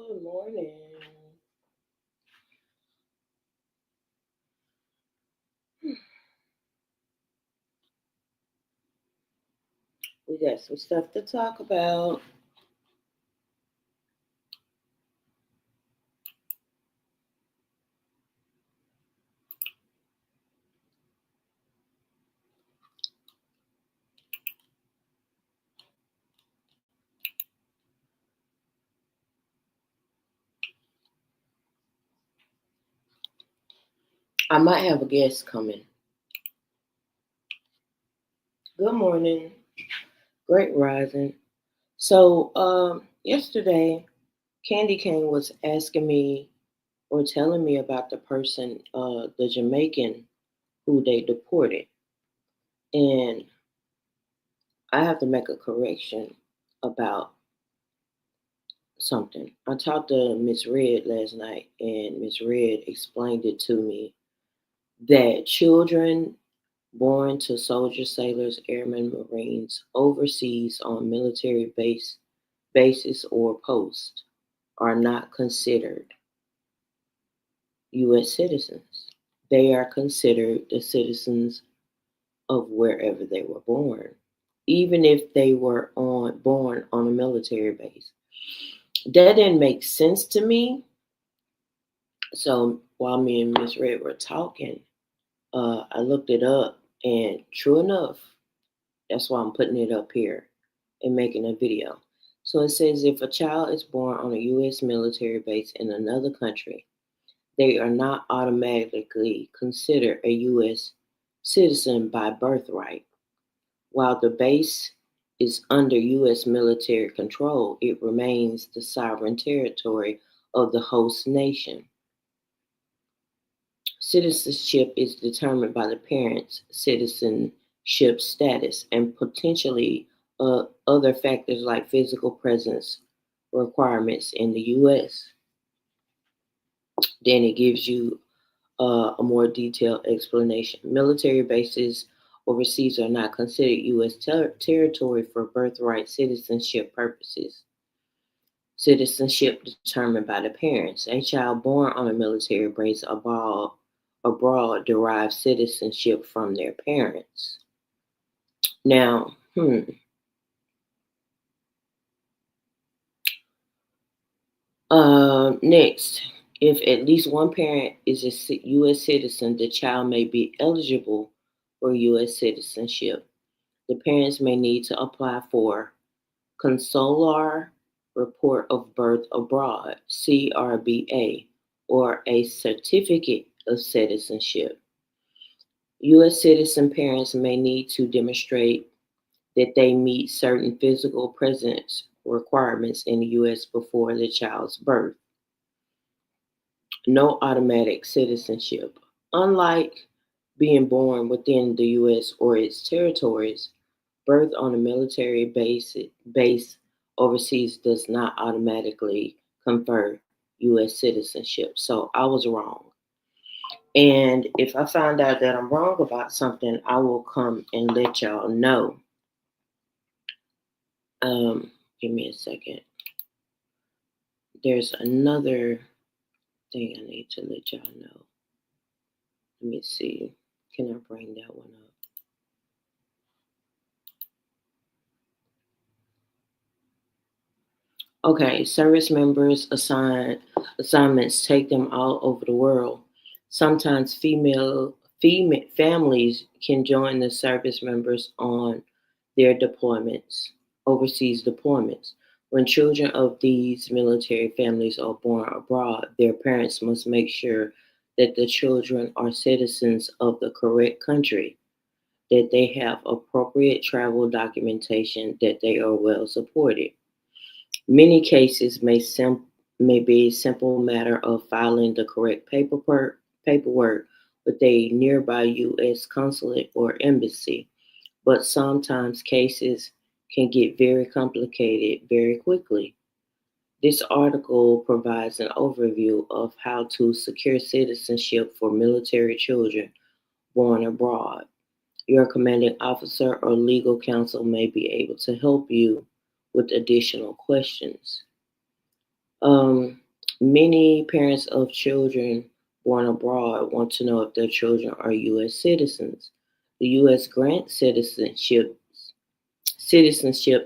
Good morning. We got some stuff to talk about. I might have a guest coming. Good morning. Great rising. Yesterday, Candy Cane was asking me or telling me about the person, the Jamaican who they deported. And I have to make a correction about something. I talked to Miss Red last night, and Miss Red explained it to me that children born to soldiers, sailors, airmen, marines overseas on military bases or posts are not considered U.S. citizens. They are considered the citizens of wherever they were born, even if they were born on a military base. That didn't make sense to me. So while me and Miss Red were talking, I looked it up, and true enough, that's why I'm putting it up here and making a video. So it says if a child is born on a U.S. military base in another country, they are not automatically considered a U.S. citizen by birthright. While the base is under U.S. military control, it remains the sovereign territory of the host nation. Citizenship is determined by the parents' citizenship status and potentially other factors like physical presence requirements in the U.S. Then it gives you a more detailed explanation. Military bases overseas are not considered U.S. territory for birthright citizenship purposes. Citizenship determined by the parents. A child born on a military base abroad derives citizenship from their parents. Now, next, if at least one parent is a U.S. citizen, the child may be eligible for U.S. citizenship. The parents may need to apply for Consular Report of Birth Abroad, CRBA, or a Certificate of Citizenship. U.S. citizen parents may need to demonstrate that they meet certain physical presence requirements in the U.S. before the child's birth. No automatic citizenship. Unlike being born within the U.S. or its territories, birth on a military base overseas does not automatically confer U.S. citizenship. So I was wrong. And if I find out that I'm wrong about something, I will come and let y'all know. Give me a second. There's another thing I need to let y'all know. Let me see. Can I bring that one up? Okay, service members assignments take them all over the world. Sometimes female families can join the service members on their overseas deployments. When children of these military families are born abroad, their parents must make sure that the children are citizens of the correct country, that they have appropriate travel documentation, that they are well supported. Many cases may be a simple matter of filing the correct paperwork with a nearby U.S. consulate or embassy, but sometimes cases can get very complicated very quickly. This article provides an overview of how to secure citizenship for military children born abroad. Your commanding officer or legal counsel may be able to help you with additional questions. Um, Many parents of children born abroad want to know if their children are U.S. citizens. The U.S. grants citizenship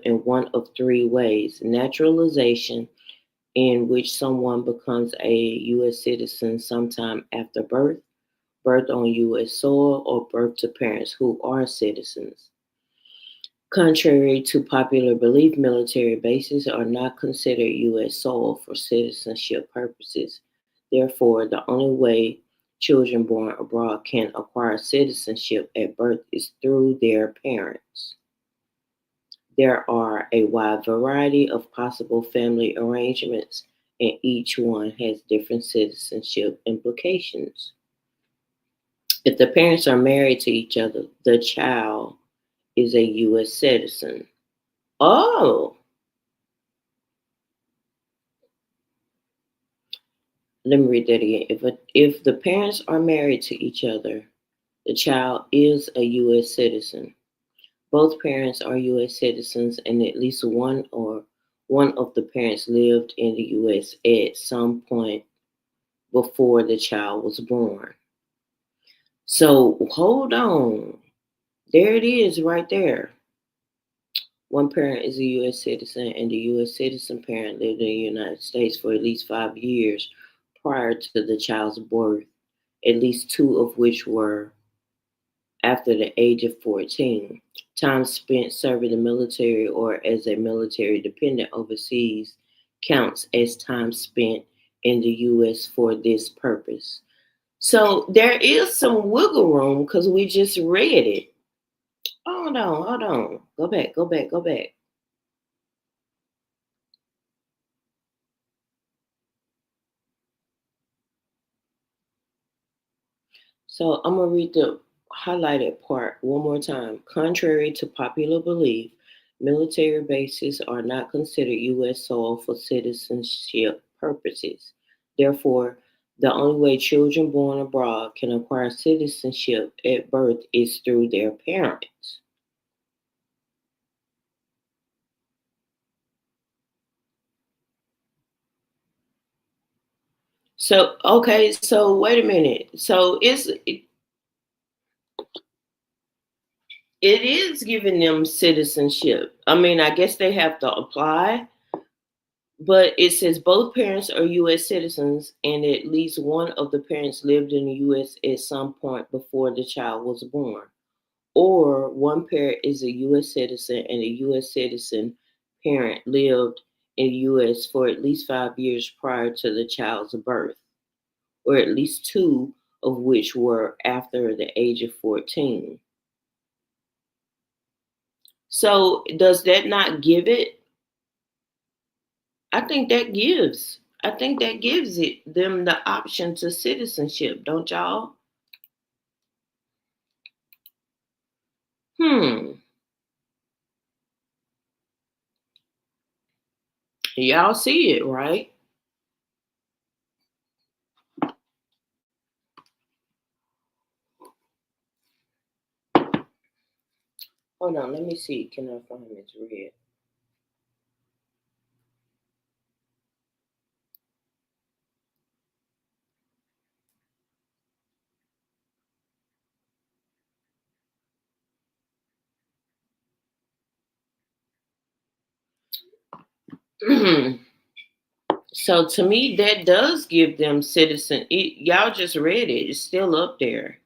in one of three ways: naturalization, in which someone becomes a U.S. citizen sometime after birth, birth on U.S. soil, or birth to parents who are citizens. Contrary to popular belief, military bases are not considered U.S. soil for citizenship purposes. Therefore, the only way children born abroad can acquire citizenship at birth is through their parents. There are a wide variety of possible family arrangements, and each one has different citizenship implications. If the parents are married to each other, the child is a U.S. citizen. Oh, let me read that again. If the parents are married to each other, the child is a U.S. citizen. Both parents are U.S. citizens, and at least one of the parents lived in the U.S. at some point before the child was born. So hold on. There it is right there. One parent is a U.S. citizen, and the U.S. citizen parent lived in the United States for at least 5 years prior to the child's birth, at least two of which were after the age of 14. Time spent serving the military or as a military dependent overseas counts as time spent in the U.S. for this purpose. So there is some wiggle room because we just read it. Hold on, hold on. Go back, go back, go back. So I'm going to read the highlighted part one more time. Contrary to popular belief, military bases are not considered U.S. soil for citizenship purposes. Therefore, the only way children born abroad can acquire citizenship at birth is through their parents. So, okay, so wait a minute. So it is giving them citizenship. I mean, I guess they have to apply, but it says both parents are U.S. citizens, and at least one of the parents lived in the U.S. at some point before the child was born. Or one parent is a U.S. citizen, and a U.S. citizen parent lived in the U.S. for at least 5 years prior to the child's birth, or at least two of which were after the age of 14. So, does that not give it? I think that gives them the option to citizenship, don't y'all? Hmm. Y'all see it, right? Hold on, let me see. Can I find this red? So to me, that does give them y'all just read it. It's still up there.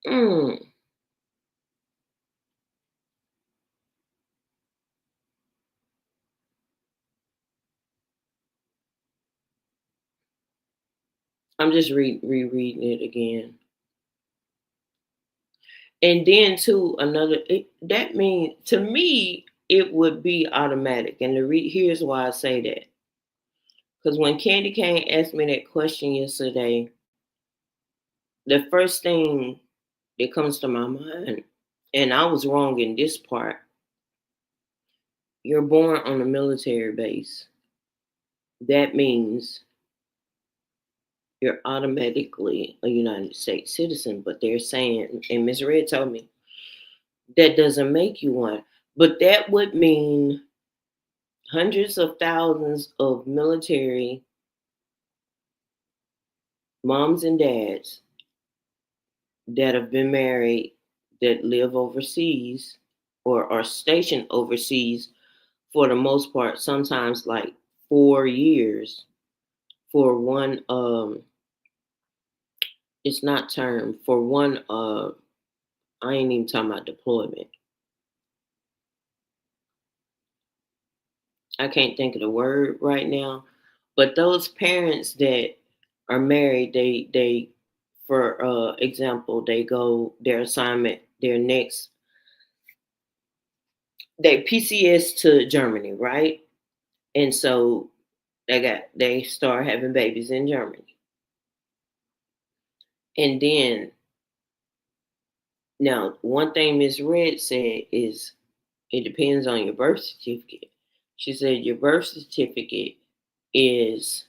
Mm, I'm just rereading it again. And then too, that means to me it would be automatic. And here's why I say that. Because when Candy Cane asked me that question yesterday, the first thing that comes to my mind, and I was wrong in this part, you're born on a military base. That means you're automatically a United States citizen. But they're saying, and Miss Red told me, that doesn't make you one. But that would mean, hundreds of thousands of military moms and dads that have been married that live overseas or are stationed overseas for the most part, sometimes like 4 years for one it's not term for one I ain't even talking about deployment. I can't think of the word right now. But those parents that are married, they for example, they go their assignment, their next they PCS to Germany, right? And so they start having babies in Germany. And then now one thing Miss Red said is it depends on your birth certificate. She said your birth certificate is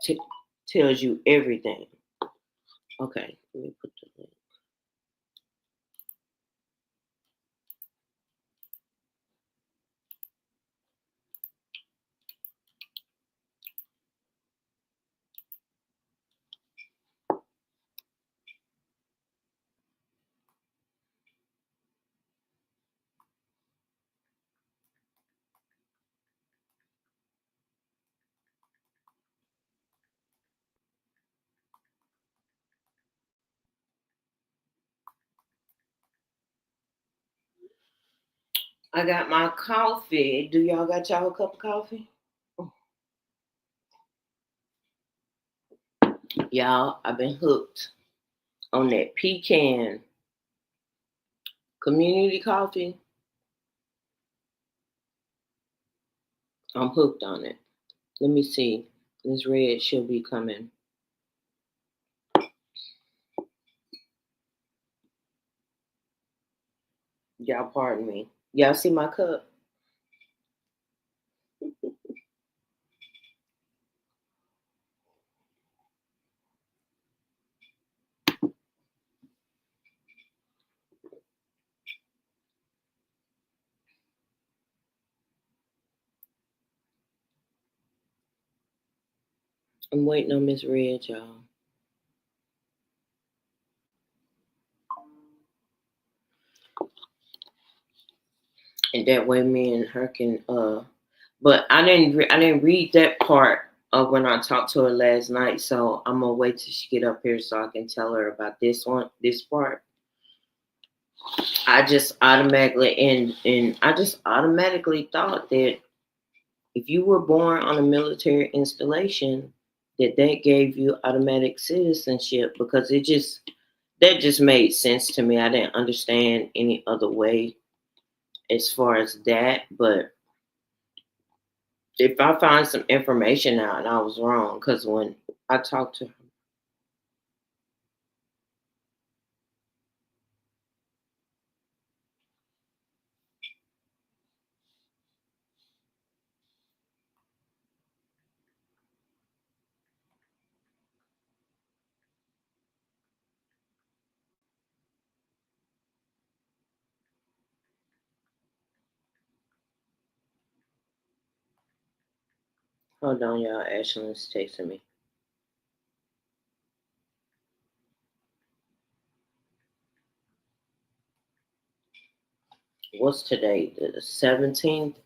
t- tells you everything. Okay, let me put the link. I got my coffee. Do y'all got y'all a cup of coffee? Y'all, I've been hooked on that pecan community coffee. I'm hooked on it. Let me see. This red should be coming. Y'all pardon me. Y'all see my cup? I'm waiting on Miss Red, y'all. And that way me and her can but I didn't read that part of when I talked to her last night, so I'm gonna wait till she get up here so I can tell her about this part. I just automatically thought that if you were born on a military installation, that gave you automatic citizenship because it just that just made sense to me. I didn't understand any other way as far as that, but if I find some information out and I was wrong, because when I talked to her, hold on, y'all, Ashlyn's texting me. What's today? The 17th?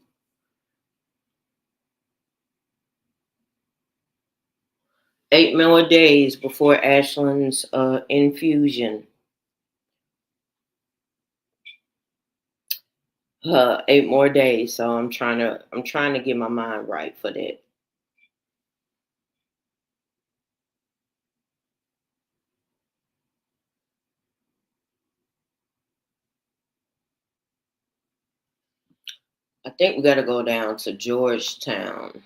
8 more days before Ashlyn's infusion. 8 more days. So I'm trying to get my mind right for that. I think we gotta go down to Georgetown,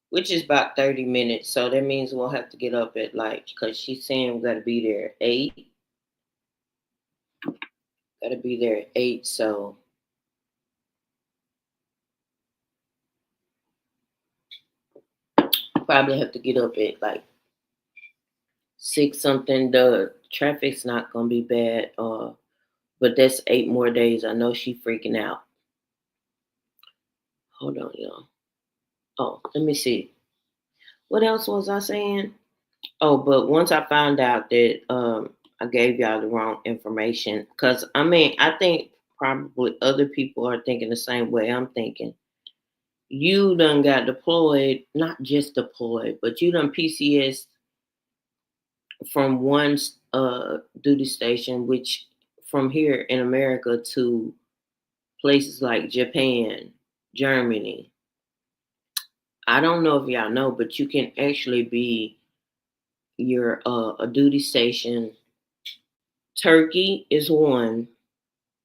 which is about 30 minutes. So that means we'll have to get up at like, because she's saying we gotta be there at 8. Gotta be there at 8. So probably have to get up at like 6 something. The traffic's not gonna be bad. But that's 8 more days. I know she freaking out. Hold on, y'all. Oh, let me see. What else was I saying? Oh, but once I found out that I gave y'all the wrong information, because I mean, I think probably other people are thinking the same way I'm thinking. You done got deployed, not just deployed, but you done PCS from one duty station, which from here in America to places like Japan, Germany. I don't know if y'all know, but you can actually be your a duty station. Turkey is one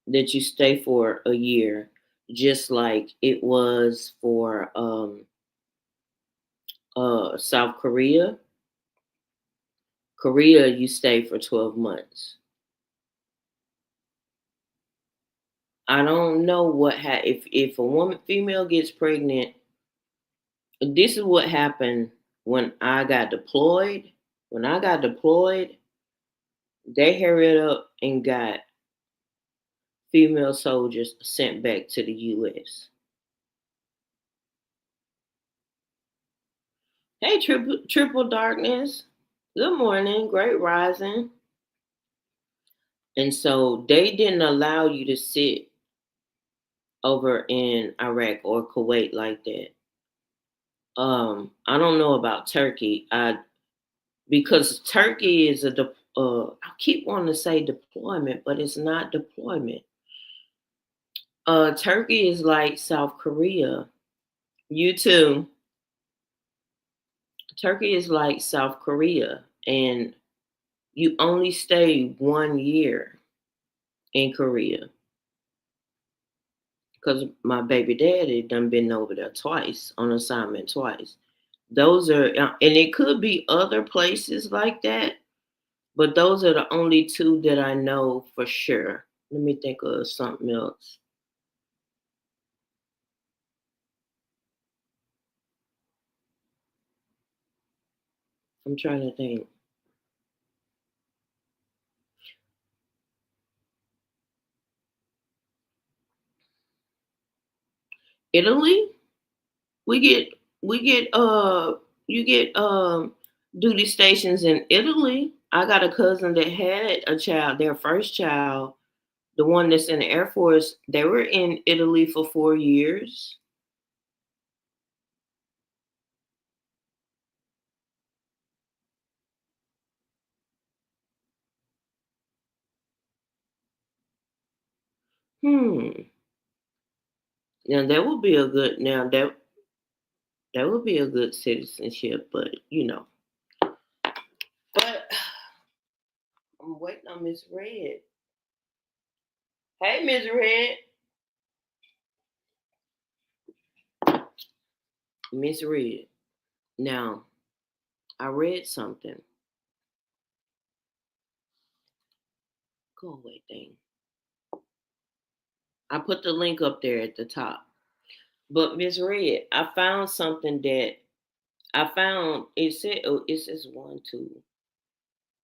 that you stay for a year, just like it was for South Korea. Korea, you stay for 12 months. I don't know if a woman female gets pregnant. This is what happened when I got deployed. When I got deployed, they hurried up and got female soldiers sent back to the U.S. Hey, triple darkness. Good morning, great rising. And so they didn't allow you to sit over in Iraq or Kuwait like that. I don't know about Turkey. Because Turkey is I keep wanting to say deployment, but it's not deployment. Turkey is like South Korea. You too. Turkey is like South Korea, and you only stay 1 year in Korea. Because my baby daddy done been over there twice on assignment twice. Those are, and it could be other places like that, but those are the only two that I know for sure. Let me think of something else. I'm trying to think. Italy, we get we get you get duty stations in Italy. I got a cousin that had a child, their first child, the one that's in the Air Force. They were in Italy for 4 years. Hmm. Now that would be a good citizenship, but But I'm waiting on Miss Red. Hey, Miss Red. Miss Red. Now, I read something. Go away, thing. I put the link up there at the top. But Miss Red, I found something that I found. It said, oh, it says one, two.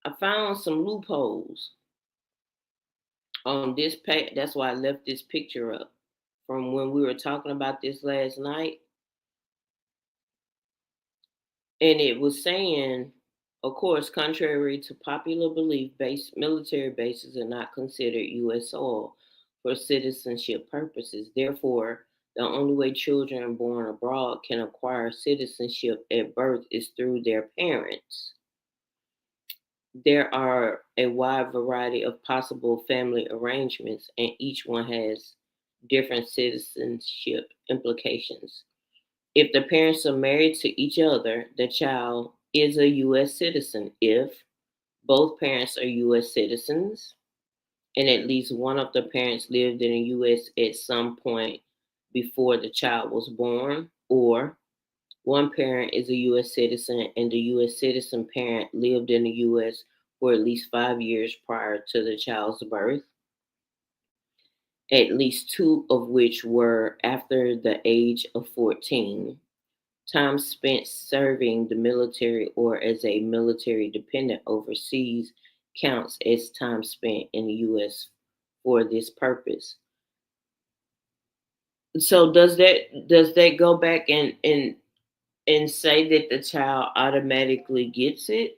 I found some loopholes on this page. That's why I left this picture up from when we were talking about this last night. And it was saying, of course, contrary to popular belief, military bases are not considered U.S. soil for citizenship purposes. Therefore, the only way children born abroad can acquire citizenship at birth is through their parents. There are a wide variety of possible family arrangements, and each one has different citizenship implications. If the parents are married to each other, the child is a U.S. citizen. If both parents are U.S. citizens and at least one of the parents lived in the U.S. at some point before the child was born, or one parent is a U.S. citizen and the U.S. citizen parent lived in the U.S. for at least 5 years prior to the child's birth, at least two of which were after the age of 14. Time spent serving the military or as a military dependent overseas counts as time spent in the U.S. for this purpose. So does that go back and say that the child automatically gets it?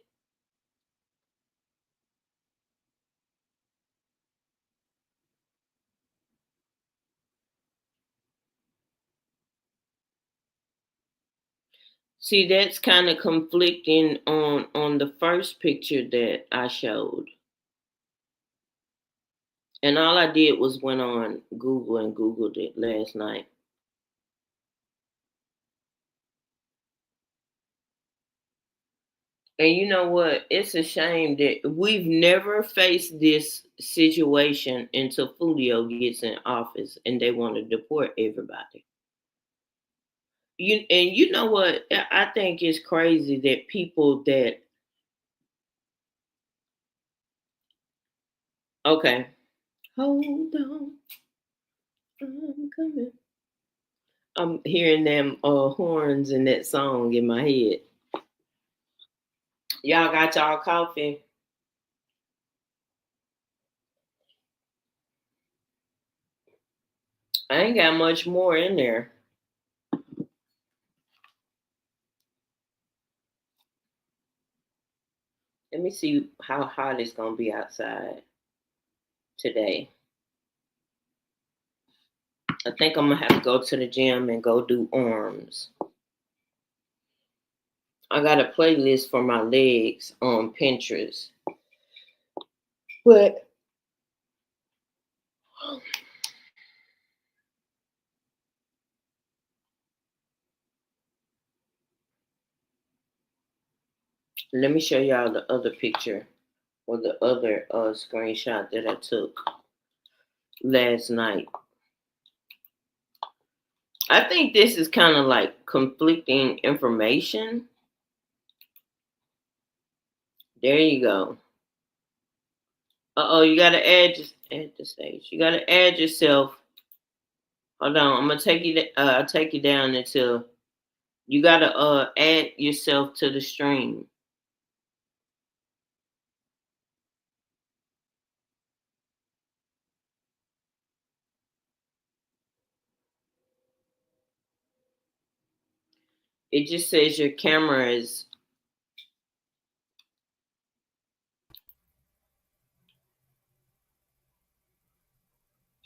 See, that's kind of conflicting on the first picture that I showed. And all I did was went on Google and Googled it last night. And you know what? It's a shame that we've never faced this situation until Fulio gets in office and they want to deport everybody. You know what? I think it's crazy that people that okay, hold on, I'm coming. I'm hearing them horns and that song in my head. Y'all got y'all coffee? I ain't got much more in there. Let me see how hot it's gonna be outside today. I think I'm gonna have to go to the gym and go do arms. I got a playlist for my legs on Pinterest. But let me show y'all the other picture or the other screenshot that I took last night. I think this is kind of like conflicting information. There you go. You gotta add the stage. You gotta add yourself. Hold on, I'm gonna take you. I'll take you down until you gotta add yourself to the stream. It just says your camera is.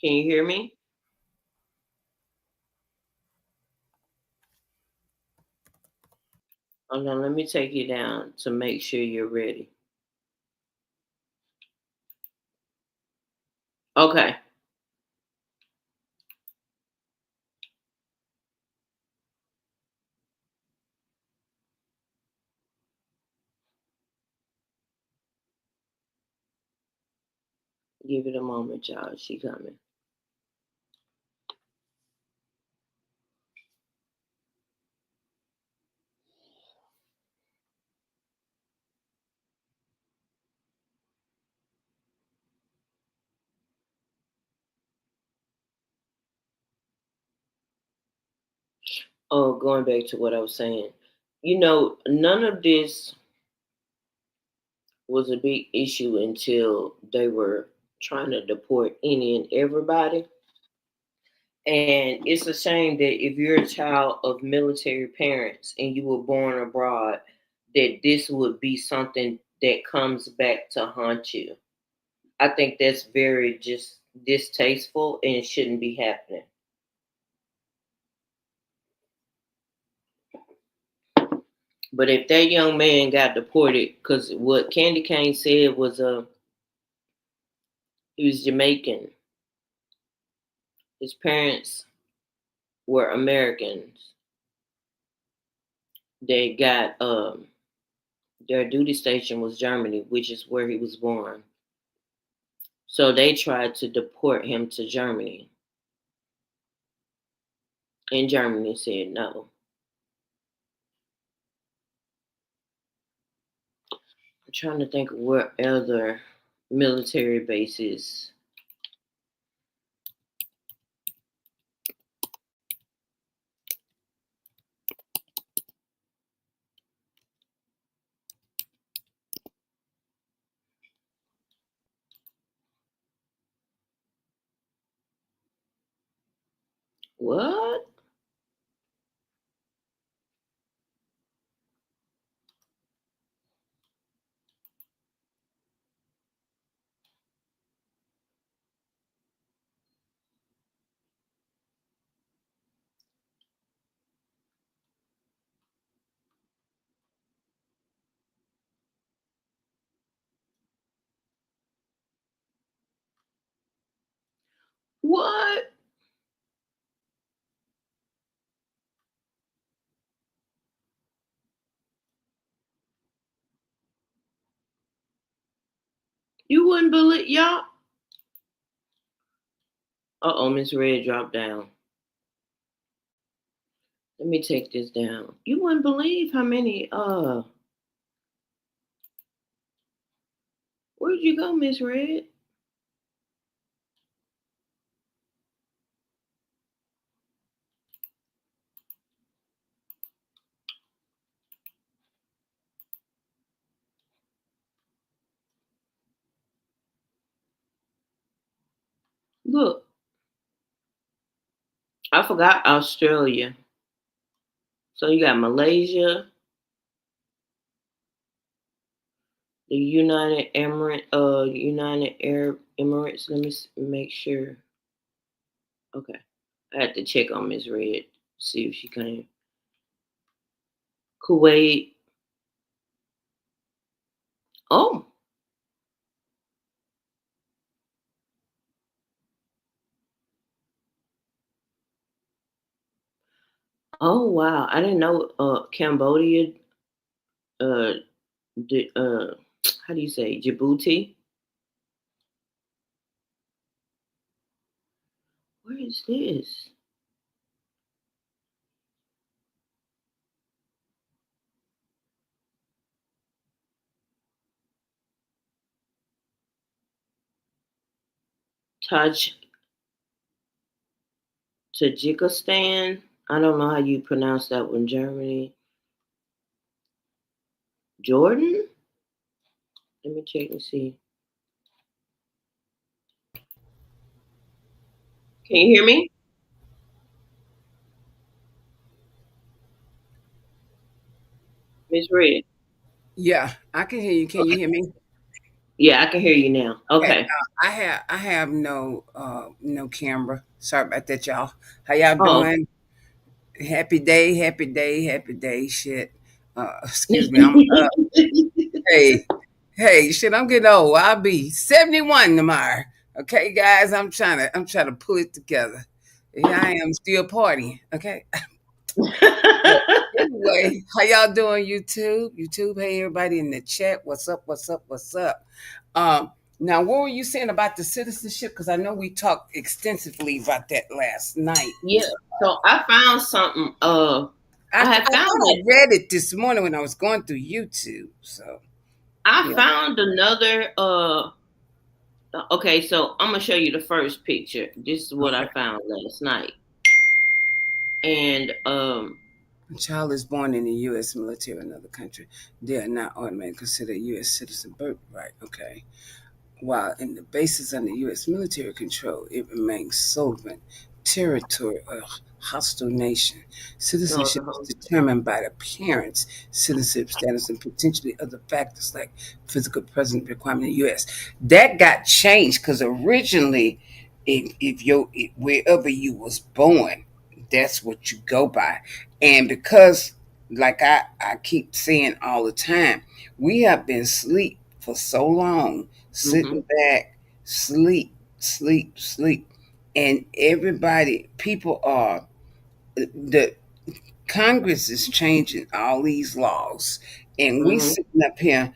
Can you hear me? Hold on, let me take you down to make sure you're ready. Okay, give it a moment, y'all. She coming. Oh, going back to what I was saying. None of this was a big issue until they were trying to deport any and everybody. And it's a shame that if you're a child of military parents and you were born abroad, that this would be something that comes back to haunt you. I think that's very just distasteful and it shouldn't be happening. But if that young man got deported, because what Candy Cane said was he was Jamaican. His parents were Americans. They got their duty station was Germany, which is where he was born. So they tried to deport him to Germany, and Germany said no. I'm trying to think of what other military bases. What? What? You wouldn't believe y'all. Uh-oh, Miss Red dropped down. Let me take this down. You wouldn't believe how many where'd you go, Miss Red? Look, I forgot Australia. So you got Malaysia, the United Arab Emirates. Let me make sure. Okay. I had to check on Miss Red, see if she came. Kuwait. Oh, oh wow. I didn't know Cambodia uh how do you say Djibouti? Where is this? Taj Tajikistan. I don't know how you pronounce that one. Germany. Jordan? Let me check and see. Can you hear me? Miss Red. Yeah, I can hear you. Can you hear me? Yeah, I can hear you now. Okay. Okay. I have no camera. Sorry about that, y'all. How y'all Oh. doing? Happy day, happy day, happy day. Shit. Excuse me. I'm hey, hey, shit, I'm getting old. I'll be 71 tomorrow. Okay, guys, I'm trying to pull it together. Here I am still partying. Okay. But anyway, how y'all doing, YouTube? YouTube, hey everybody in the chat. What's up? What's up? What's up? Now what were you saying about the citizenship? Because I know we talked extensively about that last night. Yeah. So I found something. I I had thought found I it. read it this morning when I was going through YouTube. So I yeah. found another. Okay, so I'm gonna show you the first picture. This is what I Okay. found last night, and A child is born in the U.S. military or another country. They are not automatically considered U.S. citizen birthright. Okay. While in the bases under U.S. military control, it remains sovereign territory of hostile nation. no, Citizenship is no. determined by the parents' citizenship status and potentially other factors like physical presence requirement in the U.S. That got changed because originally, wherever you was born, that's what you go by, and because like I keep saying all the time, we have been asleep for so long Mm-hmm. sitting back, sleep, sleep, sleep. And everybody, people are, the Congress is changing all these laws. And we Mm-hmm. sitting up here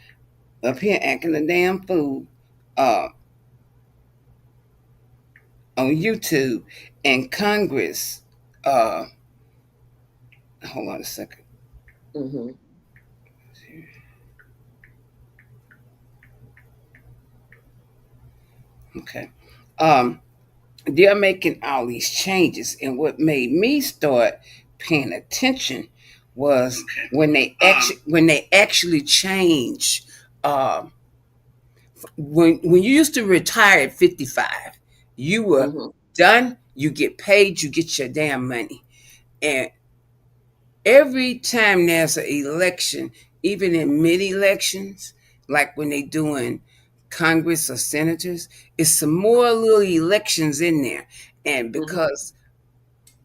acting a damn fool uh, on YouTube. And Congress, uh, hold on a second. Mm-hmm. Okay. Um, they're making all these changes, and what made me start paying attention was when they actually change when you used to retire at 55, you were Mm-hmm. done. You get paid, you get your damn money. And every time there's an election, even in mid elections, like when they doing Congress or senators, it's some more little elections in there. And Mhm. because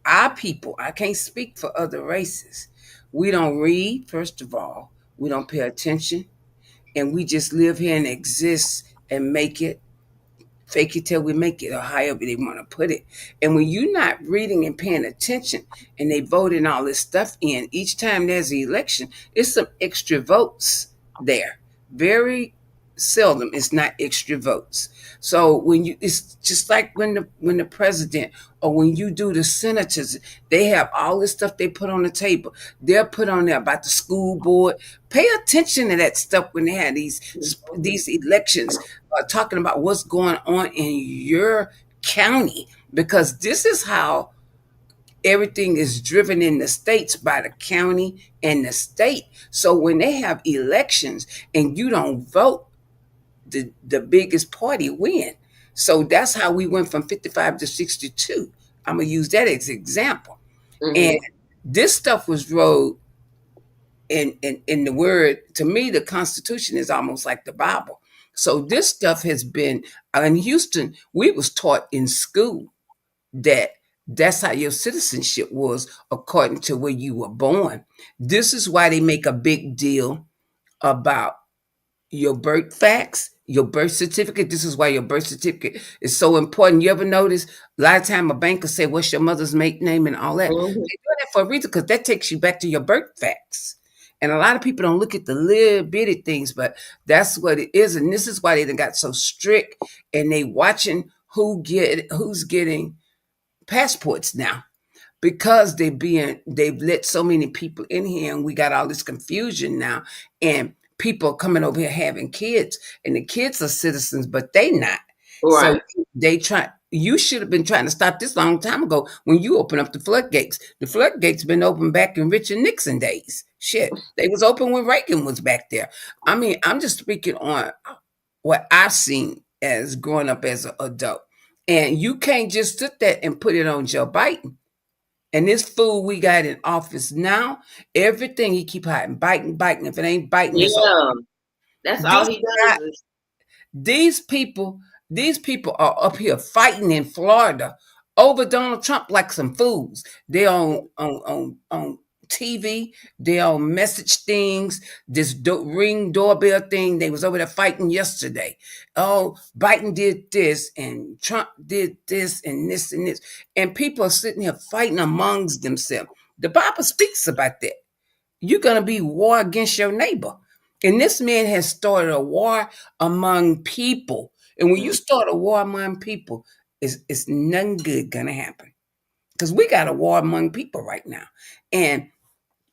our people, I can't speak for other races, we don't read, first of all, we don't pay attention, and we just live here and exist and make it, fake it till we make it, or however they want to put it. And when you're not reading and paying attention and they voting all this stuff in, each time there's an election, it's some extra votes there. Very seldom it's not extra votes. So when you, it's just like when the president, or when you do the senators, they have all this stuff they put on the table. They'll put on there about the school board. Pay attention to that stuff when they have these elections, talking about what's going on in your county, because this is how everything is driven in the states, by the county and the state. So when they have elections and you don't vote, the biggest party win. So that's how we went from 55 to 62. I'm gonna use that as an example. And Mhm. this stuff was wrote in the word. To me, the Constitution is almost like the Bible. So this stuff has been, in Houston, we was taught in school that that's how your citizenship was, according to where you were born. This is why they make a big deal about your birth facts, your birth certificate. This is why your birth certificate is so important. You ever notice a lot of time a banker say, "What's your mother's maiden name?" and all that. Mhm. They do that for a reason, because that takes you back to your birth facts. And a lot of people don't look at the little bitty things, but that's what it is. And this is why they done got so strict, and they watching who's getting passports now, because they've let so many people in here, and we got all this confusion now, and people are coming over here having kids, and the kids are citizens but they not. So Right. they try, you should have been trying to stop this long time ago when you open up the floodgates. The floodgates been open back in Richard Nixon days. Shit, they was open when Reagan was back there. I mean, I'm just speaking on what I've seen as growing up as an adult. And you can't just sit there and put it on Joe Biden. And this fool we got in office now, everything he keep hiding, biting, biting. If it ain't biting, it's over. Yeah. That's all This he guy, does is. these people, these people are up here fighting in Florida over Donald Trump like some fools. They on TV, they on message things, this ring doorbell thing. They was over there fighting yesterday. Oh, Biden did this and Trump did this and this and this. And people are sitting here fighting amongst themselves. The Bible speaks about that. You're going to be war against your neighbor. And this man has started a war among people. And when you Mm. start a war among people, it's nothing good going to happen. Because we got a war among people right now. And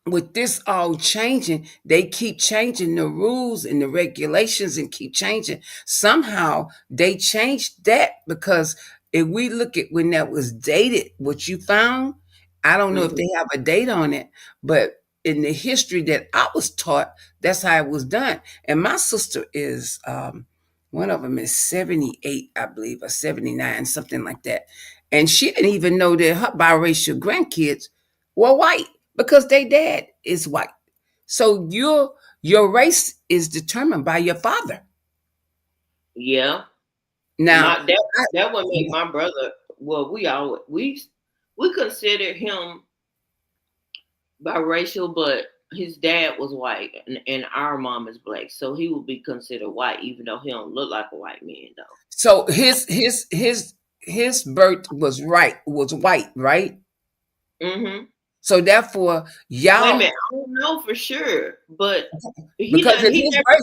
with this all changing, they keep changing the rules and the regulations and keep changing. Somehow they changed that, because if we look at when that was dated, what you found, I don't know if Mhm. they have a date on it, but in the history that I was taught, that's how it was done. And my sister is, one of them is 78, I believe, or 79, something like that. And she didn't even know that her biracial grandkids were white, because their dad is white. So your race is determined by your father. Yeah. Now, My that I, that would make my brother. Well, we considered him biracial, but his dad was white, and our mom is black, so he would be considered white, even though he don't look like a white man, though. so his birth was white, right? Hmm. So therefore, Wait a y'all, minute, I don't know for sure, but because he never.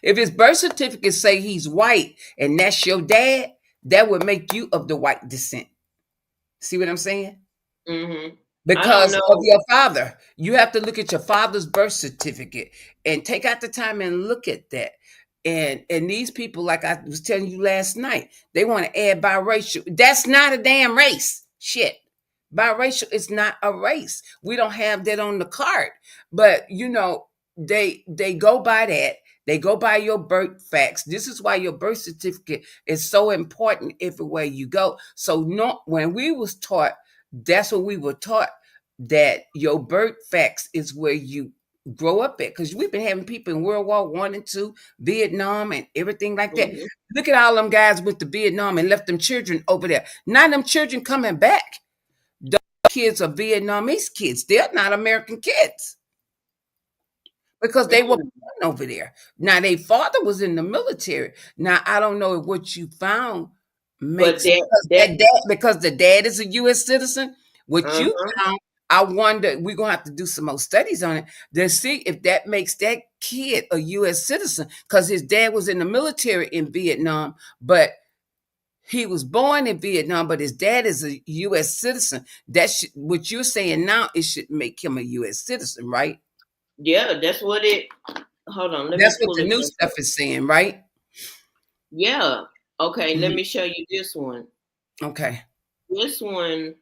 if his birth certificate say he's white and that's your dad, that would make you of the white descent. See what I'm saying? Hmm. I don't Because of know. your father. You have to look at your father's birth certificate and take out the time and look at that. And these people, like I was telling you last night, they want to add biracial. That's not a damn race. Shit. Biracial is not a race. We don't have that on the card. But they go by that. They go by your birth facts. This is why your birth certificate is so important everywhere you go. So not when we was taught, that's what we were taught, that your birth facts is where you grow up at. Because we've been having people in World War One and Two, Vietnam, and everything like that. Mhm. Look at all them guys with the Vietnam and left them children over there. Now them children coming back. Those kids are Vietnamese kids. They're not American kids because they were Mm. born over there. Now, their father was in the military. Now, I don't know if what you found But makes because that because the dad is a U.S. citizen. What you uh-huh. found, I wonder. We're gonna have to do some more studies on it to see if that makes that kid a U.S. citizen because his dad was in the military in Vietnam, but he was born in Vietnam, but his dad is a U.S. citizen. That should, what you're saying now, it should make him a U.S. citizen, right? Yeah, that's what it hold on, let me That's what pull the it new back stuff up. is saying, right? Yeah. Okay, let Mhm. me show you this one. Okay. This one,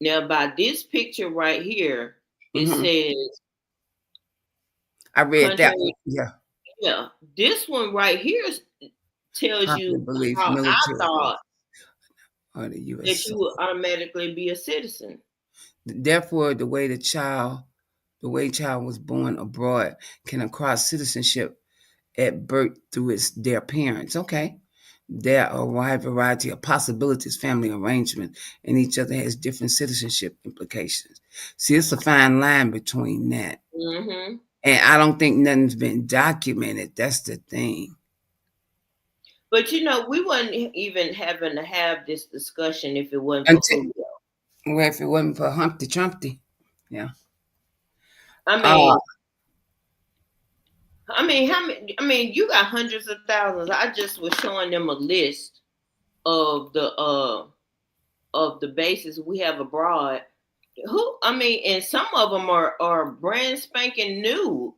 now by this picture right here, it Hmm. says I read that one. country. Yeah. Yeah. This one right here tells Popular you belief, how I military thought or the that U.S. you would automatically be a citizen. Therefore, the way child was born abroad can acquire citizenship at birth through their parents. Okay. There are a wide variety of possibilities, family arrangement, and each other has different citizenship implications. See, it's a fine line between that. Hmm. And I don't think nothing's been documented. That's the thing. But we wouldn't even having to have this discussion if it wasn't for Until, Julio. well, if it wasn't for Humpty Trumpty. Yeah. I Uh, mean, how many? I mean, you got hundreds of thousands. I just was showing them a list of the bases we have abroad. Who? I mean, and some of them are brand spanking new.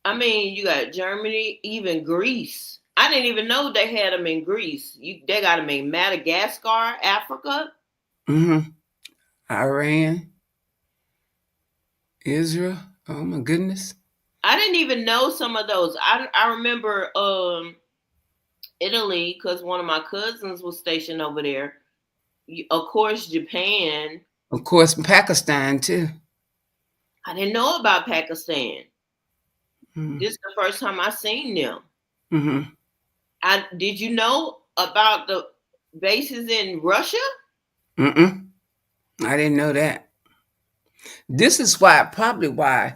I mean, you got Germany, even Greece. I didn't even know they had them in Greece. They got them in Madagascar, Africa. hmm Iran, Israel. Oh my goodness. I didn't even know some of those. I remember Italy because one of my cousins was stationed over there. Of course, Japan. Of course, Pakistan too. I didn't know about Pakistan. Mm-hmm. This is the first time I seen them. Mm-hmm. I did you know about the bases in Russia? Mm-mm. I didn't know that. This is probably why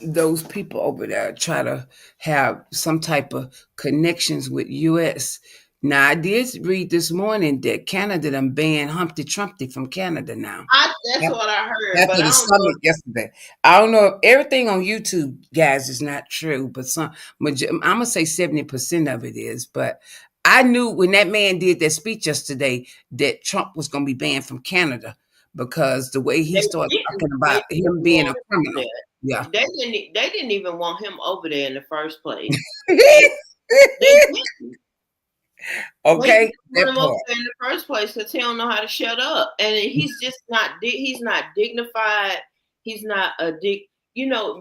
those people over there try to have some type of connections with U.S. Now, I did read this morning that Canada done banned Humpty Trumpty from Canada now. That's what I heard, but After I the don't know. summit yesterday. I don't know if everything on YouTube, guys, is not true, but I'm gonna say 70% of it is. But I knew when that man did that speech yesterday that Trump was gonna be banned from Canada because the way he They started didn't. talking They about didn't him being want a him over criminal. there. Yeah. They didn't even want him over there in the first place. They they didn't. They Okay, didn't want that him over part. there in the first place because he don't know how to shut up, and he's just not. He's not dignified. He's not a dig.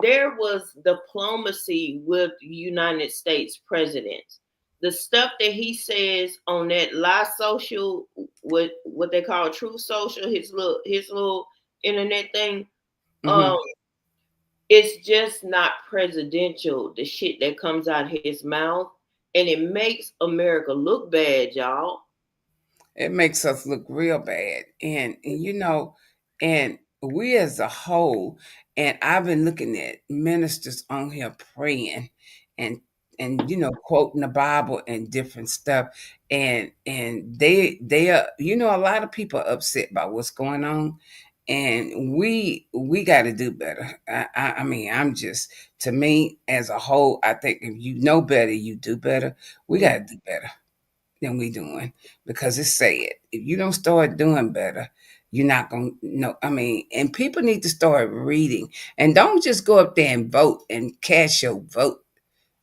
There was diplomacy with United States presidents. The stuff that he says on that live social, what they call True Social, his little internet thing. Um, Hmm. it's just not presidential. The shit that comes out of his mouth, and it makes America look bad, y'all. It makes us look real bad. And we as a whole, and I've been looking at ministers on here praying and quoting the Bible and different stuff. And they are, a lot of people are upset by what's going on. And we got to do better. I mean, I'm just, to me as a whole, I think if you know better, you do better. We got to do better than we doing because it's sad. If you don't start doing better, you're not gonna know. I mean, and people need to start reading and don't just go up there and vote and cast your vote.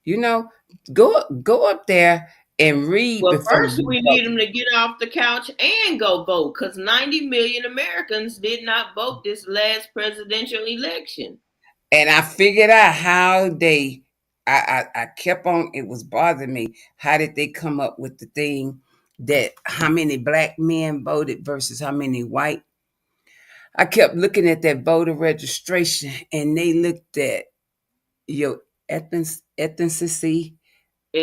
You know, go up there and read Well, before first you we vote. need them to get off the couch and go vote because 90 million Americans did not vote this last presidential election. And I figured out how they. I kept on. It was bothering me. How did they come up with the thing that how many black men voted versus how many white? I kept looking at that voter registration, and they looked at your ethnicity,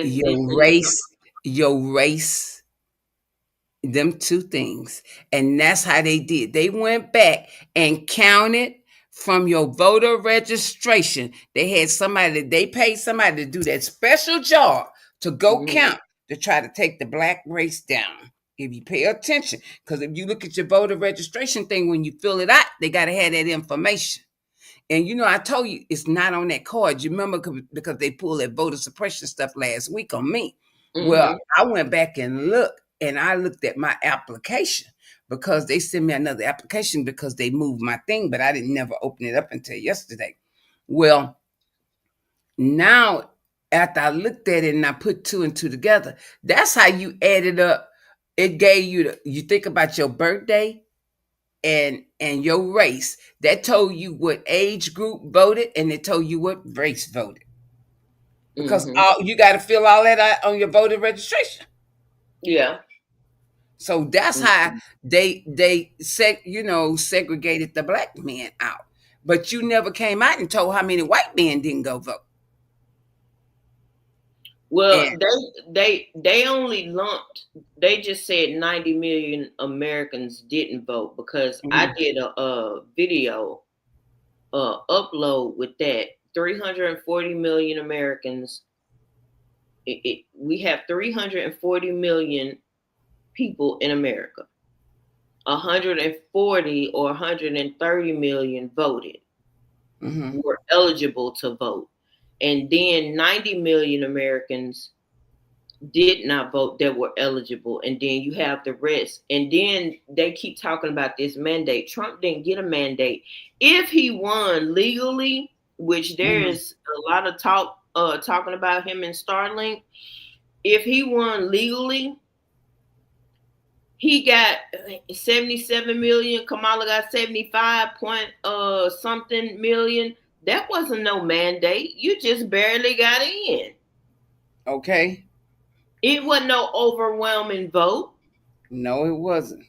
your Ethnicity. race, your race, them two things. And that's how they did. They went back and counted from your voter registration. They had somebody, they paid somebody to do that special job to go Mhm. count to try to take the black race down. If you pay attention, because if you look at your voter registration thing, when you fill it out, they got to have that information. And I told you it's not on that card. You remember because they pulled that voter suppression stuff last week on me. Well, Mhm. I went back and looked, and I looked at my application because they sent me another application because they moved my thing, but I didn't never open it up until yesterday. Well, now after I looked at it and I put two and two together, that's how you added up. It gave you you think about your birthday and your race. That told you what age group voted, and it told you what race voted. Because Mhm. all you got to fill all that out on your voter registration. Yeah. So that's how Mhm. they segregated the black men out. But you never came out and told how many white men didn't go vote. Well, And they only lumped. They just said 90 million Americans didn't vote because I mhm, did a video upload with that. 340 million Americans. We have 340 million people in America. 140 or 130 million voted, mhm, were eligible to vote. And then 90 million Americans did not vote that were eligible. And then you have the rest. And then they keep talking about this mandate. Trump didn't get a mandate. If he won legally, which there mhm. is a lot of talking about him in Starlink, if he won legally, he got 77 million. Kamala got 75 point something million. That wasn't no mandate. You just barely got in. Okay. It wasn't no overwhelming vote. No, it wasn't.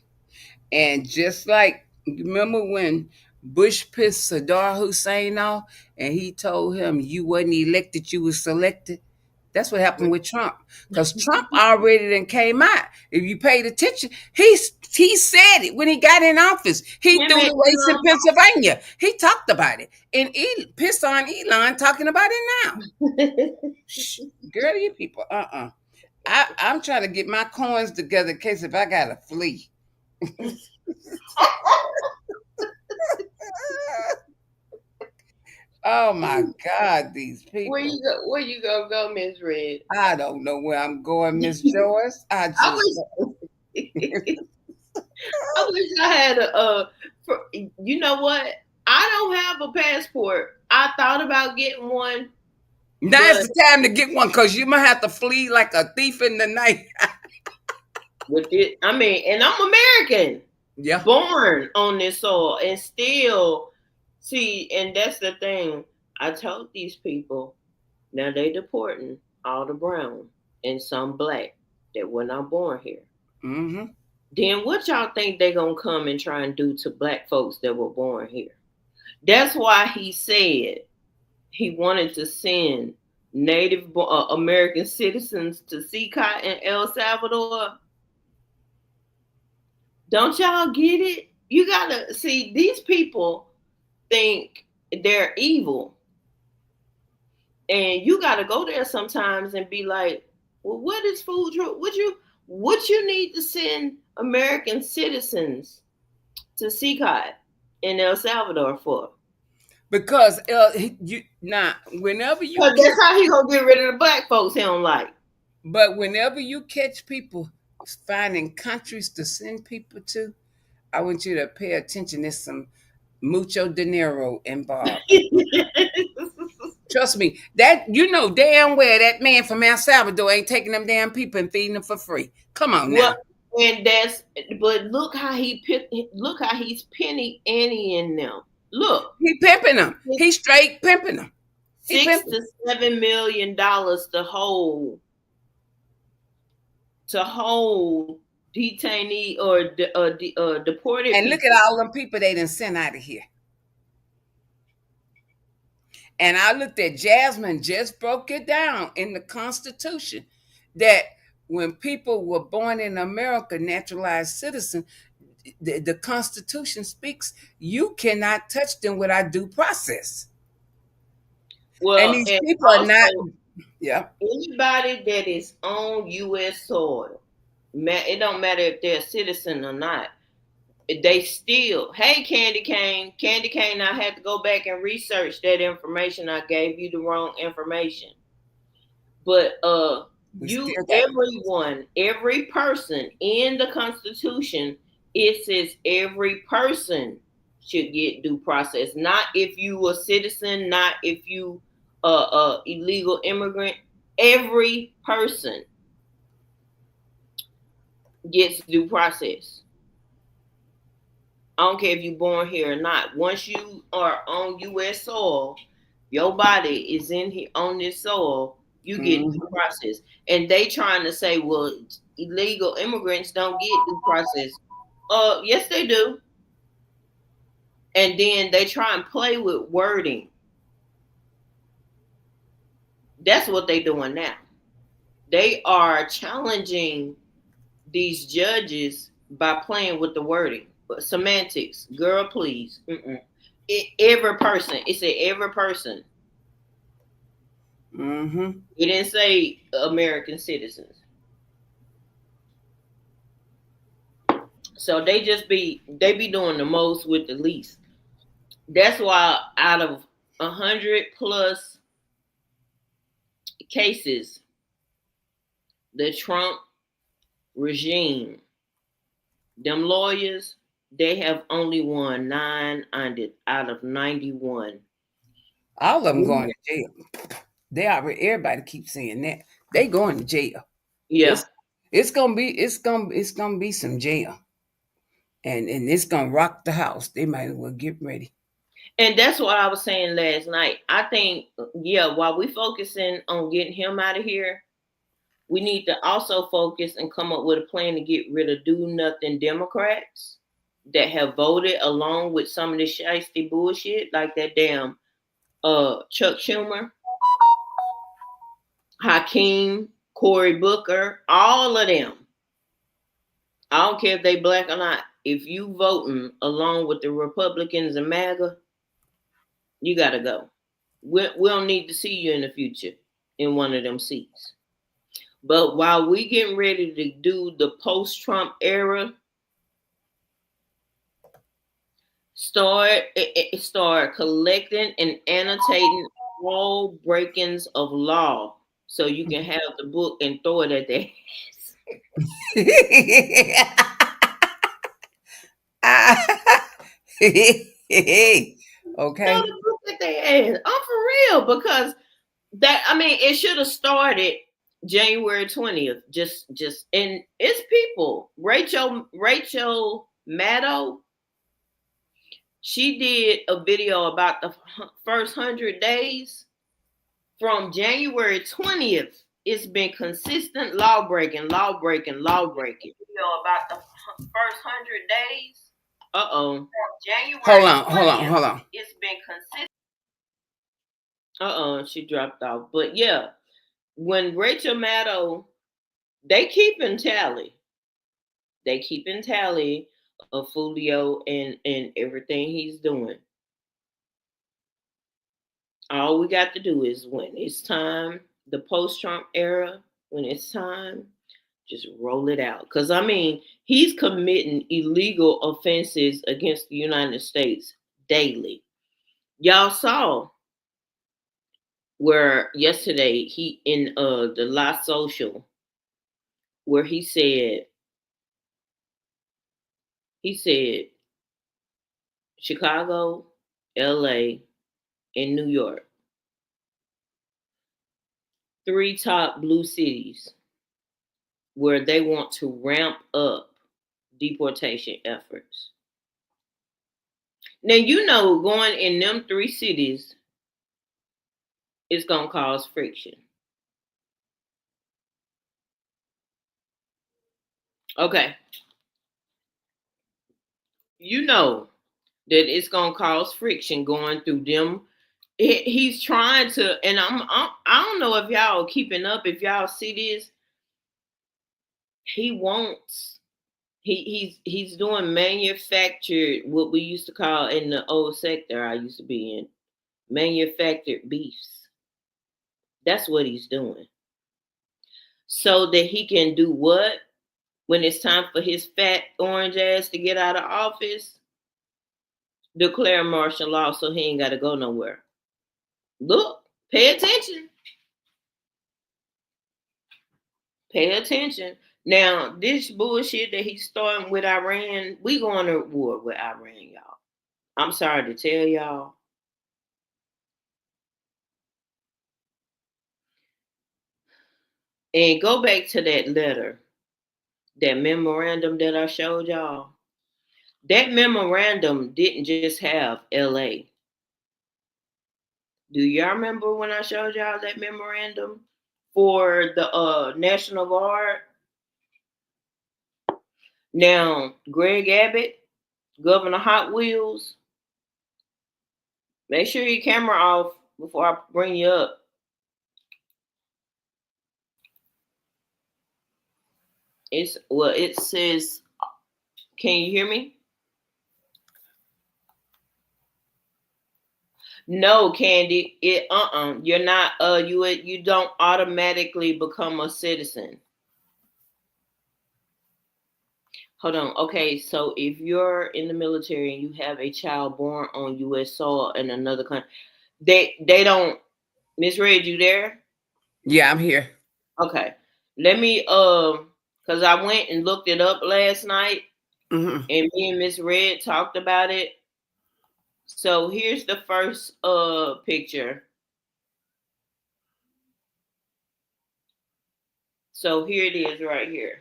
And just like you remember when Bush pissed Saddam Hussein off and he told him you wasn't elected, you was selected. That's what happened with Trump. Because Trump already then came out. If you paid attention, he said it when he got in office. He Him threw and the race in Pennsylvania. He talked about it. And he pissed on Elon talking about it now. Elon. Shh, girl, you people, I'm trying to get my coins together in case if I gotta flee. Oh my God, these people. Where you gonna go, Miss Red? I don't know where I'm going, Miss Joyce. I I just wish I wish I had you know what? I don't have a passport. I thought about getting one, now's but the time to get one because you might have to flee like a thief in the night. with it, I mean, and I'm American, Yeah. born on this soil, and still see. And that's the thing. I told these people now they deporting all the brown and some black that were not born here. Mm-hmm. Then what y'all think they gonna come and try and do to black folks that were born here? That's why he said he wanted to send Native American citizens to CCOT in El Salvador. Don't y'all get it? You gotta see these people think they're evil, and you gotta go there sometimes and be like, "Well, what is food? What you need to send American citizens to CCOT in El Salvador for?" Because you now whenever you Because catch that's how he gonna get rid of the black folks he don't like. but whenever you catch people finding countries to send people to, I want you to pay attention. There's some mucho dinero involved. Trust me. That you know damn well that man from El Salvador ain't taking them damn people and feeding them for free. Come on Well, now. and that's but look how he's penny Annie in them. Look, He pimping them. He straight pimping them. He six pimping. to $7 million to hold detainee or deported And look at people. all them people they done sent out of here. And I looked at Jasmine just broke it down in the Constitution that when people were born in America, naturalized citizen, the Constitution speaks you cannot touch them without due process. And Well, these and people are not. also Yeah. anybody that is on U.S. soil, it don't matter if they're a citizen or not. They still, hey, Candy Cane, I had to go back and research that information. I gave you the wrong information. But We you, still got. everyone, every person in the Constitution, it says every person should get due process. Not if you a citizen, not if you illegal immigrant. Every person gets due process. I don't care if you're born here or not. Once you are on U.S. soil, your body is in here on this soil. You get due Mhm. process, and they trying to say, well, illegal immigrants don't get due process. Yes, they do. And then they try and play with wording. That's what they doing now. They are challenging these judges by playing with the wording. But semantics, girl, please. Every person. It said every person. Mhm. It didn't say American citizens. So they be doing the most with the least. That's why out of 100 plus cases, the Trump regime, them lawyers, they have only won 9 out of 91. All of them going to jail. They already. Everybody keeps saying that they going to jail. Yeah. It's it's gonna be some jail, and it's gonna rock the house. They might as well get ready. And that's what I was saying last night. I think, yeah, while we focusing on getting him out of here, we need to also focus and come up with a plan to get rid of do nothing Democrats that have voted along with some of this shiesty bullshit, like that damn Chuck Schumer, Hakeem, Cory Booker, all of them. I don't care if they black or not. If you voting along with the Republicans and MAGA, you gotta go. We don't need to see you in the future in one of them seats. But while we getting ready to do the post-Trump era, start collecting and annotating all breakings of law, so you can have the book and throw it at their ass. Throw Okay. the book at their ass. I'm for real because that. I mean, it should have started January 20th. Just and it's people. Rachel Maddow. She did a video about the first 100 days from January 20th. It's been consistent law breaking, law breaking, law breaking. Video about the first 100 days. From Hold January on, hold on, 20th, hold on. it's been consistent. She dropped off. But yeah, when Rachel Maddow, they keeping tally. They keeping tally of Fulio and everything he's doing. All we got to do is when it's time, the post Trump era, when it's time, just roll it out. Because, I mean, he's committing illegal offenses against the United States daily. Y'all saw where yesterday he in the last social where he said Chicago, LA, and New York. three top blue cities where they want to ramp up deportation efforts. Now you know going in them three cities is gonna cause friction. Okay, you know that it's gonna cause friction going through them. He's trying to, and I don't know if y'all are keeping up. If y'all see this, he wants he's doing manufactured, what we used to call in the old sector I used to be in, manufactured beefs. That's what he's doing, so that he can do what when it's time for his fat orange ass to get out of office, declare martial law so he ain't got to go nowhere. Look, pay attention. Pay attention. Now, this bullshit that he's starting with Iran, we going to war with Iran, y'all. I'm sorry to tell y'all. And go back to that letter, that memorandum that I showed y'all. That memorandum didn't just have LA. Do y'all remember when I showed y'all that memorandum for the National Guard? Now, Greg Abbott, Governor Hot Wheels, make sure your camera off before I bring you up. It says, can you hear me? No, Candy. You're not you don't automatically become a citizen. Hold on. Okay, so if you're in the military and you have a child born on US soil in another country, they don't. Miss Red, you there? Yeah, I'm here. Okay. Let me because I went and looked it up last night, Mm-hmm. and me and Miss Red talked about it. So here's the first picture. So here it is right here.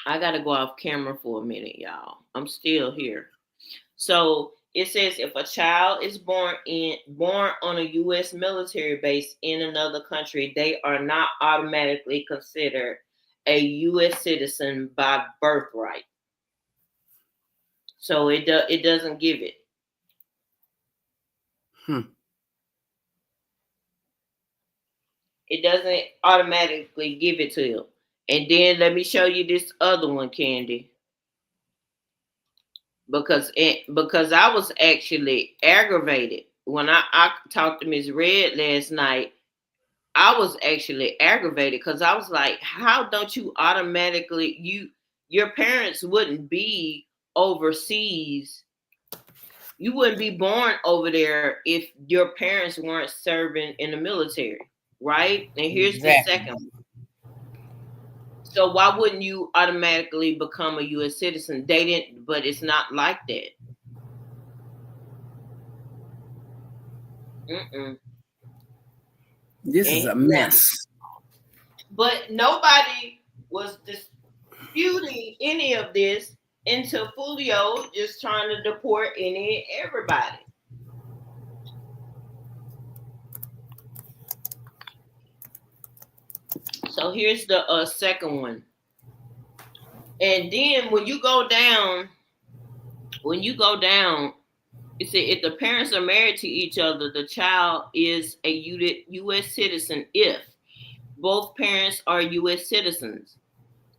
I gotta go off camera for a minute, y'all. I'm still here. So it says if a child is born on a U.S. military base in another country, they are not automatically considered a U.S. citizen by birthright. So it doesn't give it. Hmm. It doesn't automatically give it to you. And then let me show you this other one, Candy. Because I was actually aggravated when I talked to Miss Red last night. I was actually aggravated because I was like, how don't you automatically your parents wouldn't be overseas. You wouldn't be born over there if your parents weren't serving in the military, right? And here's the Exactly. second one. So why wouldn't you automatically become a US citizen? They didn't, but it's not like that. Mm-mm. This is And a now, mess. but nobody was disputing any of this until Fulio just trying to deport any everybody. So here's the second one. And then when you go down, it said if the parents are married to each other, the child is a U.S. citizen if both parents are U.S. citizens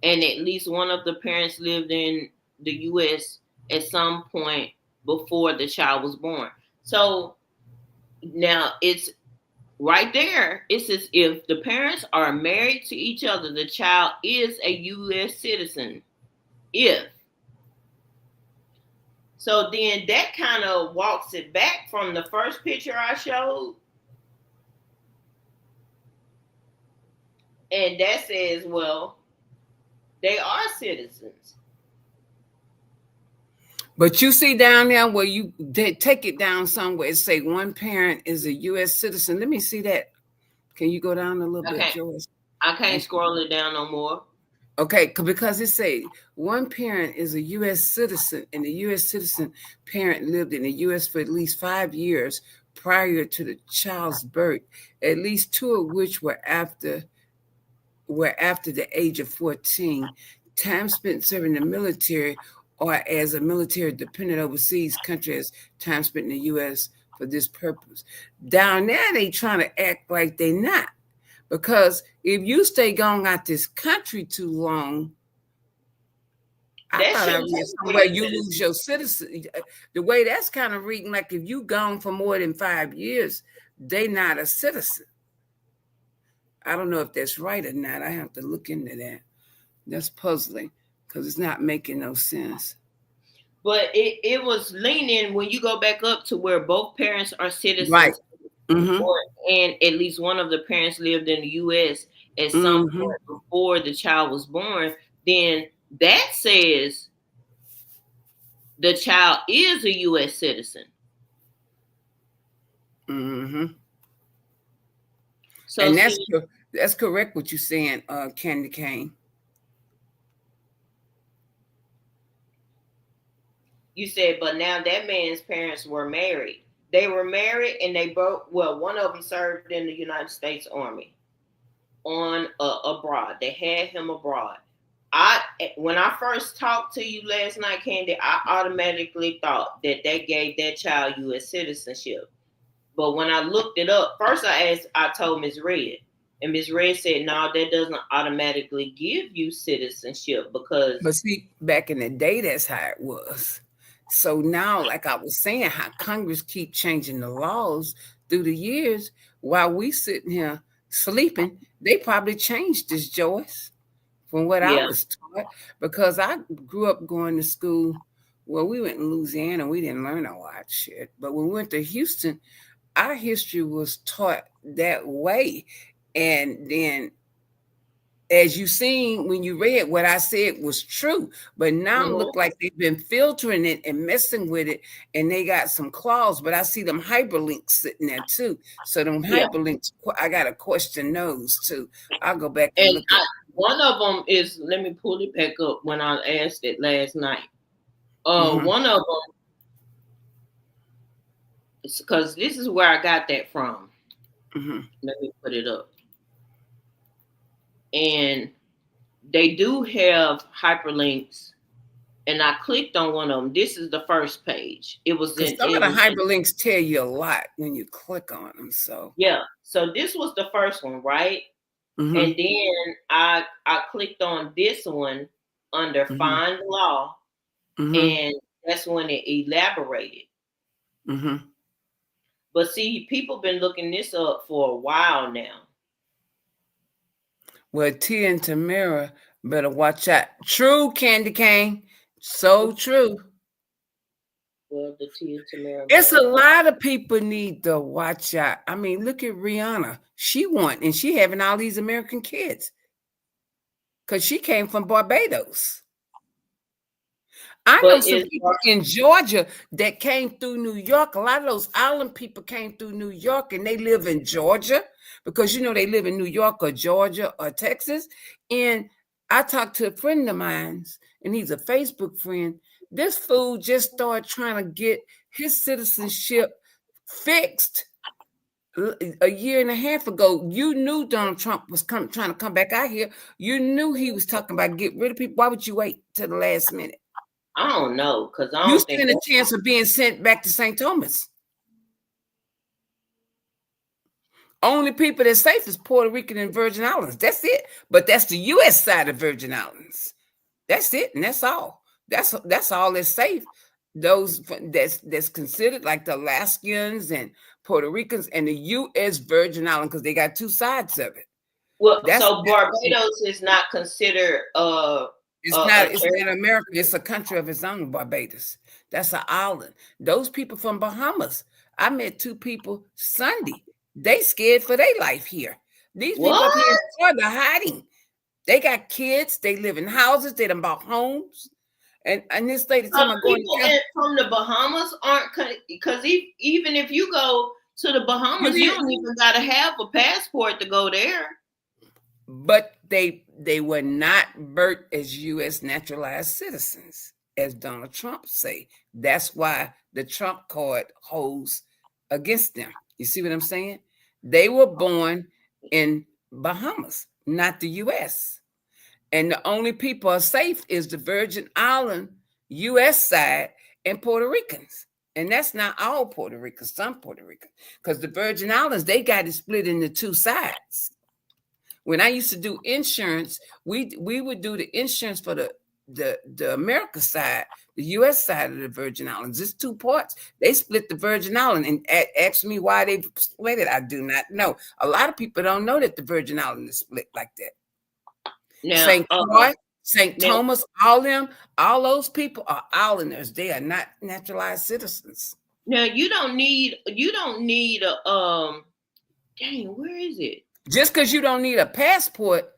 and at least one of the parents lived in the U.S. at some point before the child was born. So now it's right there. It says if the parents are married to each other, the child is a U.S. citizen. If so, then that kind of walks it back from the first picture I showed, and that says, well, they are citizens. But you see down there where they take it down somewhere, it say one parent is a U.S. citizen. Let me see that. Can you go down a little I bit, can't. Joyce? I can't Thank you. scroll it down no more. Okay, because it say one parent is a U.S. citizen, and the U.S. citizen parent lived in the U.S. for at least 5 years prior to the child's birth, at least two of which were after the age of 14. Time spent serving the military or as a military dependent overseas country as time spent in the U.S. for this purpose. Down there, they trying to act like they not. Because if you stay gone out this country too long, I That thought I shouldn't read take somewhere away you lose citizenship. your citizen. The way that's kind of reading, like if you gone for more than 5 years, they not a citizen. I don't know if that's right or not. I have to look into that. That's puzzling because it's not making no sense. But it was leaning when you go back up to where both parents are Right. citizens, Mm-hmm. or and at least one of the parents lived in the U.S. at some Mm-hmm. point before the child was born. Then that says the child is a U.S. citizen. Mm-hmm. So And that's see, that's correct what you're saying, Candy Cane. you said, but now that man's parents were married. They were married, and they both. Well, one of them served in the United States Army on abroad. They had him abroad. I when I first talked to you last night, Candy, I automatically thought that they gave that child U.S. citizenship. But when I looked it up, first I told Miss Red, and Miss Red said, "No, that doesn't automatically give you citizenship because But see, back in the day, that's how it was. So now, like I was saying, how Congress keep changing the laws through the years while we sitting here sleeping, they probably changed this, Joyce, from what I yeah, was taught. Because I grew up going to school. Well, we went in Louisiana, we didn't learn a lot of shit. But when we went to Houston, our history was taught that way. And then as you seen when you read what I said was true, but now mm-hmm, look like they've been filtering it and messing with it, and they got some clause. But I see them hyperlinks sitting there too. So them yeah." hyperlinks, I gotta question those too. I'll go back and And look at. one of them is, let me pull it back up when I asked it last night. Mm-hmm, One of them, because this is where I got that from. mm-hmm. Let me put it up. And they do have hyperlinks, and I clicked on one of them. This is the first page. It was Because in some of it the was in, hyperlinks tell you a lot when you click on them. So, yeah. So this was the first one, right? mm-hmm, And then I clicked on this one under mm-hmm, find law, mm-hmm, and that's when it elaborated. mm-hmm. But see, people been looking this up for a while now. Well, Tia and Tamara better watch out. True, Candy Cane. So true. Well, the Tia Tamara It's a married. lot of people need to watch out. I mean, look at Rihanna. She won, and she having all these American kids because she came from Barbados. I know But some is people in Georgia that came through New York. A lot of those island people came through New York and they live in Georgia because they live in New York or Georgia or Texas. And I talked to a friend of mine, and he's a Facebook friend. This fool just started trying to get his citizenship fixed a year and a half ago. You knew Donald Trump was trying to come back out here. You knew he was talking about get rid of people. Why would you wait till the last minute? I don't know because I You don't think stand a that. chance of being sent back to St. Thomas. Only people that's safe is Puerto Rican and Virgin Islands. That's it. But that's the U.S. side of Virgin Islands. That's it, and that's all. That's all that's safe. Those that's considered like the Alaskans and Puerto Ricans and the U.S. Virgin Islands because they got two sides of it. Well, That's so Barbados is not considered a It's territory. not America. It's a country of its own, Barbados. That's an island. Those people from Bahamas. I met two people Sunday. They scared for their life here. These people up here in What? Florida hiding. They got kids. They live in houses. They done bought homes. And this lady So told me going people to tell. from the Bahamas aren't because even if you go To the You Bahamas, you did, don't even gotta have a passport to go there. but they were not birthed as U.S. naturalized citizens, as Donald Trump say. That's why the Trump card holds against them. You see what I'm saying? They were born in Bahamas, not the U.S. And the only people are safe is the Virgin Island U.S. side and Puerto Ricans. And that's not all Puerto Ricans, some Puerto Ricans. Because the Virgin Islands, they got it split into two sides. When I used to do insurance, we would do the insurance for the America side, the U.S. side of the Virgin Islands. It's two parts. They split the Virgin Island and ask me why they split it. I do not know. A lot of people don't know that the Virgin Island is split like that. Now, St. Croix, St. now, Thomas, all them, all those people are islanders. They are not naturalized citizens. now, you don't need a Dang, where is it? Just because you don't need a passport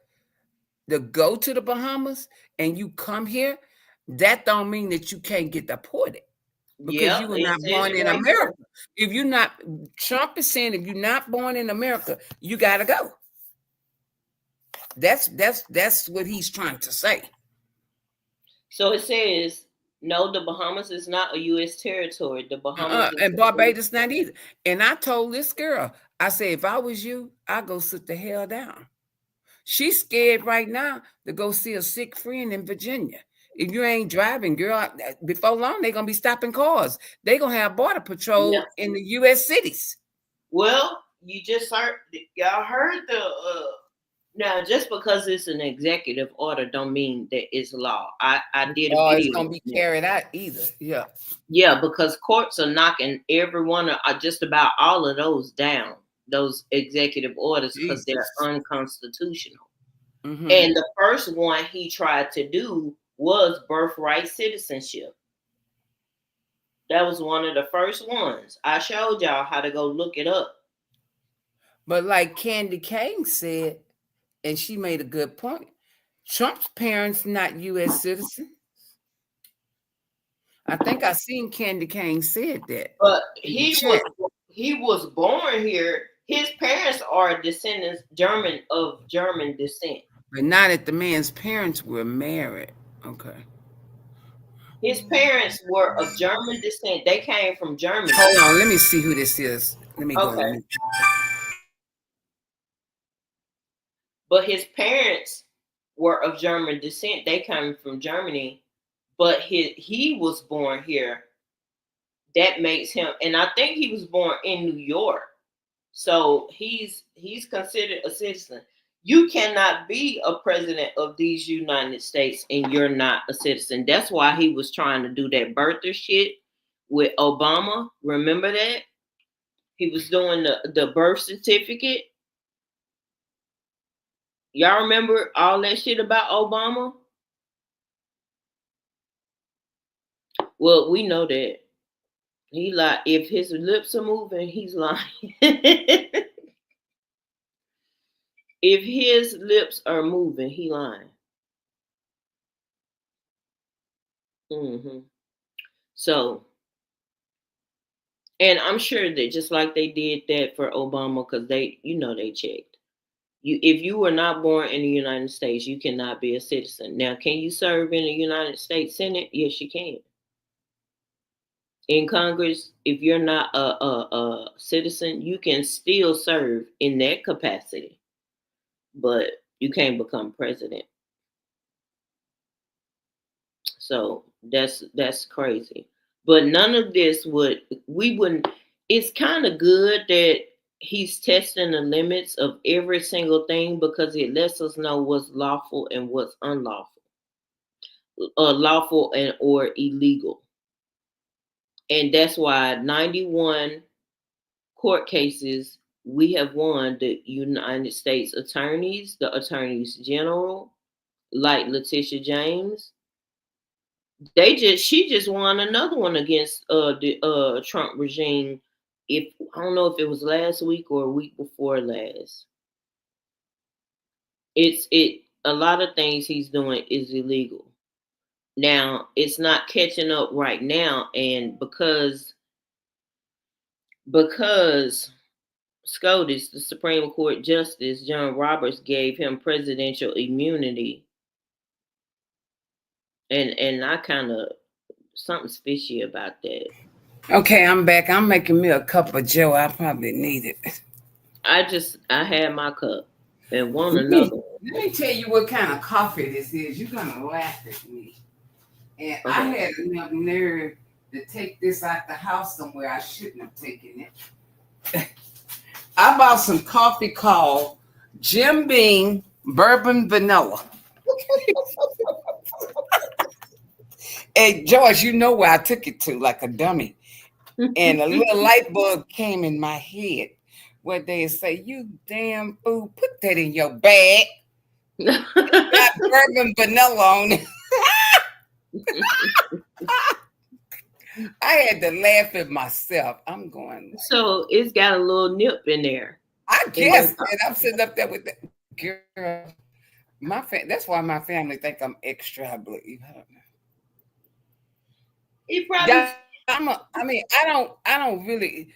to go to the Bahamas and you come here, that don't mean that you can't get deported because Yeah, you were it not says born it in right here. America. If you're not, Trump is saying if you're not born in America, you got to go. That's what he's trying to say. So it says no, the Bahamas is not a U.S. territory. The Bahamas is And Barbados not either. And I told this girl, I said, if I was you, I'd go sit the hell down. She's scared right now to go see a sick friend in Virginia. If you ain't driving, girl, before long they're gonna be stopping cars. They're gonna have border yeah. patrol in the U.S. cities. Well, you just heard y'all heard the now just because it's an executive order don't mean that it's law. I did a Or it's video gonna on be that. carried out either. Yeah. Yeah, because courts are knocking every one of just about all of those down, those executive orders, because they're Jesus. unconstitutional. Mm-hmm. And the first one he tried to do was birthright citizenship. That was one of the first ones. I showed y'all how to go look it up. But like Candy King said, and she made a good point. Trump's parents not U.S. citizens. I think I seen Candy King said that But in the chat. he was born here. His parents are descendants German of German descent. But not that the man's parents were married. Okay. His parents were of German descent. They came from Germany. Hold on. Let me see who this is. Let me go to Okay. me. But his parents were of German descent. They came from Germany. But he was born here. That makes him, and I think he was born in New York. So he's considered a citizen. You cannot be a president of these United States and you're not a citizen. That's why he was trying to do that birther shit with Obama. Remember that? He was doing the birth certificate. Y'all remember all that shit about Obama? Well, we know that. He like if his lips are moving, he's lying. If his lips are moving, he lying. Hmm. So, and I'm sure that just like they did that for Obama, because they checked. You, if you were not born in the United States, you cannot be a citizen. Now, can you serve in the United States Senate? Yes, you can. In Congress, if you're not a citizen, you can still serve in that capacity, but you can't become president. So that's crazy. But none of this would we wouldn't. It's kind of good that he's testing the limits of every single thing because it lets us know what's lawful and what's unlawful, lawful and or illegal. And that's why 91 court cases we have won the United States attorneys, the attorneys general, like Letitia James. She just won another one against the Trump regime. If I don't know if it was last week or a week before last. It a lot of things he's doing is illegal. Now it's not catching up right now, and because because SCOTUS, the Supreme Court Justice John Roberts, gave him presidential immunity, and I kind of something's fishy about that. Okay, I'm back. I'm making me a cup of Joe. I probably need it. I had my cup and want Let me, another one. let me tell you what kind of coffee this is. You're gonna laugh at me. And I Okay. had enough nerve to take this out the house somewhere I shouldn't have taken it. I bought some coffee called Jim Beam Bourbon Vanilla. Hey, George, you know where I took it to like a dummy. And a little light bulb came in my head where they say, "You damn fool, put that in your bag. Got bourbon vanilla on it." I had to laugh at myself. I'm going like, So it's got a little nip in there. I In guess, that and I'm sitting up there with that girl. That's why my family think I'm extra, I believe. I don't know. It Yeah, probably I don't really.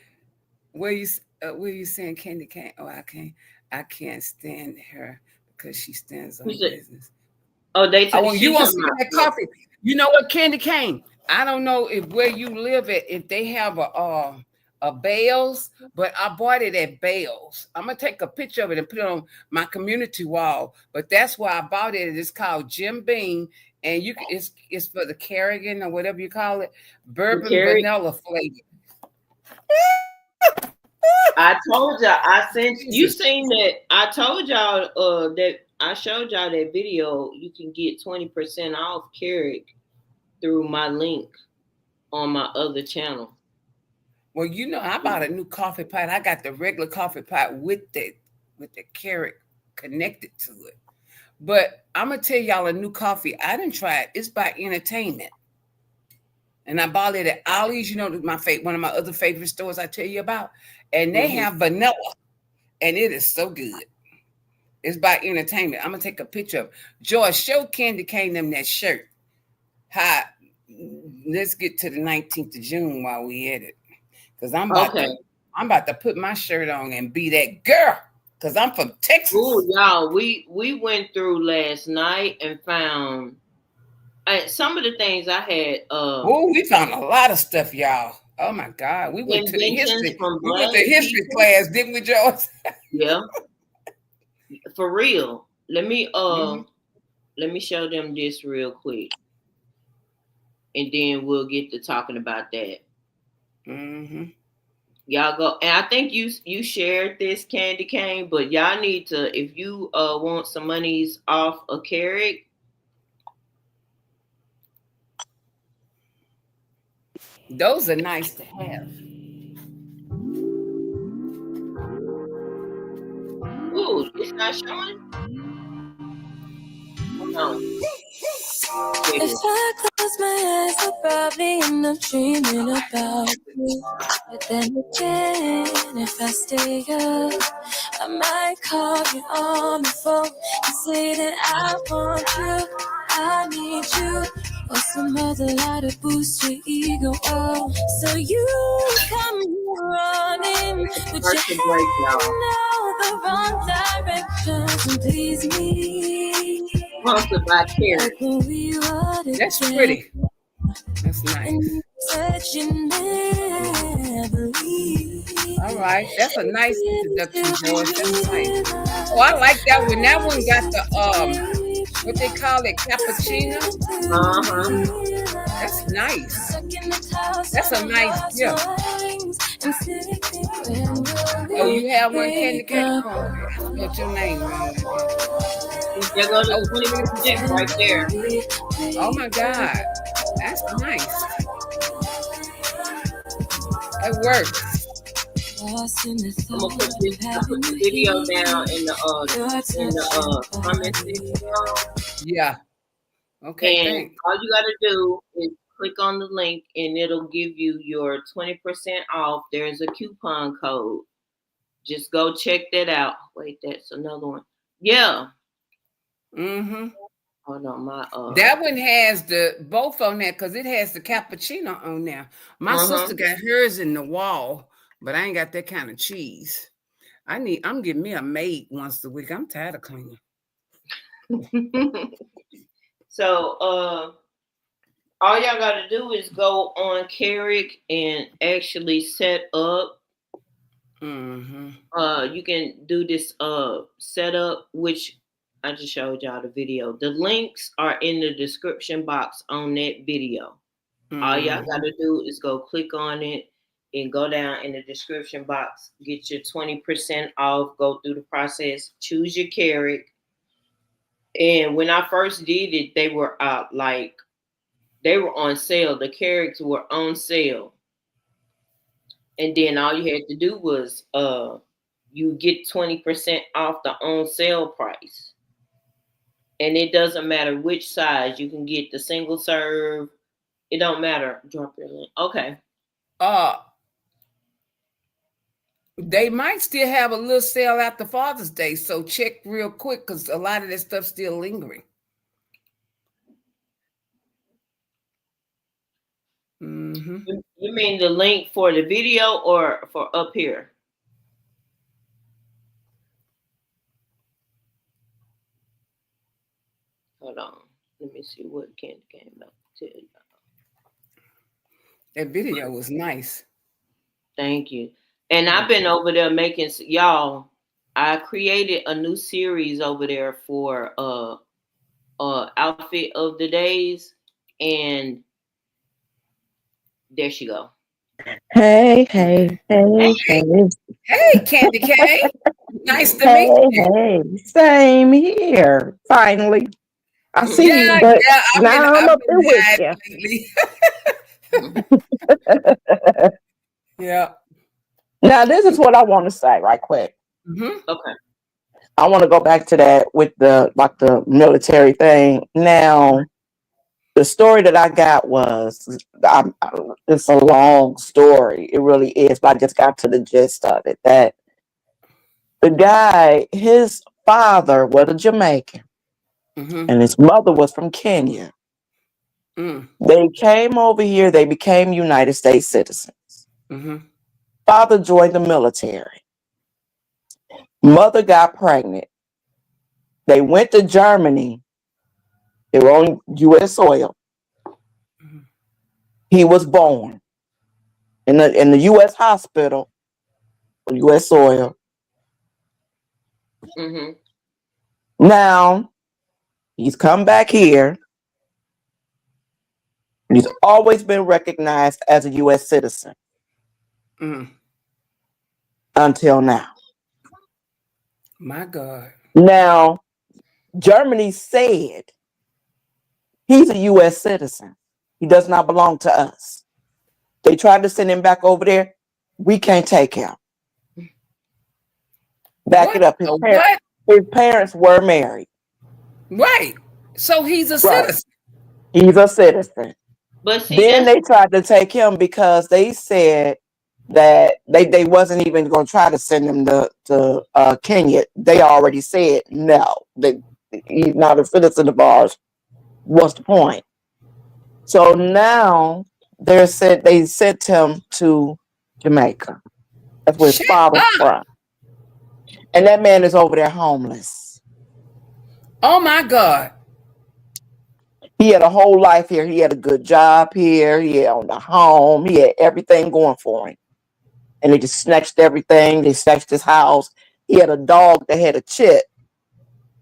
Where you saying Candy Cane? Oh, I can't stand her because she stands on business. I want you she want talking some of about that coffee. You know what, Candy Cane? I don't know if where you live at if they have a Bales, but I bought it at Bales. I'm gonna take a picture of it and put it on my community wall. But that's why I bought it. It's called Jim Beam, and it's for the Carrigan or whatever you call it, the bourbon carrot. vanilla flavor. I told y'all I sent you Jesus. seen that. I told y'all that I showed y'all that video. You can get 20% off carrot through my link on my other channel. Well, I bought a new coffee pot. I got the regular coffee pot with the carrot connected to it. But I'm gonna tell y'all a new coffee. I didn't try it. It's by Entertainment, and I bought it at Ollie's. One of my other favorite stores I tell you about, and they Hmm. have vanilla, and it is so good. It's by Entertainment. I'm gonna take a picture of George. Show Candy Cane them that shirt. Hi, let's get to the 19th of June while we at it, because Okay. I'm about to put my shirt on and be that girl, because I'm from Ooh, Texas. y'all, we went through last night and found some of the things I had Oh, we found a lot of stuff, y'all. Oh my God, we went to the inventions history. from We went to black history people. class, didn't we, George? Yeah, for real. Hmm. Let me show them this real quick, and then we'll get to talking about that. Hmm. Y'all go, and I think you shared this candy cane, but y'all need to if you want some monies off a carrot. Those are nice to have. Ooh, it's not showing. Hold on. If There. I close my eyes, I'll probably end up dreaming about you. But then again, if I stay up, I might call you on the phone and say that I want you, I need you, or some other lie to boost your ego. Oh, so you come running with your Commercial break, head y'all. in all the wrong directions and please me. Sponsored by Like Carrot. when we were That's together pretty. That's and nice. you said you never leave. All right, that's a nice Please introduction, still George. That's nice. believe Oh, I us. like that one. I That want one us got to the stay what they true. call it, This cappuccino. feeling Uh to huh. That's realize. nice. Stuck in the clouds That's on a our nice hearts, no gift. wings, and sleeping when Oh, will we you have one, Candy break Cane? up? Oh, okay. I spelled your name wrong, I guess. There goes the Oh, 20% 20%. When right there. will we Oh my break up? God. That's nice. It works. Lost in the I'm gonna thought put this. of I put having the you video down here. Your in the touch and comment body. section, y'all. Yeah. Okay, And thanks. all you gotta do is click on the link, and it'll give you your 20% off. There's a coupon code. Just go check that out. Wait, that's another one. Yeah. Mm-hmm. Hold on, my That one has the both on there because it has the cappuccino on there. My uh huh. sister got hers in the wall. but I ain't got that kind of cheese. I'm getting me a maid once a week. I'm tired of cleaning. So, all y'all got to do is go on Carrick and actually set up. Mm-hmm. You can do this setup, which I just showed y'all the video. The links are in the description box on that video. All y'all got Mm-hmm. to do is go click on it and go down in the description box. Get your 20% off. Go through the process. Choose your Carrick. And when I first did it, they were like they were on sale. The Carricks were on sale, and then all you had to do was you get 20% off the on sale price. And it doesn't matter which size. You can get the single serve. It don't matter. Drop your link. Okay. Uh, they might still have a little sale after Father's Day, so check real quick because a lot of that stuff's still lingering. Mm-hmm. You mean the link for the video or for up here? Hold on. Let me see what Candy came up to tell you. That video was nice. Thank you. And Yeah. I've been over there making y'all. I created a new series over there for outfit of the days, and there she go. Hey, hey, hey, Hey, hey, hey, Candy K. Nice to meet hey, you. hey. Same here. Finally, I see Yeah, you, but yeah. now I'm I've up there been with hiding you. lately. Yeah. Now, this is what I want to say right quick. Mm-hmm. Okay. I want to go back to that with the military thing. Now, the story that I got was it's a long story. It really is, but I just got to the gist of it. That the guy, his father was a Jamaican, Mm-hmm. and his mother was from Kenya. Mm. They came over here, they became United States citizens. Mm-hmm. Father joined the military. Mother got pregnant. They went to Germany. They were on U.S. soil. Mm-hmm. He was born in the U.S. hospital on U.S. soil. Mhm. Now he's come back here. He's always been recognized as a U.S. citizen Mm. until now. My God. Now, Germany said he's a U.S. citizen. He does not belong to us. They tried to send him back over there. We can't take him. Back What it up. the what? His parents were married. Right. So he's a Right. citizen. He's a citizen. But see, Then that's they tried to take him because they said that they wasn't even going to try to send him to Kenya. They already said no. That he's not a citizen of ours. What's the point? So now they sent him to Jamaica. That's where his Shut father's up. from. And that man is over there homeless. Oh my God. He had a whole life here. He had a good job here. He had owned a home. He had everything going for him. And they just snatched everything. They snatched his house. He had a dog that had a chip.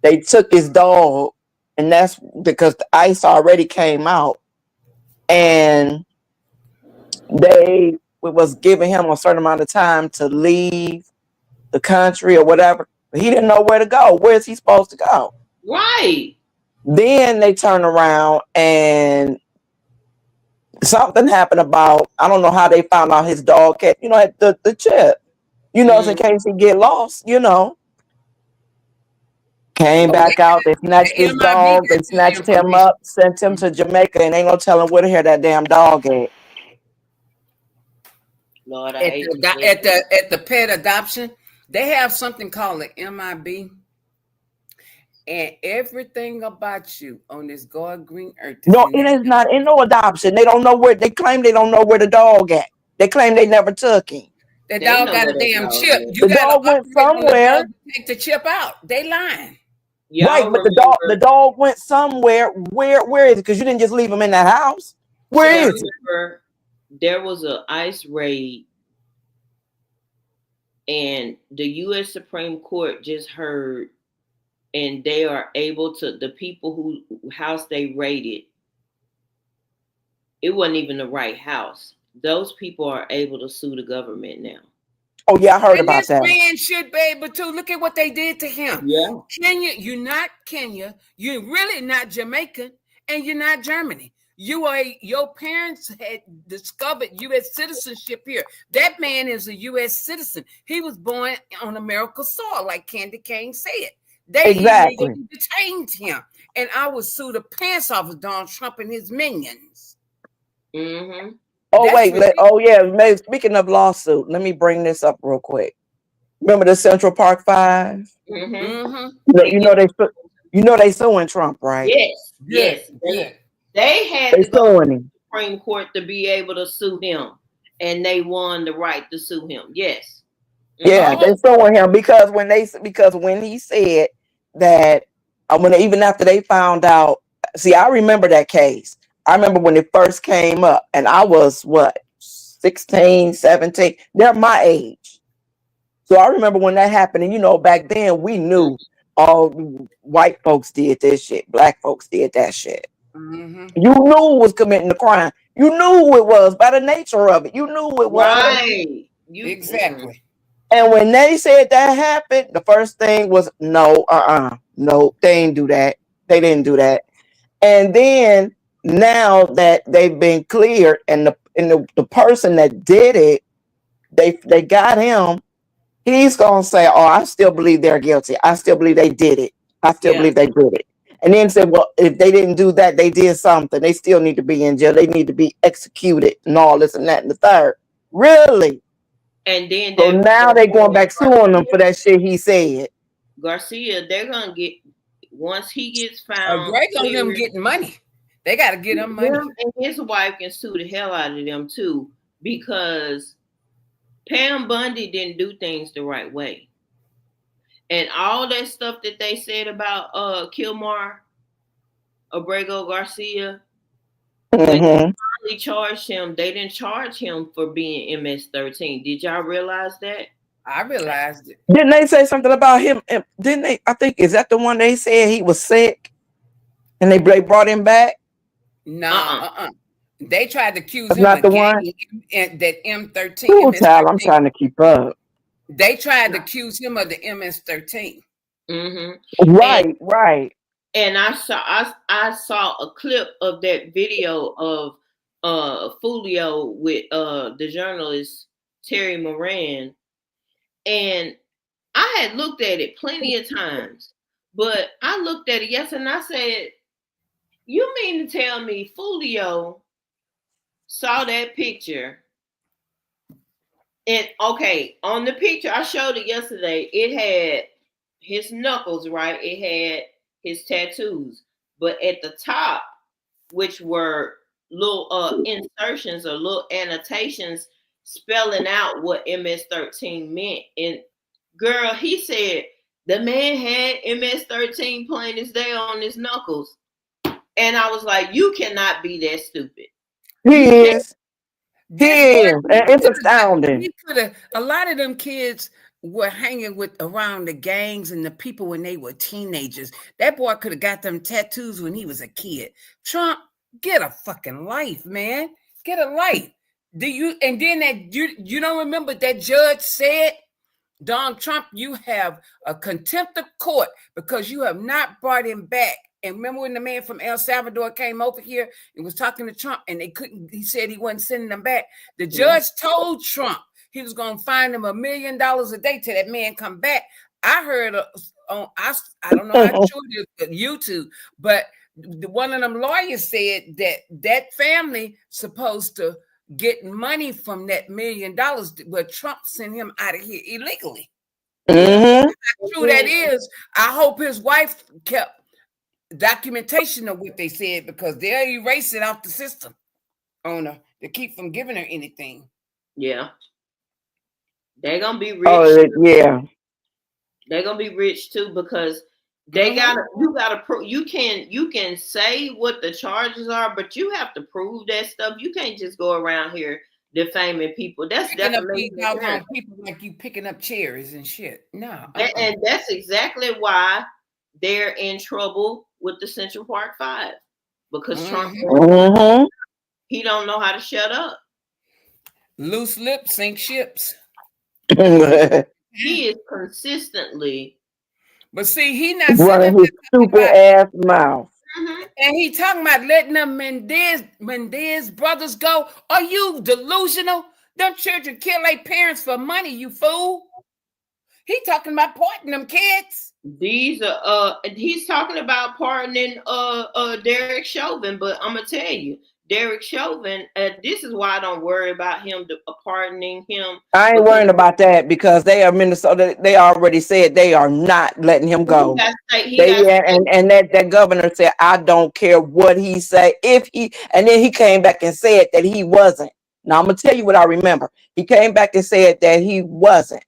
They took his dog, and that's because the ice already came out. And they was giving him a certain amount of time to leave the country or whatever. But he didn't know where to go. Where is he supposed to go? right. Then they turn around and something happened about, I don't know how they found out his dog had, had the chip. So in Mm. case he get lost. Came Oh, back out, they snatched the his MIB dog, they got your snatched him information. up, sent him to Jamaica, and ain't no telling where the hell that damn dog at. Lord, I hate to say At the pet adoption, they have something called an MIB, and everything about you on this God green earth is No, in it that. is not in no adoption. They don't know where, they claim they don't know where the dog at. They claim they never took him. That They dog know got where a that damn dog chip. is. You The got to dog went operate on the dog somewhere. to take the chip out. They lying. Right, Y'all but the remember? dog went somewhere. Where is it? Because you didn't just leave him in that house. Where Y'all Child. is it? remember? There was a ICE raid, and the U.S. Supreme Court just heard, and they are able to, the people who house they raided, it wasn't even the right house. Those people are able to sue the government now. Oh yeah, I heard And about this that. man should be able to. Look at what they did to him. Yeah. Kenya, you're not Kenya. You're really not Jamaican, and you're not Germany. Your parents had discovered U.S. citizenship here. That man is a U.S. citizen. He was born on America's soil, like Candy Cane said. They illegally Exactly. detained him, and I would sue the pants off of Donald Trump and his minions. Mm-hmm. Oh That's wait, ridiculous. oh yeah. Speaking of lawsuit, let me bring this up real quick. Remember the Central Park Five? Mm-hmm. Mm-hmm. They You get know they suing Trump, right? yes, Good, yes. They good. they had They to go to suing him. the Supreme Court to be able to sue him, and they won the right to sue him. Yes. Yeah, Mm-hmm. they Oh, suing him because when he said that when even after they found out. See, I remember that case. I remember when it first came up, and I was what 16, 17. They're my age. So I remember when that happened, and back then we knew all white folks did this shit, black folks did that shit. mm-hmm. You knew who was committing the crime. You knew who it was by the nature of it. You knew who it was. Right. You. Mm-mm. Exactly. And when they said that happened, the first thing was no, no, they didn't do that. They didn't do that. And then now that they've been cleared, and the person that did it, they got him. He's gonna say, "Oh, I still believe they're guilty. I still believe they did it. I still Yeah. believe they did it." And then said, "Well, if they didn't do that, they did something. They still need to be in jail. They need to be executed and all this and that and the third." Really? And then So now that they boy going back suing them for that shit he said. Garcia, they're gonna get once he gets found Greg on them clear. getting money. They got to get them money. Him and his wife can sue the hell out of them too, because Pam Bundy didn't do things the right way, and all that stuff that they said about Kilmar Abrego Garcia, when they Hmm. finally charged him, they didn't charge him for being MS-13. Did y'all realize that? I realized it. Didn't they say something about him? Didn't they? I think is that the one they said he was sick and they brought him back. Nah, Uh-uh. They tried to accuse That's him not of the one. gang and that M13, Ooh, child, I'm MS13. trying to keep up. They tried to accuse him of the MS13. Mm-hmm. And Right, right. I saw a clip of that video of Fulio with the journalist Terry Moran, and I had looked at it plenty of times, but I looked at it yesterday and I said, "You mean to tell me Fulio saw that picture?" And okay, on the picture I showed it yesterday, it had his knuckles, right? It had his tattoos, but at the top, which were little insertions or little annotations spelling out what MS-13 meant. And girl, he said the man had MS-13 plain as day on his knuckles. And I was like, you cannot be that stupid. He You can't. is. He This boy, is. And it's astounding. he could have. A lot of them kids were hanging with around the gangs and the people when they were teenagers. That boy could have got them tattoos when he was a kid. Trump, get a fucking life, man. Get a life. Do you? And then that you don't remember that judge said, Donald Trump, you have a contempt of court because you have not brought him back. And remember when the man from El Salvador came over here and was talking to Trump and they couldn't, he said he wasn't sending them back. The judge told Trump he was going to fine him $1 million a day till that man come back. I heard on, I don't know how true it is on YouTube, but one of them lawyers said that that family supposed to get money from that $1 million, but Trump sent him out of here illegally. Yeah. Hmm. How true that is, I hope his wife kept documentation of what they said because they'll erase it off the system on her to keep from giving her anything. Yeah. They're gonna be rich. Oh yeah. They're gonna be rich too because they gotta. You gotta prove. You can say what the charges are, but you have to prove that stuff. You can't just go around here defaming people. That's Picking up these defamation of doggone character. people like you picking up cherries and shit. No, And that's exactly why they're in trouble with the Central Park Five because Trump Mm-hmm. he don't know how to shut up. Loose lips sink ships. He is consistently. But see, he not sitting up Running his there talking stupid about, ass mouth. Mhm. and he talking about letting them Mendez brothers go. Are you delusional? Them children kill their parents for money, you fool. He talking about pointing them kids. These are he's talking about pardoning Derek Chauvin, but I'm gonna tell you, Derek Chauvin, this is why I don't worry about him pardoning him I ain't because worrying about that because they are Minnesota. They already said they are not letting him go. he They got and that governor said, I don't care what he say. If he and then he came back and said that he wasn't. Now I'm gonna tell you what I remember. He came back and said that he wasn't.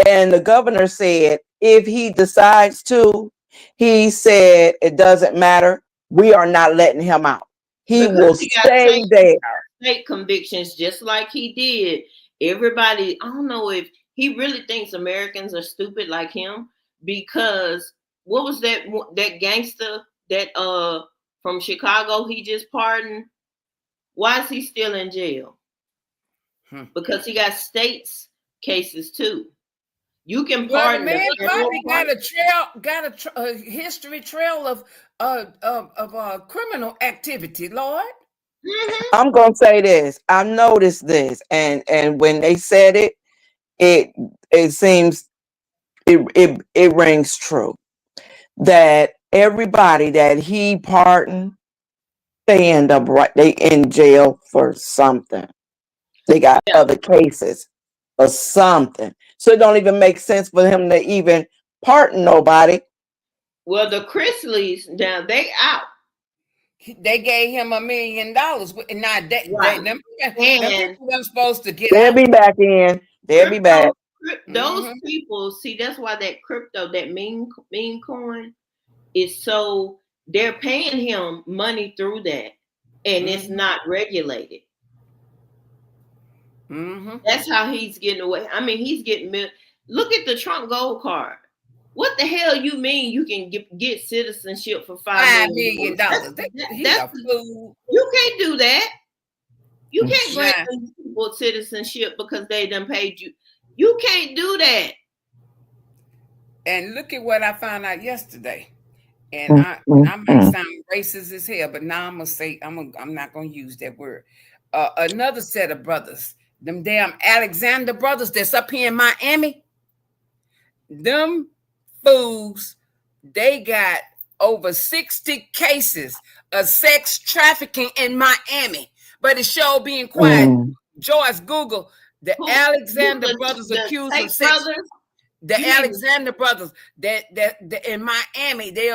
And the governor said, if he decides to, he said it doesn't matter. We are not letting him out. He because will he got stay there. state convictions just like he did. Everybody, I don't know if he really thinks Americans are stupid like him because what was that gangster that from Chicago he just pardoned? Why is he still in jail? Because he got states cases too. You can Well, the pardon the man federal probably part. got a history trail of criminal activity, Lord. Mm-hmm. I'm gonna say this. I noticed this, and when they said it, it it seems it rings true that everybody that he pardoned, they end up they in jail for something. They got Yeah. other cases or something. So it don't even make sense for him to even pardon nobody. Well, the Chrisleys now they out. They gave him $1 million. Now Right. them And people weren't supposed to get They'll out. be back in. They'll be back. crypto, those people, see, that's why that crypto, that meme coin, is so they're paying him money through that, and it's not regulated. That's how he's getting away. I mean, he's getting. Look at the Trump gold card. What the hell you mean you can get citizenship for $5 $5 million? million. He That's a fool. you can't do that. You can't grant Nah. these people citizenship because they done paid you. You can't do that. And look at what I found out yesterday. And Mm, mm, I might mm. sound racist as hell, but now I'm gonna say I'm not gonna use that word. Another set of brothers, them damn Alexander brothers that's up here in Miami, them fools, they got over 60 cases of sex trafficking in Miami, but it sure being quiet. Mm. Joyce, Google the Who Alexander brothers the accused of Tate sex. brothers? The You mean Alexander brothers that in Miami, they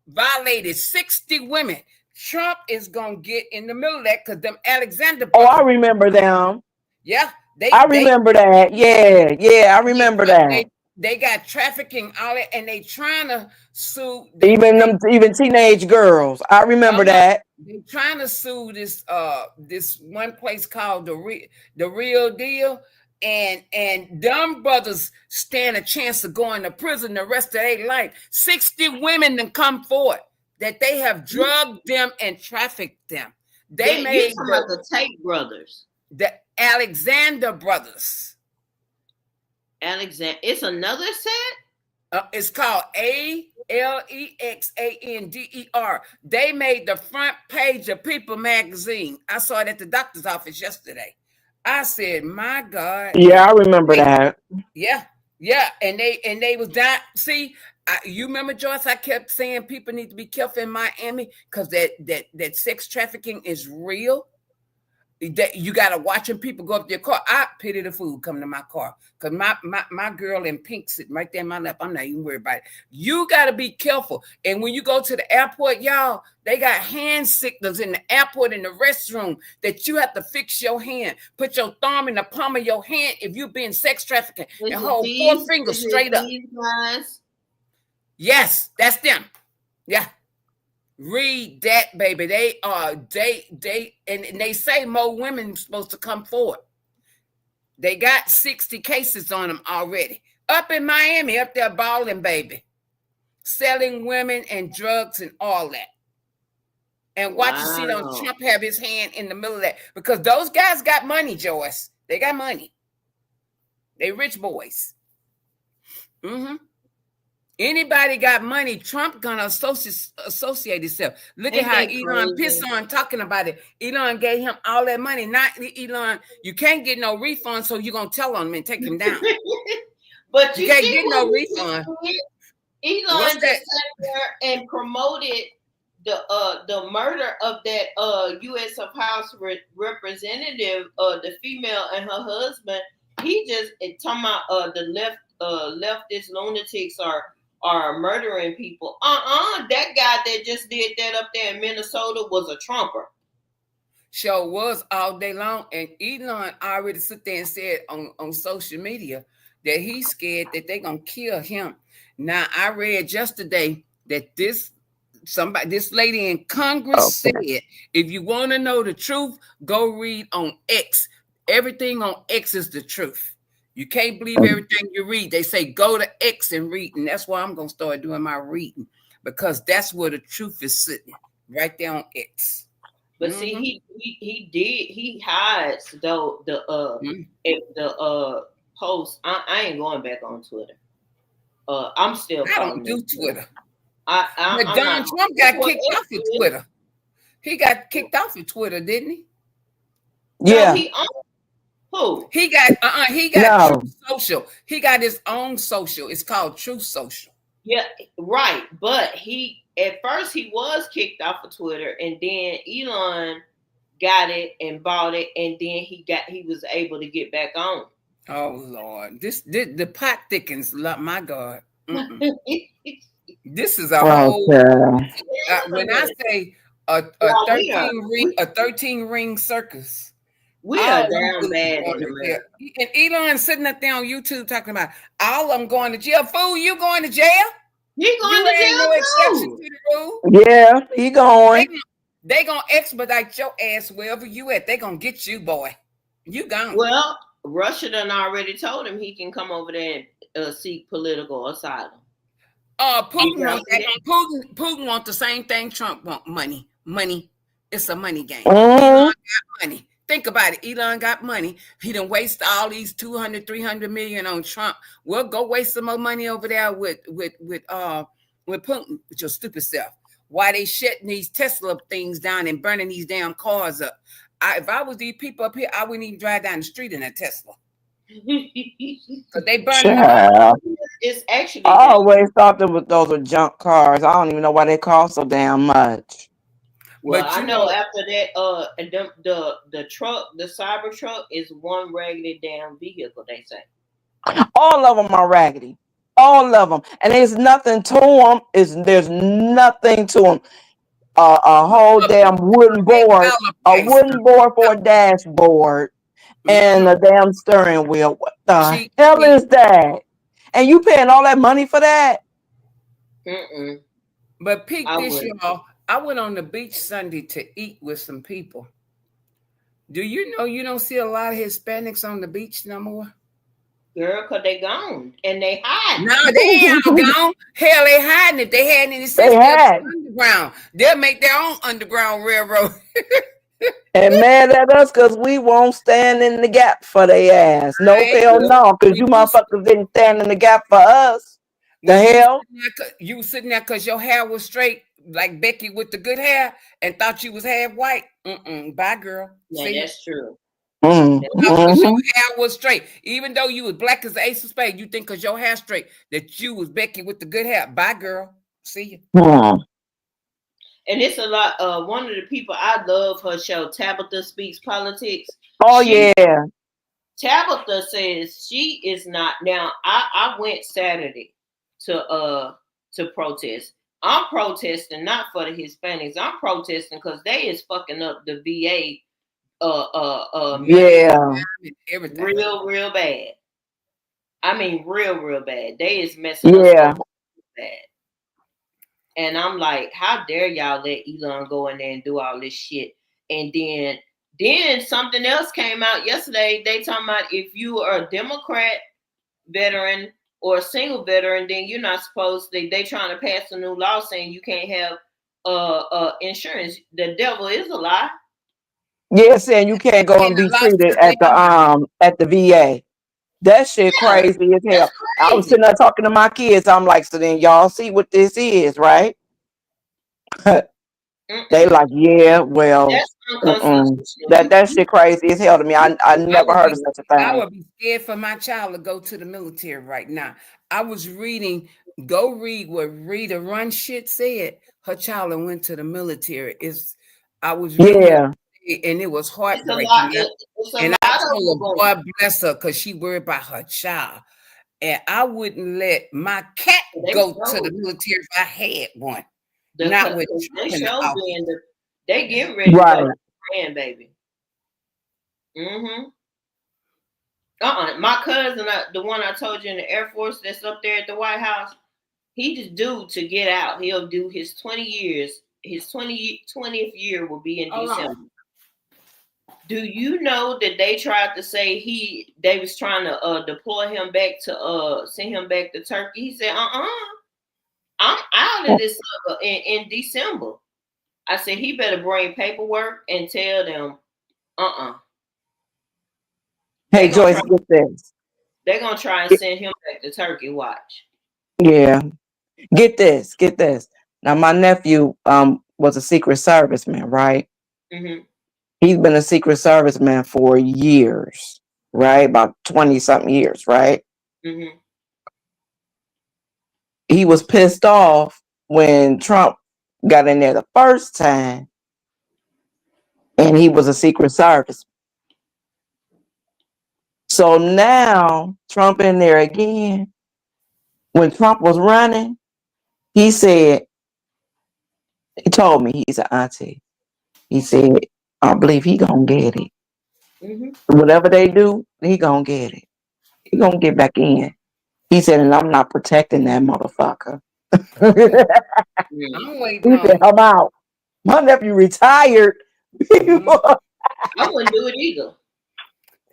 violated 60 women. Trump is gonna get in the middle of that because them Alexander Oh, I brothers, remember them. yeah, I remember that. Yeah, yeah, I remember that. they got trafficking all that, and they trying to sue. Even teenage girls. I remember that. They trying to sue this one place called the Real Deal, and dumb brothers stand a chance of going to prison the rest of their life. 60 women then come forward that they have drugged them and trafficked them. They that you made talking about the Tate brothers? the Alexander brothers. Alexander, it's another set. It's called Alexander. They made the front page of People magazine. I saw it at the doctor's office yesterday. I said, "My God!" Yeah, I remember that. Yeah, and they was that. See, you remember Joyce? I kept saying people need to be careful in Miami because that sex trafficking is real. that you gotta watching people go up to your car. I pity the food coming to my car because my girl in pink sitting right there in my lap. I'm not even worried about it. You gotta be careful. And when you go to the airport, y'all, they got hand signals in the airport in the restroom that you have to fix your hand. Put your thumb in the palm of your hand if you're being sex trafficking and hold four fingers Is it straight up. these guys? Yes, that's them. Yeah. Read that, baby. They are and they say more women supposed to come forward. They got 60 cases on them already. Up in Miami, up there balling, baby. Selling women and drugs and all that. And watch you see on Wow. Trump have his hand in the middle of that. Because those guys got money, Joyce. They got money. They rich boys. Mm-hmm. Anybody got money, Trump gonna associate himself. Look at Ain't how that Elon pissed crazy? on talking about it. Elon gave him all that money. Not Elon, you can't get no refund, so you're gonna tell on him and take him down. But You you can't see get what no he just refund. did? What's Elon that? just sat there and promoted the murder of that U.S. of House representative, the female and her husband. He just talking about the leftist lunatics are murdering people. That guy that just did that up there in Minnesota was a Trumper. Show was all day long, and Elon already sit there and said on social media that he's scared that they're gonna kill him. Now I read yesterday that this lady in Congress said, if you want to know the truth, go read on X. Everything on X is the truth. You can't believe everything you read. They say go to X and read, and that's why I'm gonna start doing my reading because that's where the truth is sitting, right there on X. But see, Mm-hmm. he hides though the post. I ain't going back on Twitter. I'm still I calling don't it do Twitter. Twitter. But I'm not. Donald Trump That's got what kicked X off of is. Twitter. He got kicked off of Twitter, didn't he? No, Yeah. he on who? He got True No. Social. He got his own social. It's called True Social. Yeah, right. But he at first he was kicked off of Twitter, and then Elon got it and bought it, and then he was able to get back on. Oh Lord, this the pot thickens. My God, mm-mm. This is a whole. Okay. When I say a Well, 13 ring circus, we all are them down fools bad going in to jail. America. And Elon sitting up there on YouTube talking about all of them going to jail. Fool, you going to jail? He going You to ain't no jail exception to too. the rule. Yeah, he They going. they gonna expedite your ass wherever you at. They gonna get you, boy. You gone. Well, Russia done already told him he can come over there and seek political asylum. He Putin want that. wanted it. Putin want the same thing Trump want. Money. It's a money game. Elon Mm-hmm. got money. Think about it. Elon got money. He done waste all these 200, 300 million on Trump. Well, go waste some more money over there with Putin, with your stupid self. Why they shutting these Tesla things down and burning these damn cars up? If I was these people up here, I wouldn't even drive down the street in a Tesla. Because they burning them up. Child. It's I actually always thought those were junk cars. I don't even know why they cost so damn much. well, But I you know know, after that, and the truck, the cyber truck, is one raggedy damn vehicle. They say. All of them are raggedy. All of them, and there's nothing to them. There's nothing to them. A whole damn wooden board, $8 a price. wooden board for a dashboard, and Mm-mm. a damn steering wheel. What the Cheap, hell cheap. is that? And you paying all that money for that? Mm-mm, But peep I this, wouldn't. y'all. I went on the beach Sunday to eat with some people. Do you know you don't see a lot of Hispanics on the beach no more? Girl, cause they gone and they hiding. No, they ain't all gone. Hell, they hiding. If they had any They sense, they'll go had underground. They'll make their own underground railroad. and mad at us because we won't stand in the gap for their ass. No Right? hell no, because When you you motherfuckers didn't stand in the gap for us. The when hell? you was sitting there because your hair was straight, like Becky with the good hair, and thought you was half white. Bye, girl. Now See you. that's true. Because your Mm-hmm. hair was straight. Even though you was black as the ace of spades, you think because your hair straight that you was Becky with the good hair. Bye, girl. See you. Hmm. and it's a lot. One of the people I love her show, Tabitha Speaks Politics. Oh She yeah, Tabitha says she is not now. I went Saturday to protest. I'm protesting not for the Hispanics. I'm protesting because they is fucking up the VA medical yeah, everything. real bad. I mean real bad. They is messing us yeah. up bad. And I'm like, how dare y'all let Elon go in there and do all this shit? And then something else came out yesterday. They talking about if you are a Democrat veteran or a single veteran, then you're not supposed to. They trying to pass a new law saying you can't have insurance. The devil is a lie. Yeah, saying you can't go And and be the lost treated the damn. at the VA. That shit Yeah, crazy as hell. that's I was sitting crazy. there talking to my kids. I'm like, so then y'all see what this is, right? They Mm-mm. like, yeah, well, That's unconstitutional. that shit crazy as hell to me. I I never would heard be of such a I thing. would be scared for my child to go to the military right now. I was reading, go read what Rita Run shit said. Her child went to the military. Is I was reading it Yeah, and it was it's a lot. heartbreaking. It's a And lot I of told them her, going. God bless her, because she worried about her child. And I wouldn't let my cat They go to the show military if I had one. Not with the they Trump in the show office. being they getting ready to go to right. grandbaby. Mm-hmm. My cousin, the one I told you in the Air Force that's up there at the White House, he just due to get out. He'll do his 20 years. His 20th year will be in Hold on. December. Do you know that they tried to say they was trying to deploy him back to send him back to Turkey? He said, I'm out of this in December. I said he better bring paperwork and tell them, uh-uh. Hey They're gonna try Joyce, get this. they're gonna try and send him back to Turkey. Watch. Yeah, get this. Now my nephew was a Secret Serviceman, right? Mm-hmm. He's been a Secret Serviceman for years, right? About 20 something years, right? Mm-hmm. He was pissed off when Trump got in there the first time and he was a Secret Service. So now Trump in there again. When Trump was running, he said, he told me, he's an auntie. He said, I believe he gonna get it. Mm-hmm. Whatever they do, he gonna get it. He gonna get back in. He said, and I'm not protecting that motherfucker. Oh, Mm-hmm. I'm waiting He said, on. I'm out. My nephew retired. He Mhm. I wouldn't do it either.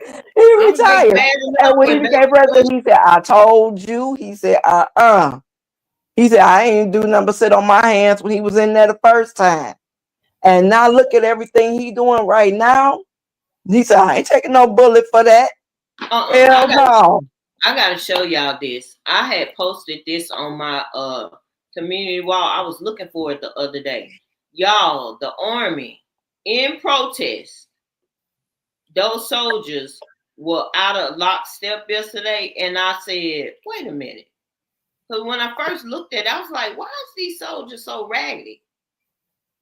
I'm It's waiting retired. bad And enough when he when became baby Bush. president, he said, I told you. He said, He said, I ain't do nothing but sit on my hands when he was in there the first time. And now look at everything he doing right now. He said, I ain't taking no bullet for that. I Hell got no. I gotta show y'all this. I had posted this on my community wall. I was looking for it the other day. Y'all, the army in protest, those soldiers were out of lockstep yesterday, and I said, wait a minute. Because when I first looked at it, I was like, why is these soldiers so raggedy?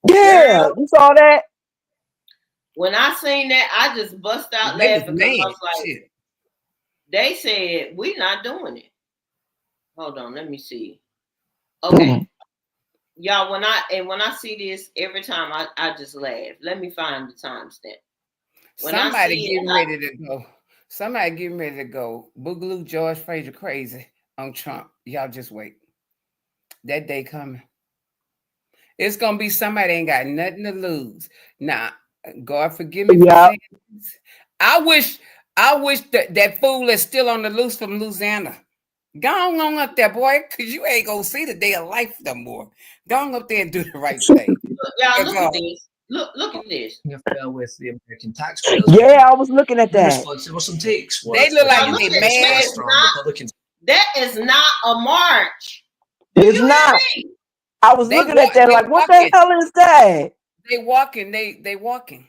Yeah, Girl, you saw that? when I seen that, I just bust out They was laughing because I mad. was like, Shit. they said, we not doing it. Hold on, let me see. Mhm. Okay. Y'all, when I see this every time, I just laugh. Let me find the timestamp. When I Somebody see it, getting ready to go. Somebody getting ready to go. Boogaloo George Fraser crazy on Trump. Y'all just wait. That day coming. It's gonna be somebody ain't got nothing to lose. Now, God forgive me for Yeah. saying this. I wish that fool is still on the loose from Louisiana. Go on up there, boy, because you ain't gonna see the day of life no more. Go on up there and do the right thing. y'all 'Cause, look at this. Look at this. Affair with the American taxpayers Yeah, picking I up. was looking at In that. response, there were some takes they worth look like Y'all looking look at. they at that mad. Response is from not Republicans. a march. Do It's you not. hear me? I was looking at that They like, what the walking. hell is that? They walking. They walking.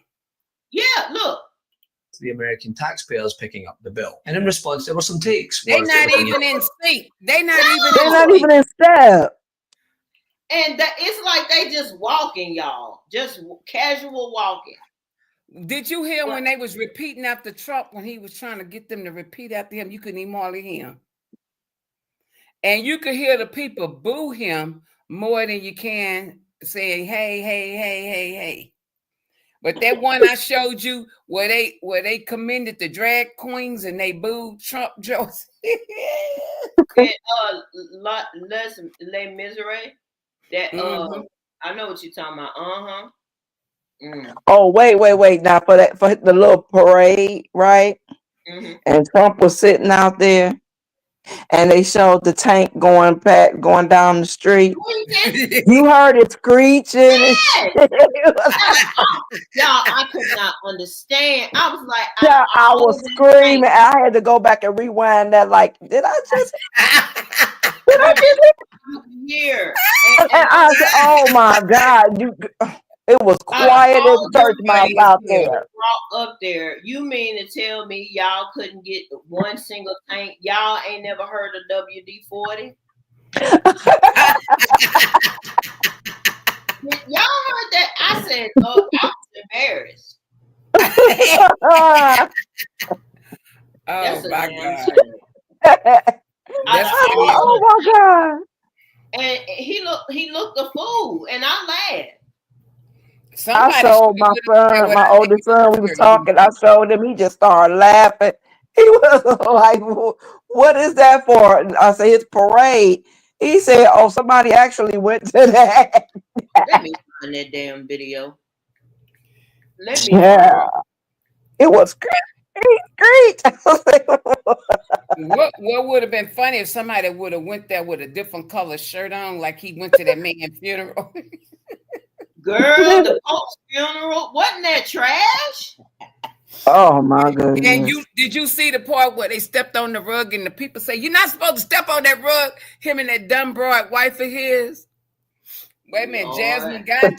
Yeah, look. The American taxpayers picking up the bill. And in response, there were some takes They worth not looking at. even in sync. They not even They're in not sync. even in step. And that it's like they just walking, y'all, just casual walking. Did you hear But when they was repeating after Trump when he was trying to get them to repeat after him? You couldn't even hardly hear him. And you could hear the people boo him more than you can saying, hey, hey, hey, hey, hey. But that one I showed you where they commended the drag queens and they booed Trump jokes. and Les Miserables, that Hmm. I know what you're talking about. Uh-huh. Mm. Oh, wait. Now for the little parade, right? Mm-hmm. And Trump was sitting out there, and they showed the tank going down the street. Tweaking. You heard it screeching and shit. Yes. Y'all, I could not understand. I was like, out of Yeah, I was all that tank, screaming. I had to go back and rewind that. Like, did I baby, just here. And And I said, "Oh my God, you!" It was out of quiet as all a them church mouse things Funny as out that hell. was there. brought up there, you mean to tell me y'all couldn't get one single tank? Y'all ain't never heard of WD-40? Y'all heard that? I said, Lord, I was embarrassed. Oh That's a my damn God. shame. Out That's of I said, funny as all "Oh the hell. my God!" and he looked a fool, and I laughed. I Somebody should showed have my went up there son, with my a oldest son. We was helicopter and do talking. I something. showed him. He just started laughing. He was like, "What is that for?" And I said, "It's parade." He said, "Oh, somebody actually went to that." Let me find that damn video. Let me find Yeah, it. it was great. I was like, What would have been funny if somebody would have went there with a different color shirt on, like he went to that man's funeral. Girl, the Pope's funeral wasn't that trash? "Oh my And you goodness." did you see the part where they stepped on the rug and the people say you're not supposed to step on that rug? Him and that dumb broad wife of his. Wait a minute, Lord, Jasmine Guy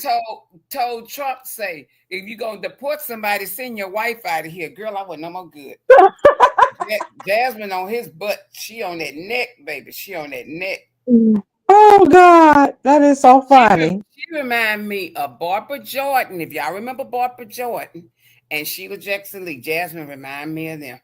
told Trump say if you gonna deport somebody, send your wife out of here. Girl, I wasn't no more good. Jasmine on his butt, she on that neck, baby. She on that neck. Oh God, that is so funny. She remind me of Barbara Jordan. If y'all remember Barbara Jordan and Sheila Jackson Lee, Jasmine remind me of them.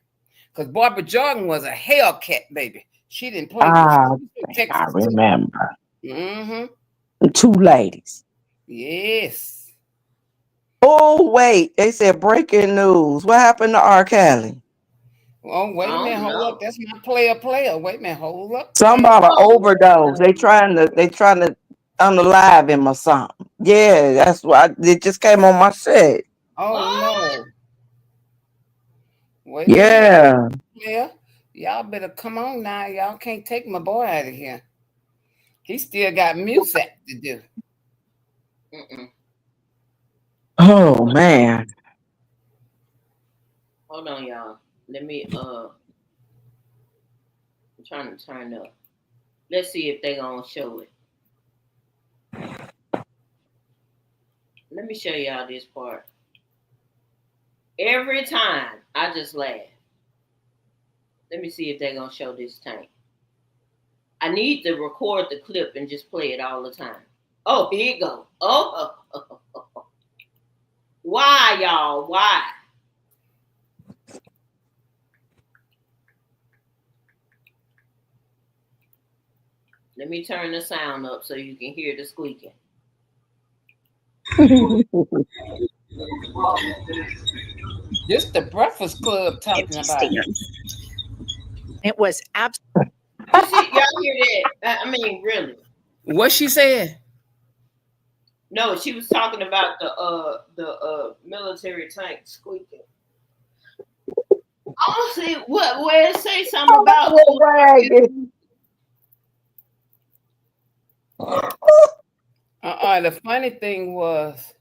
Because Barbara Jordan was a Hellcat, baby. She didn't play with you. I She's from think I Texas too. remember. Mm-hmm. Two ladies. Yes. Oh wait, they said breaking news. What happened to R. Kelly? Oh, wait a I minute, don't hold up. know. That's my player. Wait a minute, hold up now. Somebody Oh, overdose. They trying to unalive him or something. Yeah, that's why it just came on my shit. Oh what? no. Wait a minute, Yeah. player. Y'all better come on now. Y'all can't take my boy out of here. He still got music to do. Mm-mm. Oh Hold on, man. hold on, y'all. Let me. I'm trying to turn up. Let's see if they gonna show it. Let me show y'all this part. Every time I just laugh. Let me see if they gonna show this tank. I need to record the clip and just play it all the time. Oh, here you go. Oh. Why, y'all? Why? Let me turn the sound up so you can hear the squeaking. This the Breakfast Club talking empty about it. stands. It was absolutely You see, y'all hear that? I mean, really? What she said? No, she was talking about the military tank squeaking. I don't see where it say something Oh, that about was bragging. The funny thing was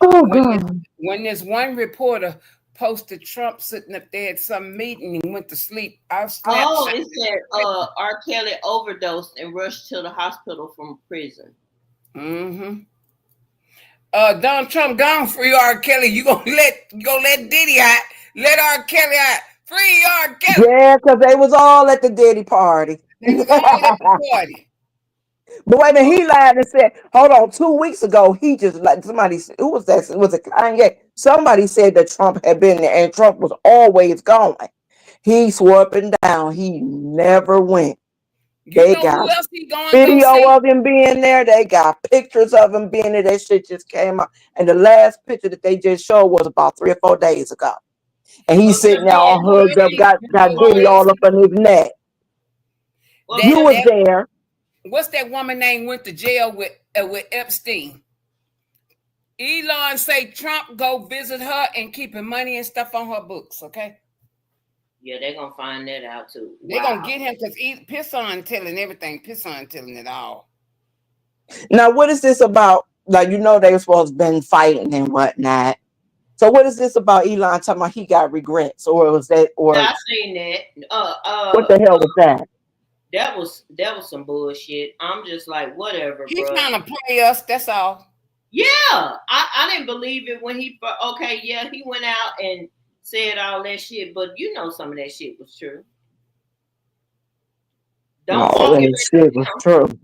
Oh when this, God. when this one reporter posted Trump sitting up there at some meeting and went to sleep. I Oh, snapshot. it said R. Kelly overdosed and rushed to the hospital from prison. Mm-hmm. Donald Trump gone free R. Kelly. You gonna let Diddy out? Let R. Kelly out. Free R. Kelly. Yeah, because they was all at the Diddy party. They was all at the party. But wait a minute, he lied and said, hold on, 2 weeks ago, he just like somebody who was that? Was it Kanye? Somebody said that Trump had been there and Trump was always going. He swore up and down he never went. You They know who got else he going to go video see? of him being there. They got pictures of him being there. That shit just came out. And the last picture that they just showed was about 3 or 4 days ago. And he's Okay, sitting there so all hugged up, got, You got know who Diddy wait, else all he up on his neck. well, that You let was me. that there. what's that woman name went to jail with Epstein? Elon say Trump go visit her and keeping money and stuff on her books. Okay, Yeah, they're gonna find that out too. they gonna Wow. get him because piss on telling everything, piss on telling it all. Now, what is this about? Like, they were supposed to been fighting and whatnot. So what is this about Elon talking about he got regrets? Or was that, Yeah, or I seen that. what the hell was that? That was some bullshit. I'm just like, whatever, He bro. trying to play us. That's all. Yeah, I didn't believe it when okay, yeah, he went out and said all that shit, but some of that shit was true. Don't All chalk it that shit was back to him. true.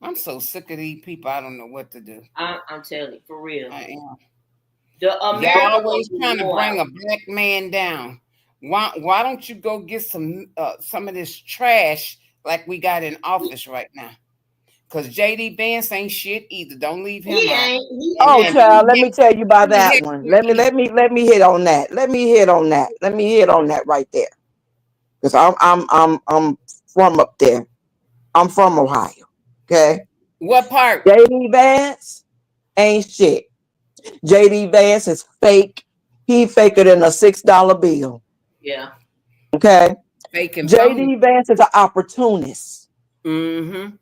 I'm so sick of these people. I don't know what to do. I'm telling you, for real. I am. The Y'all America gonna always be trying to more bring out. a black man down. Why don't you go get some of this trash like we got in office right now? Because JD Vance ain't shit either. Don't leave him He out. ain't. He And Oh, and never. child, let Pete me tell you about He that had one. Let me hit on that. Let me hit on that. Let me hit on that right there. Because I'm from up there. I'm from Ohio. Okay. what part? JD Vance ain't shit. JD Vance is fake. He faker than a $6 bill. Yeah. Okay. Fake and phony. JD Vance is an opportunist. Mm-hmm.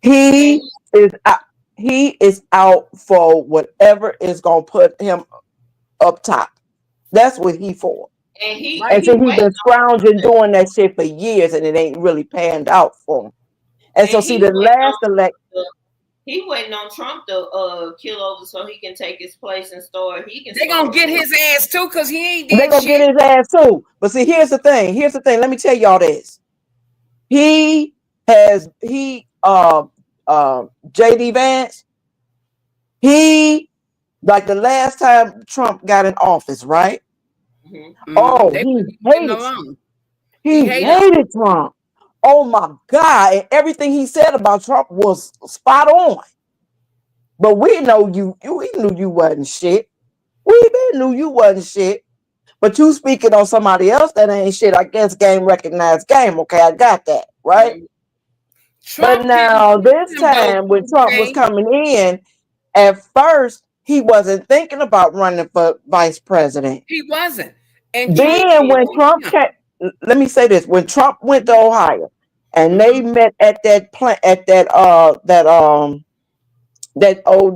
And He is out, he is out for whatever is gonna put him up top. That's what he for. and he Right. And he so he waiting been on scrounging doing that shit for years and it ain't really panned out for him. And so and see he the waiting last on elect he waiting on Trump to kill over so he can take his place and start. He can They gonna start get running. his ass too because he ain't they did gonna get shit. his ass too. But see, here's the thing. Here's the thing. Let me tell y'all this. He JD Vance, he like the last time Trump got in office, right? Hmm. Oh, They he wasn't even getting hated along. He he hated. hated Trump. Oh my God. And everything he said about Trump was spot on. But we know we knew you wasn't shit. We been knew you wasn't shit. But you speaking on somebody else that ain't shit, I guess game recognized game. Okay, I got that, right? Hmm. But Trump didn't now push this him though, time when Trump was Jay. coming in, at first he wasn't thinking about running for vice president. He wasn't. And Trump He Then didn't when didn't. push Trump him. came, let me say this: when Trump went to Ohio, and they Mm-hmm. met at that plant at that old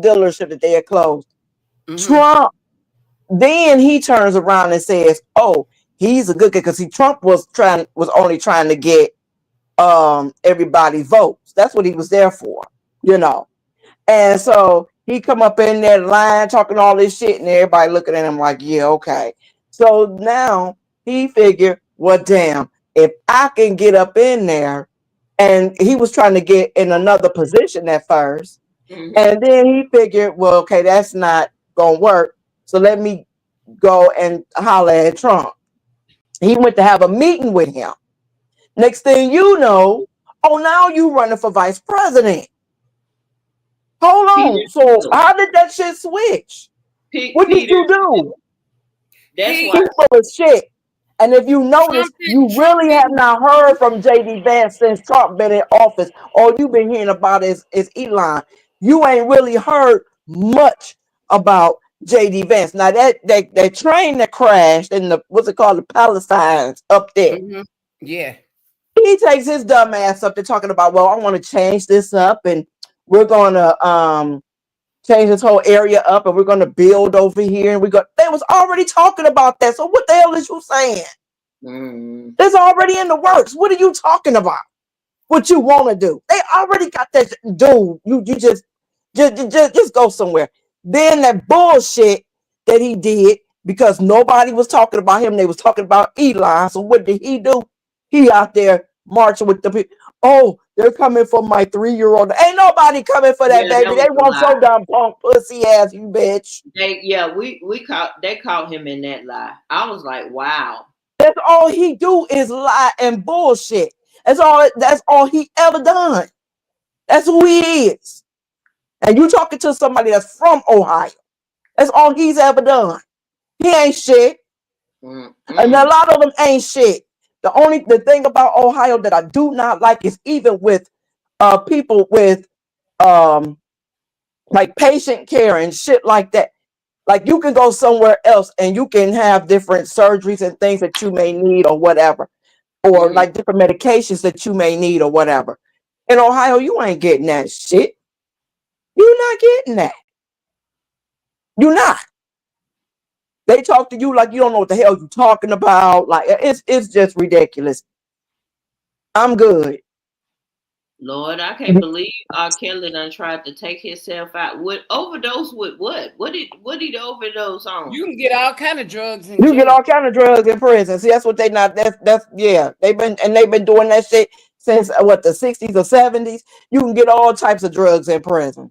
dealership that they had closed, Mm-hmm. Trump then he turns around and says, "Oh, he's a good guy," because Trump was only trying to get everybody votes. That's what he was there for, you know. And so he come up in that line talking all this shit, and everybody looking at him like, yeah, okay. So now he figured, well, damn, if I can get up in there, and he was trying to get in another position at first, Hmm. and then he figured, well, okay, that's not gonna work. So let me go and holler at Trump. He went to have a meeting with him. Next thing you know, oh, now you running for vice president. Hold Peter on. So Thiel. how did that shit switch? What did Peter you Thiel. do? That's He why. He's full of shit. And if you notice, you Trump really have didn't. not heard from JD Vance since Trump been in office. All you've been hearing about is Elon. You ain't really heard much about JD Vance. Now that train that crashed in the what's it called, the Palestines up there. Mm-hmm. Yeah. He takes his dumb ass up there talking about, well, I want to change this up and we're gonna change this whole area up and we're gonna build over here and they was already talking about that. So what the hell is you saying? Mm. It's already in the works. What are you talking about? What you want to do? They already got that. Dude, you just go somewhere. Then that bullshit that he did because nobody was talking about him. They was talking about Elon. So what did he do? He out there marching with the people. Oh, They're coming for my 3-year-old. Ain't nobody coming for that Yeah, that baby. They was a want lie. your dumb punk pussy ass, you bitch. We caught they caught him in that lie. I was like, wow. That's all he do is lie and bullshit. That's all he ever done. That's who he is. And you talking to somebody that's from Ohio. That's all he's ever done. He ain't shit. And a Mm-mm. lot of them ain't shit. The thing about Ohio that I do not like is even with people with um like patient care and shit like that. Like you can go somewhere else and you can have different surgeries and things that you may need or whatever, or Mm-hmm. like different medications that you may need or whatever. In Ohio, you ain't getting that shit. You're not getting that. You're not. They talk to you like you don't know what the hell you're talking about. Like it's just ridiculous. I'm good. Lord, I can't believe R. Kelly done tried to take himself out. With overdose with what? What did he overdose on? You can get all kind of drugs in You get jail. all kind of drugs in prison. See, that's what they not. That's yeah. They've been doing that shit since what, the 60s or 70s. You can get all types of drugs in prison.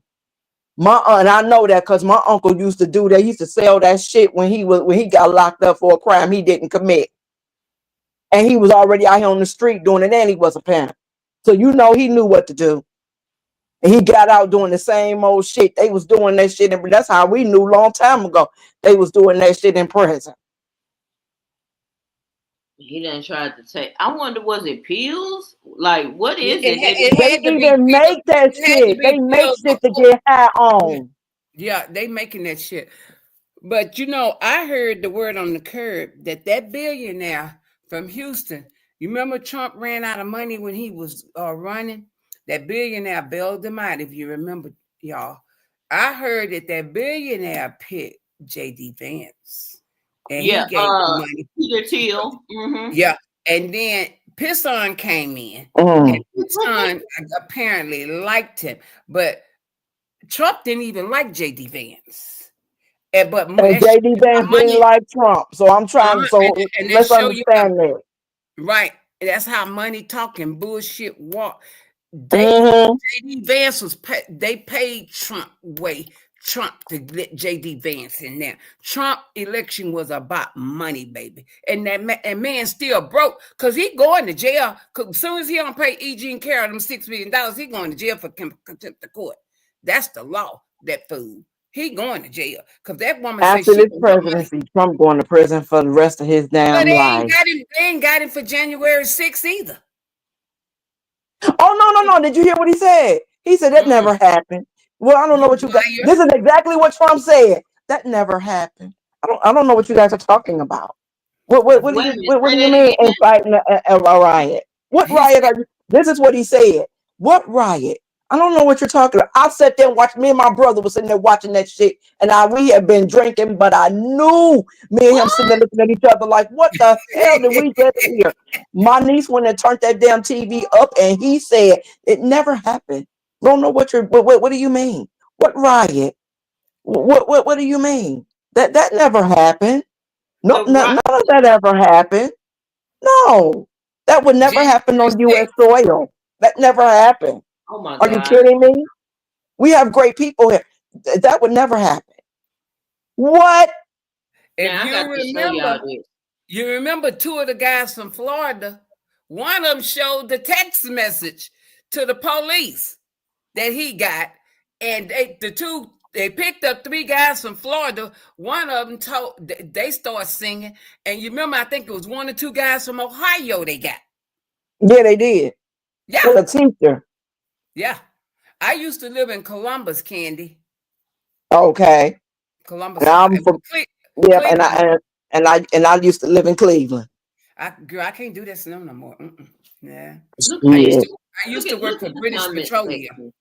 And I know that because my uncle used to do that. He used to sell that shit when he got locked up for a crime he didn't commit, and he was already out here on the street doing it, and he was a pimp. So he knew what to do. And he got out doing the same old shit. They was doing that shit, and that's how we knew long time ago. They was doing that shit in prison. He done tried to take. I wonder, was it pills? Like, what It, is it, it ha- that it he? They had to be even pills. make that It had to shit. They be make pills shit to before. get high Yeah, on. yeah, they making that shit. But I heard the word on the curb that billionaire from Houston. You remember Trump ran out of money when he was running? That billionaire bailed him out. If you remember, y'all, I heard that billionaire picked J.D. Vance, and he Yeah, gave the money. Peter Thiel. Mm-hmm. Yeah, and then Pisson came in, and Mm. Pisson apparently liked him, but Trump didn't even like J.D. Vance. But And that JD showed Vance how didn't money, like Trump. So I'm trying to, and that let's show you how understand that. right. That's how money talking bullshit walk. They Hmm. JD Vance they paid Trump to get JD Vance in there. Trump election was about money, baby, and man still broke because he going to jail. Cause as soon as he don't pay E.G. and Carol them $6 million, he going to jail for contempt of court. That's the law. That fool. He going to jail because that woman say After she this don't want money. presidency, Trump going to prison for the rest of his But damn life. They ain't got him for January 6th either. Oh, no, no, no. Did you hear what he said? He said that Mm-mm. never happened. Well, I don't know You what you got. liar. This is exactly what Trump said. That never happened. I don't know what you guys are talking about. What do Wait a you minute. what Say do you that mean again. inciting a riot? What He riot said, are you? This is what he said. What riot? I don't know what you're talking about. I sat there and watched. Me and my brother was sitting there watching that shit, and we had been drinking, but I knew me and him sitting there What? looking at each other like, what the hell did we just hear? My niece went and turned that damn TV up, and he said it never happened. Don't know what do you mean? What riot? What do you mean? That never happened. No, The none right. of that ever happened. No, that would never happen January on U.S. 6th. soil. That never happened. Oh my Are you God. kidding me? We have great people here. That would never happen. What? If Now I got to show y'all this. you remember two of the guys from Florida, one of them showed the text message to the police that he got, and they picked up three guys from Florida. One of them they start singing, and you remember I think it was one or two guys from Ohio they got. Yeah, they did. Yeah, With a teacher. yeah. I used to live in Columbus, Candy. Okay. And Columbus, I'm Ohio. from. Yep. And Cleveland. I used to live in Cleveland. Girl, I can't do that snow no more. Mm-mm. Yeah. Look at I this. used Shit. to I used to work Look for at the British comment Petroleum. section.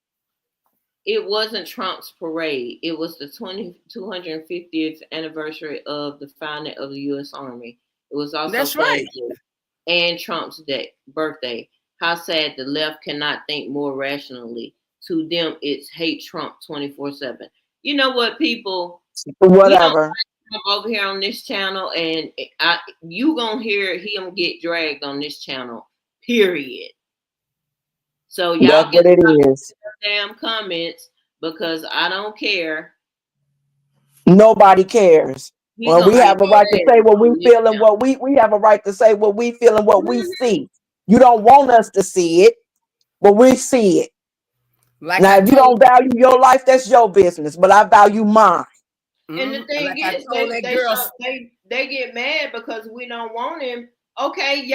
It wasn't Trump's parade. It was the 250th anniversary of the founding of the U.S. Army. It was also That's right. Flag Day and Trump's birthday. How sad the left cannot think more rationally. To them, it's hate Trump 24/7. You know what, people? We don't Whatever. like Trump over here on this channel, and you gonna hear him get dragged on this channel. Period. So That's y'all can what it stop is. your damn comments because I don't care. Nobody cares. He Well, gonna we get have a right to mad say what we on me feel and what we have a right to say what we feel and what we now. see. You don't want us to see it, but we see it. Like Now, I if you told, don't value your life, that's your business. But I value mine. And the thing like I is, told that girl, they get mad because we don't want him. Okay,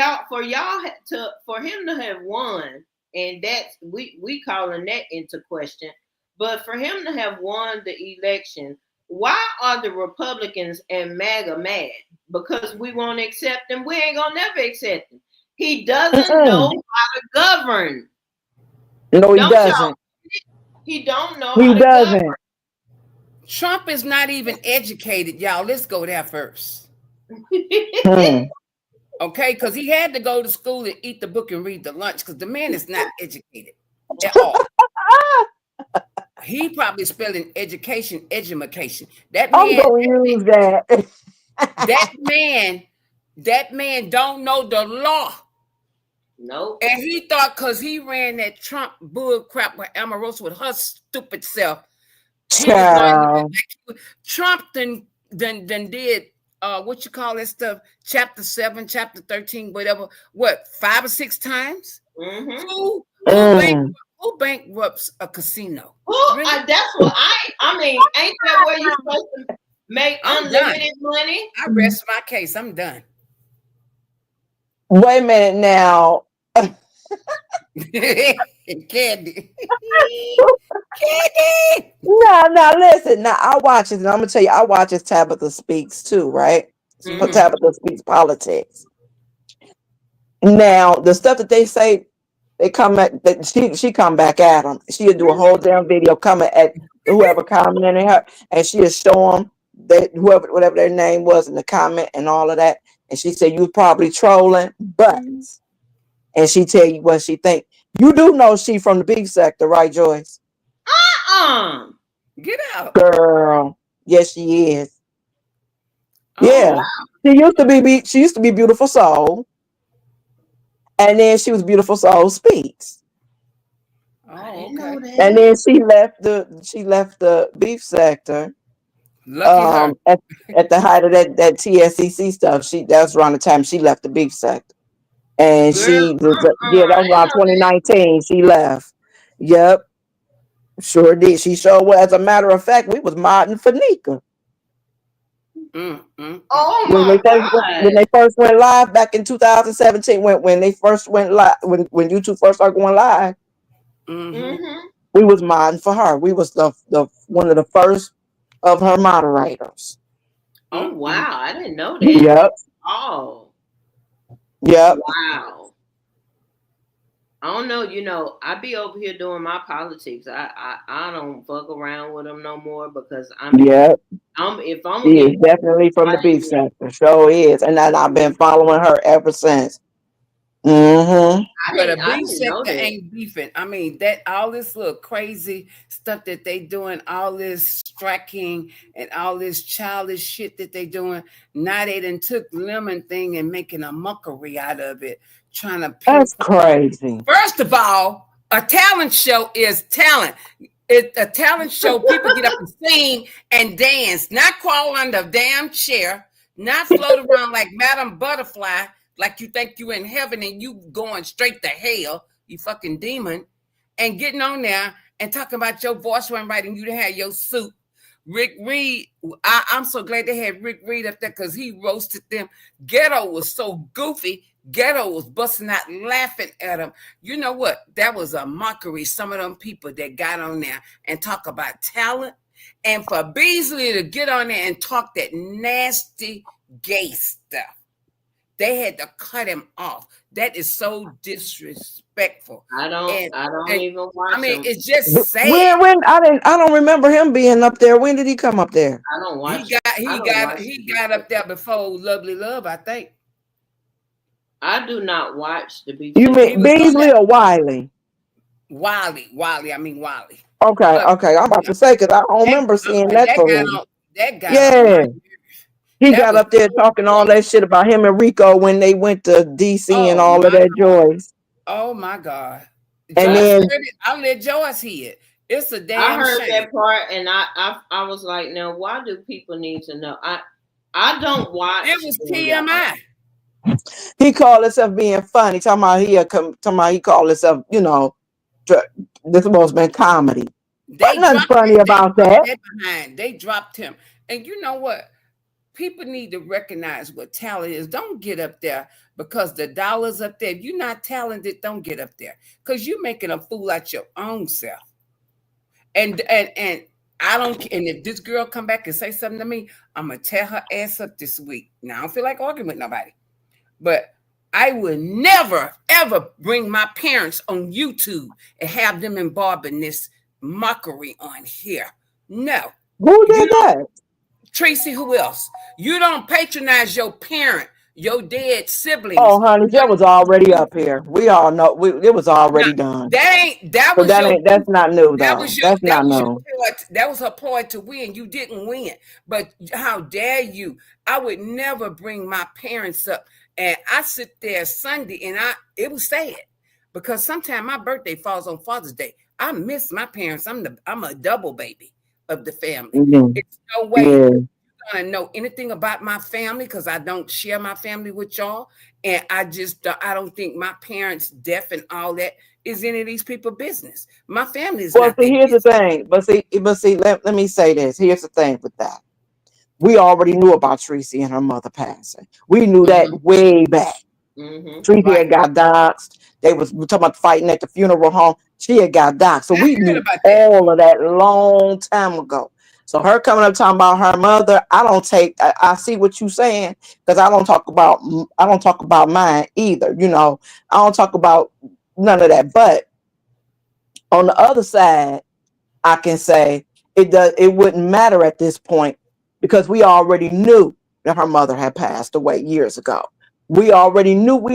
for him to have won, and that's we calling that into question. But for him to have won the election, why are the Republicans and MAGA mad? Because we won't accept him. We ain't gonna never accept him. He doesn't know Mm-mm. how to govern. No, he Don't y'all? doesn't. He don't know He how to govern. doesn't. Trump is not even educated, y'all. Let's go there first. Hmm. Okay, because he had to go to school and eat the book and read the lunch because the man is not educated at all. He probably spelling education, edumacation. That I'm man, going to use that. that man, that man don't know the law. Nope. And he thought because he ran that Trump bull crap with Amarosa with her stupid self, he was going to be Child. like Trump then did what you call that stuff, chapter 7, chapter 13, whatever, what, 5 or 6 times? Mm-hmm. Mm. Who bankrupts a casino? Well, Really? that's what I mean. Ain't that where you supposed to make I'm done. unlimited money? I rest my case. I'm done. Wait a minute now. Candy. Candy. No, listen. Now I watch it, and I'm gonna tell you, I watch his Tabitha Speaks too, right? Mm-hmm. Tabitha Speaks Politics. Now the stuff that they say, they come at that she come back at them. She'll do a whole damn video coming at whoever commented her, and she'll show them that whoever whatever their name was in the comment and all of that. And she said you was probably trolling, but and she tell you what she think. You do know she from the beef sector, right, Joyce? Uh-uh. Get out. Girl, yes, she is. Oh Oh, Yeah, wow. she used to be Beautiful Soul, and then she was Beautiful Soul Speaks, I oh, didn't okay. know and that. then she left the beef sector. Lucky her. At the height of that TSCC stuff, that's around the time she left the beef sector, and Girl, she was yeah, that I was didn't around know that. 2019. She left. Yep, sure did. She sure was. As a matter of fact, we was modding for Nika. Oh When they my first when God. they first went live back in 2017, when they first went live, when YouTube first started going live, Mm-hmm. Mm-hmm. we was modding for her. We was the one of the first of her moderators. Oh Mm-mm. wow. I didn't know that. Yep, Oh yep, wow. I don't know. I be over here doing my politics. I don't fuck around with them no more because I mean, yep. if I'm She gonna get is definitely from the beef sector. Sure is, and I've been following her ever since. Mm-hmm. But a I beef didn't know sector that. ain't beefing. I mean, that all this little crazy stuff that they doing, all this striking and all this childish shit that they doing. Now they done took lemon thing and making a mockery out of it, trying to That's pinpoint. crazy. First of all, a talent show is talent. It's a talent show. People get up and sing and dance, not crawl under a damn chair, not float around like Madame Butterfly, like you think you in heaven and you going straight to hell, you fucking demon, and getting on there and talking about your voice wasn't right and you didn't have your suit. Rick Reed, I'm so glad they had Rick Reed up there because he roasted them. Ghetto was so goofy. Ghetto was busting out laughing at him. You know what? That was a mockery. Some of them people that got on there and talk about talent. And for Beasley to get on there and talk that nasty gay stuff, they had to cut him off. That is so disrespectful. And, I don't and even I watch mean, them. it's just sad. When I don't remember him being up there. When did he come up there? I don't He watch. got I he don't got watch he the beef got up sector. there before Lovely Love, I think. I do not watch the beef You sector. He mean was on Beasley that or Wiley? Wiley. I mean Wiley. Okay, But okay. I'm about to say because I don't that remember seeing but that for real. that got on my Yeah, nerves. he That got was up there so talking all gay. that shit about him and Rico when they went to DC and Oh all of my that joys. oh my God. And Joyce then heard it. I'll let Joyce hear it. It's a I damn heard shame. that part, and I was like, now why do people need to know? I don't It watch was them, y'all. TMI. he called himself being funny. Talking about he called himself, dr- this supposed to been comedy. Wasn't They nothing dropped funny him. They about dropped that. that behind. They dropped him. And you know what? People need to recognize what talent is. Don't get up there because the dollar's up there. If you're not talented, don't get up there because you're making a fool out your own self. And I don't. And if this girl come back and say something to me, I'm gonna tear her ass up this week. Now I don't feel like arguing with nobody, but I would never ever bring my parents on YouTube and have them involved in this mockery on here. No, Who you did don't. that? Tracy, who else? You don't patronize your parent, your dead Oh, siblings. honey, that was already up here. We all know it was Now, already done. that So was your that's not new that was though. your That's that not was your new. ploy. That was her ploy to win. You didn't win. But how dare you? I would never bring my parents up. And I sit there Sunday and it was sad because sometimes my birthday falls on Father's Day. I miss my parents. I'm a double baby of the family. Mhm. It's no way Yeah. to know anything about my family because I don't share my family with y'all. And I don't think my parents, deaf and all that, is any of these people business. My family is Well, not see, their here's the business. thing. But see, let me say this. Here's the thing with that. We already knew about Tracy and her mother passing. We knew that Mhm. way back. Mhm. Tracy Right. had got doxxed. They was talking about fighting at the funeral home. She had got doxxed. So I we heard knew about that. all of that long time ago. So her coming up talking about her mother, I see what you saying because I don't talk about mine either. I don't talk about none of that. But on the other side, I can say it wouldn't matter at this point because we already knew that her mother had passed away years ago. We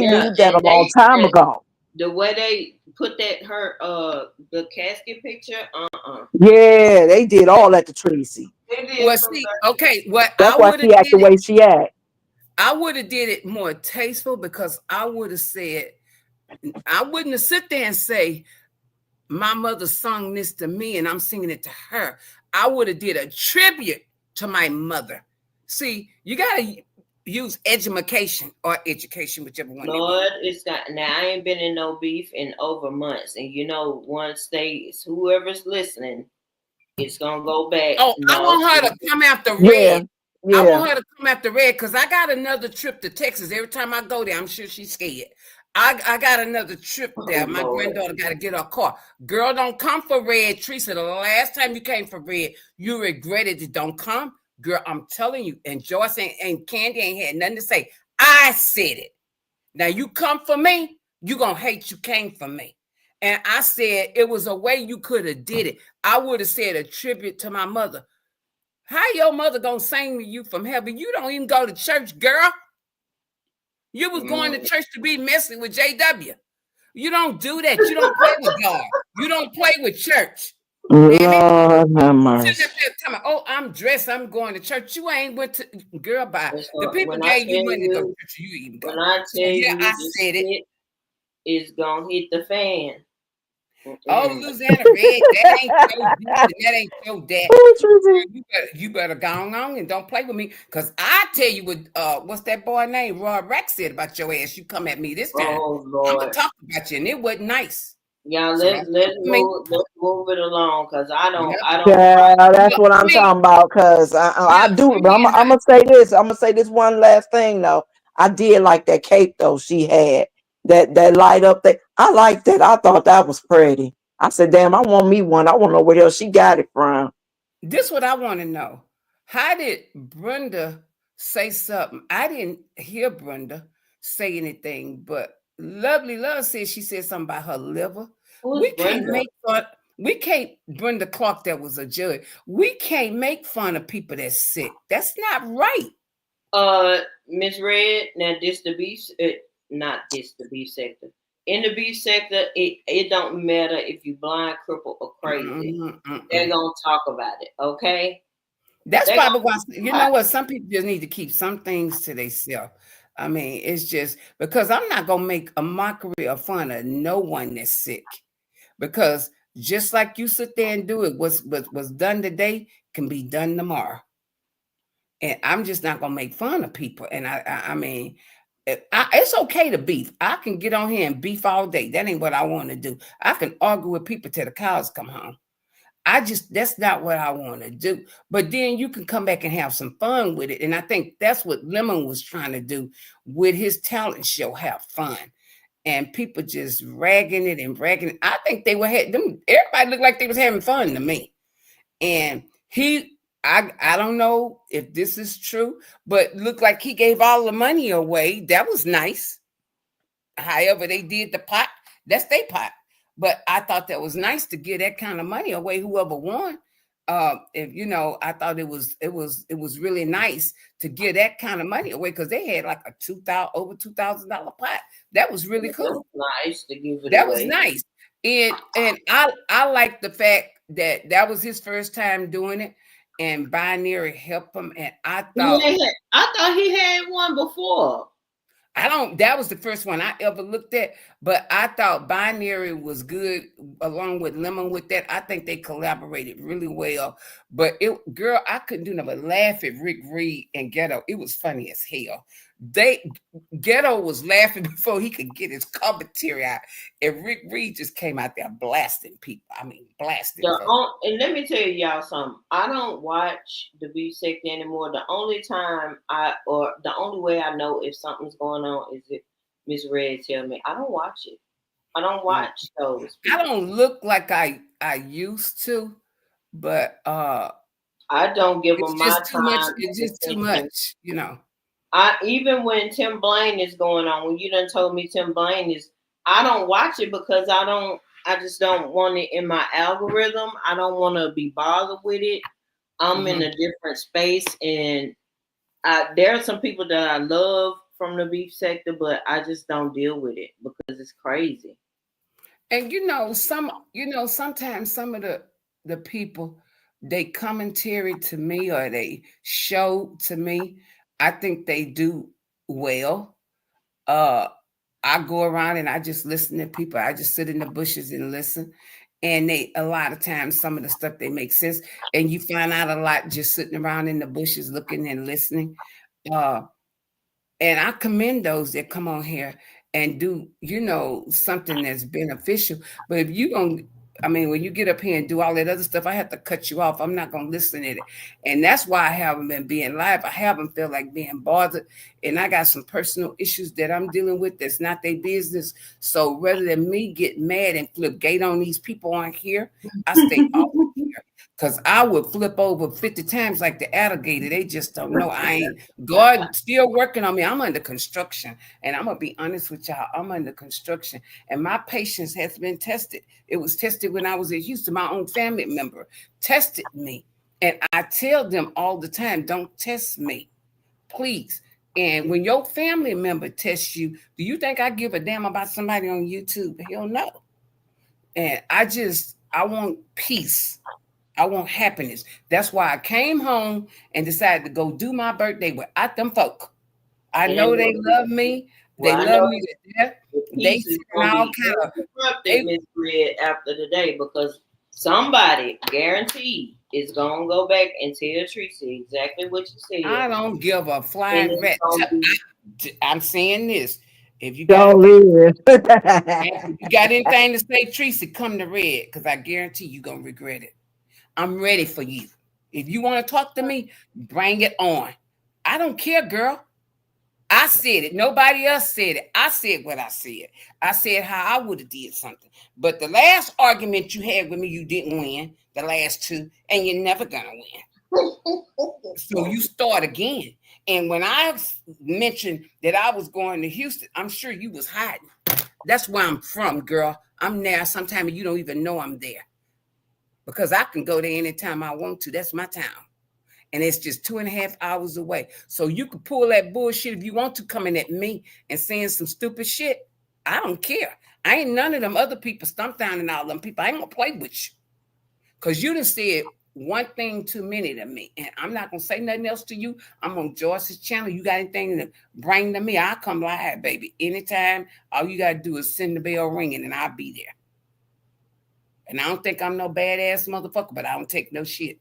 Yeah, knew that a and long time ago. the way they put that her the casket picture, Yeah, they did all that to Tracy. they did Well, some see, dirty. okay, what That's I why would have she act the did it, way she act. I would have did it more tasteful because I would have said, I wouldn't have sit there and say, my mother sung this to me and I'm singing it to her. I would have did a tribute to my mother. See, you gotta use education or education, whichever one they want. Lord, it's got now. I ain't been in no beef in over months, and once whoever's listening, it's gonna go back. Oh, I No, want her to come after Yeah, Red. I yeah. want her to come after Red because I got another trip to Texas. Every time I go there, I'm sure she's scared. I got another trip there. oh My Lord, granddaughter got to get her car. Girl, don't come for Red. Teresa, the last time you came for Red, you regretted it. Don't come. Girl, I'm telling you. And Joyce and Candy ain't had nothing to say. I said it. Now you come for me, you gonna hate you came for me. And I said it was a way you could have did it. I would have said a tribute to my mother. How your mother gonna sing to you from heaven? You don't even go to church, girl. You was going to mm, church to be messy with JW. You don't do that. You don't play with God. You don't play with church. Damn it. Lord have Sitting up mercy. there telling me, oh, I'm dressed, I'm going to church. You ain't went to girl bye. The people when I gave you tell money to go to you, church, you even when go. I So tell yeah, you I the said it. shit is gonna hit the fan. Oh, Mm-mm. Louisiana Red, that ain't so this and that ain't so that. Oh, Tracy. You better go on and don't play with me. Cause I tell you what what's that boy name? Rod Rex said about your ass. You come at me this time. Oh I'm gonna Lord. talk about you, and it wasn't nice. Yeah, So don't come for me. let's move it along because Yep. I don't Yeah, cry. that's Look, what for I'm me, talking about. Cause I yeah, do, for but me I'm it's not. gonna say this. I'm gonna say this one last thing though. I did like that cape though she had. That light up there. I liked that. I thought that was pretty. I said, damn, I want me one. I want to know where the hell she got it from. This what I want to know. How did Brenda say something? I didn't hear Brenda say anything, but Lovely Love said she said something about her liver. Who's We can't Brenda? make fun. We can't Brenda Clark that was a judge. We can't make fun of people that's sick. That's not right. Miss Red. Now this the beef. Not this the beef sector. In the beef sector, it don't matter if you blind, crippled, or crazy. Mm-mm, They're mm-mm. gonna talk about it. Okay. That's They're gonna probably why talk you about know what some people just need to keep some things to themselves. I mean, it's just because I'm not gonna make a mockery or fun of no one that's sick. because just like you sit there and do it, what's done today can be done tomorrow. And I'm just not gonna make fun of people. And I mean, it's okay to beef. I can get on here and beef all day. That ain't what I want to do. I can argue with people till the cows come home. That's not what I want to do. But then you can come back and have some fun with it. And I think that's what Lemon was trying to do with his talent show, have fun. And people just ragging it and bragging it. I think they were them. Everybody looked like they was having fun to me. And I don't know if this is true, but looked like he gave all the money away. That was nice. However, they did the pot, that's their pot. But I thought that was nice to give that kind of money away, whoever won. If you know, I thought it was really nice to give that kind of money away because they had like a over $2,000 pot. That was really cool. Nice to give it That away. was nice. And I like the fact that was his first time doing it, and Binary helped him. And I thought he had one before. that was the first one I ever looked at, but I thought Binary was good along with Lemon with that. I think they collaborated really well. But girl, I couldn't do nothing but laugh at Rick Reed and Ghetto. It was funny as hell. Ghetto was laughing before he could get his commentary out, and Rick Reed just came out there blasting people. I mean, blasting. And let me tell y'all something. I don't watch the beef sector anymore. The only way I know if something's going on is if Miss Red tell me. I don't watch it. I don't watch those. I don't look like I used to, but I don't give them my time. It's just too much, you know. Even when Tim Blaine is going on, when you done told me Tim Blaine is, I don't watch it because I just don't want it in my algorithm. I don't want to be bothered with it. I'm in a different space, and there are some people that I love from the beef sector, but I just don't deal with it because it's crazy. And sometimes some of the people, they commentary to me or they show to me, I think they do well. I go around and I just listen to people. I just sit in the bushes and listen. And a lot of times some of the stuff they make sense. And you find out a lot just sitting around in the bushes looking and listening. And I commend those that come on here and do, something that's beneficial. But if you don't, when you get up here and do all that other stuff, I have to cut you off. I'm not going to listen to it. And that's why I haven't been being live. I haven't felt like being bothered. And I got some personal issues that I'm dealing with that's not their business. So rather than me get mad and flip gate on these people on here, I stay off here. Because I would flip over 50 times like the alligator. They just don't know. God still working on me. I'm under construction. And I'm going to be honest with y'all. I'm under construction. And my patience has been tested. It was tested when I was in Houston. My own family member tested me. And I tell them all the time, don't test me, please. And when your family member tests you, do you think I give a damn about somebody on YouTube? Hell no. And I want peace. I want happiness. That's why I came home and decided to go do my birthday without them folk. I know they love me. They love me to death. They all kind of Miss Red after the day because somebody guaranteed is gonna go back and tell Tracy exactly what you said. I don't give a flying rat. I'm saying this. If you got anything to say, Tracy, come to Red because I guarantee you're gonna regret it. I'm ready for you. If you want to talk to me, bring it on. I don't care, girl. I said it. Nobody else said it. I said what I said. I said how I would have did something. But the last argument you had with me, you didn't win. The last two, and you're never gonna win. So you start again. And when I mentioned that I was going to Houston, I'm sure you was hiding. That's where I'm from, girl. I'm there. Sometimes you don't even know I'm there. Because I can go there anytime I want to. That's my town. And it's just 2.5 hours away. So you can pull that bullshit if you want to coming at me and saying some stupid shit. I don't care. I ain't none of them other people stumped down and all them people. I ain't going to play with you. Because you done said one thing too many to me. And I'm not going to say nothing else to you. I'm on Joyce's channel. You got anything to bring to me, I'll come live, baby. Anytime. All you got to do is send the bell ringing and I'll be there. And I don't think I'm no badass motherfucker, but I don't take no shit.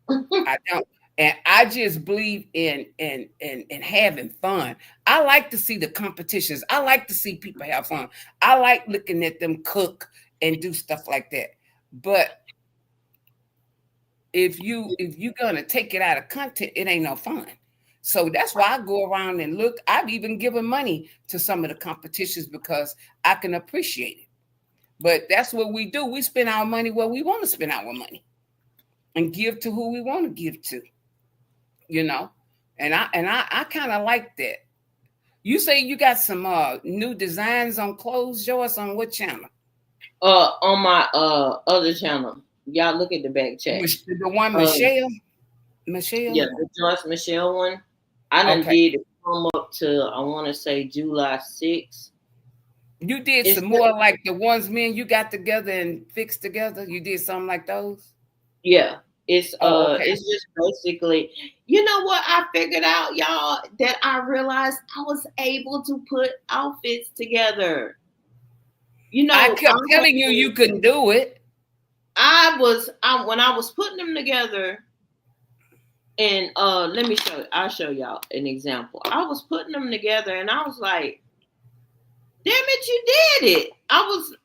I don't. And I just believe in having fun. I like to see the competitions. I like to see people have fun. I like looking at them cook and do stuff like that. But if you're gonna take it out of content, it ain't no fun. So that's why I go around and look. I've even given money to some of the competitions because I can appreciate it. But that's what we do. We spend our money where we want to spend our money and give to who we want to give to, you know. And I kind of like that. You say you got some new designs on clothes, Joyce, on what channel? On my other channel. Y'all look at the back chat. The one Um, Michelle? Michelle? yeah, the Joyce Michelle one. I done Okay. did it come up to I want to say July 6th. You did It's some more like the ones me and you got together and fixed together. You did something like those? yeah. Oh, okay. It's just basically, you know what I figured out, y'all, that I realized I was able to put outfits together. You I know, kept telling you you couldn't do it. when I was putting them together, and let me I'll show y'all an example. I was putting them together and I was like, damn it, you did it. I was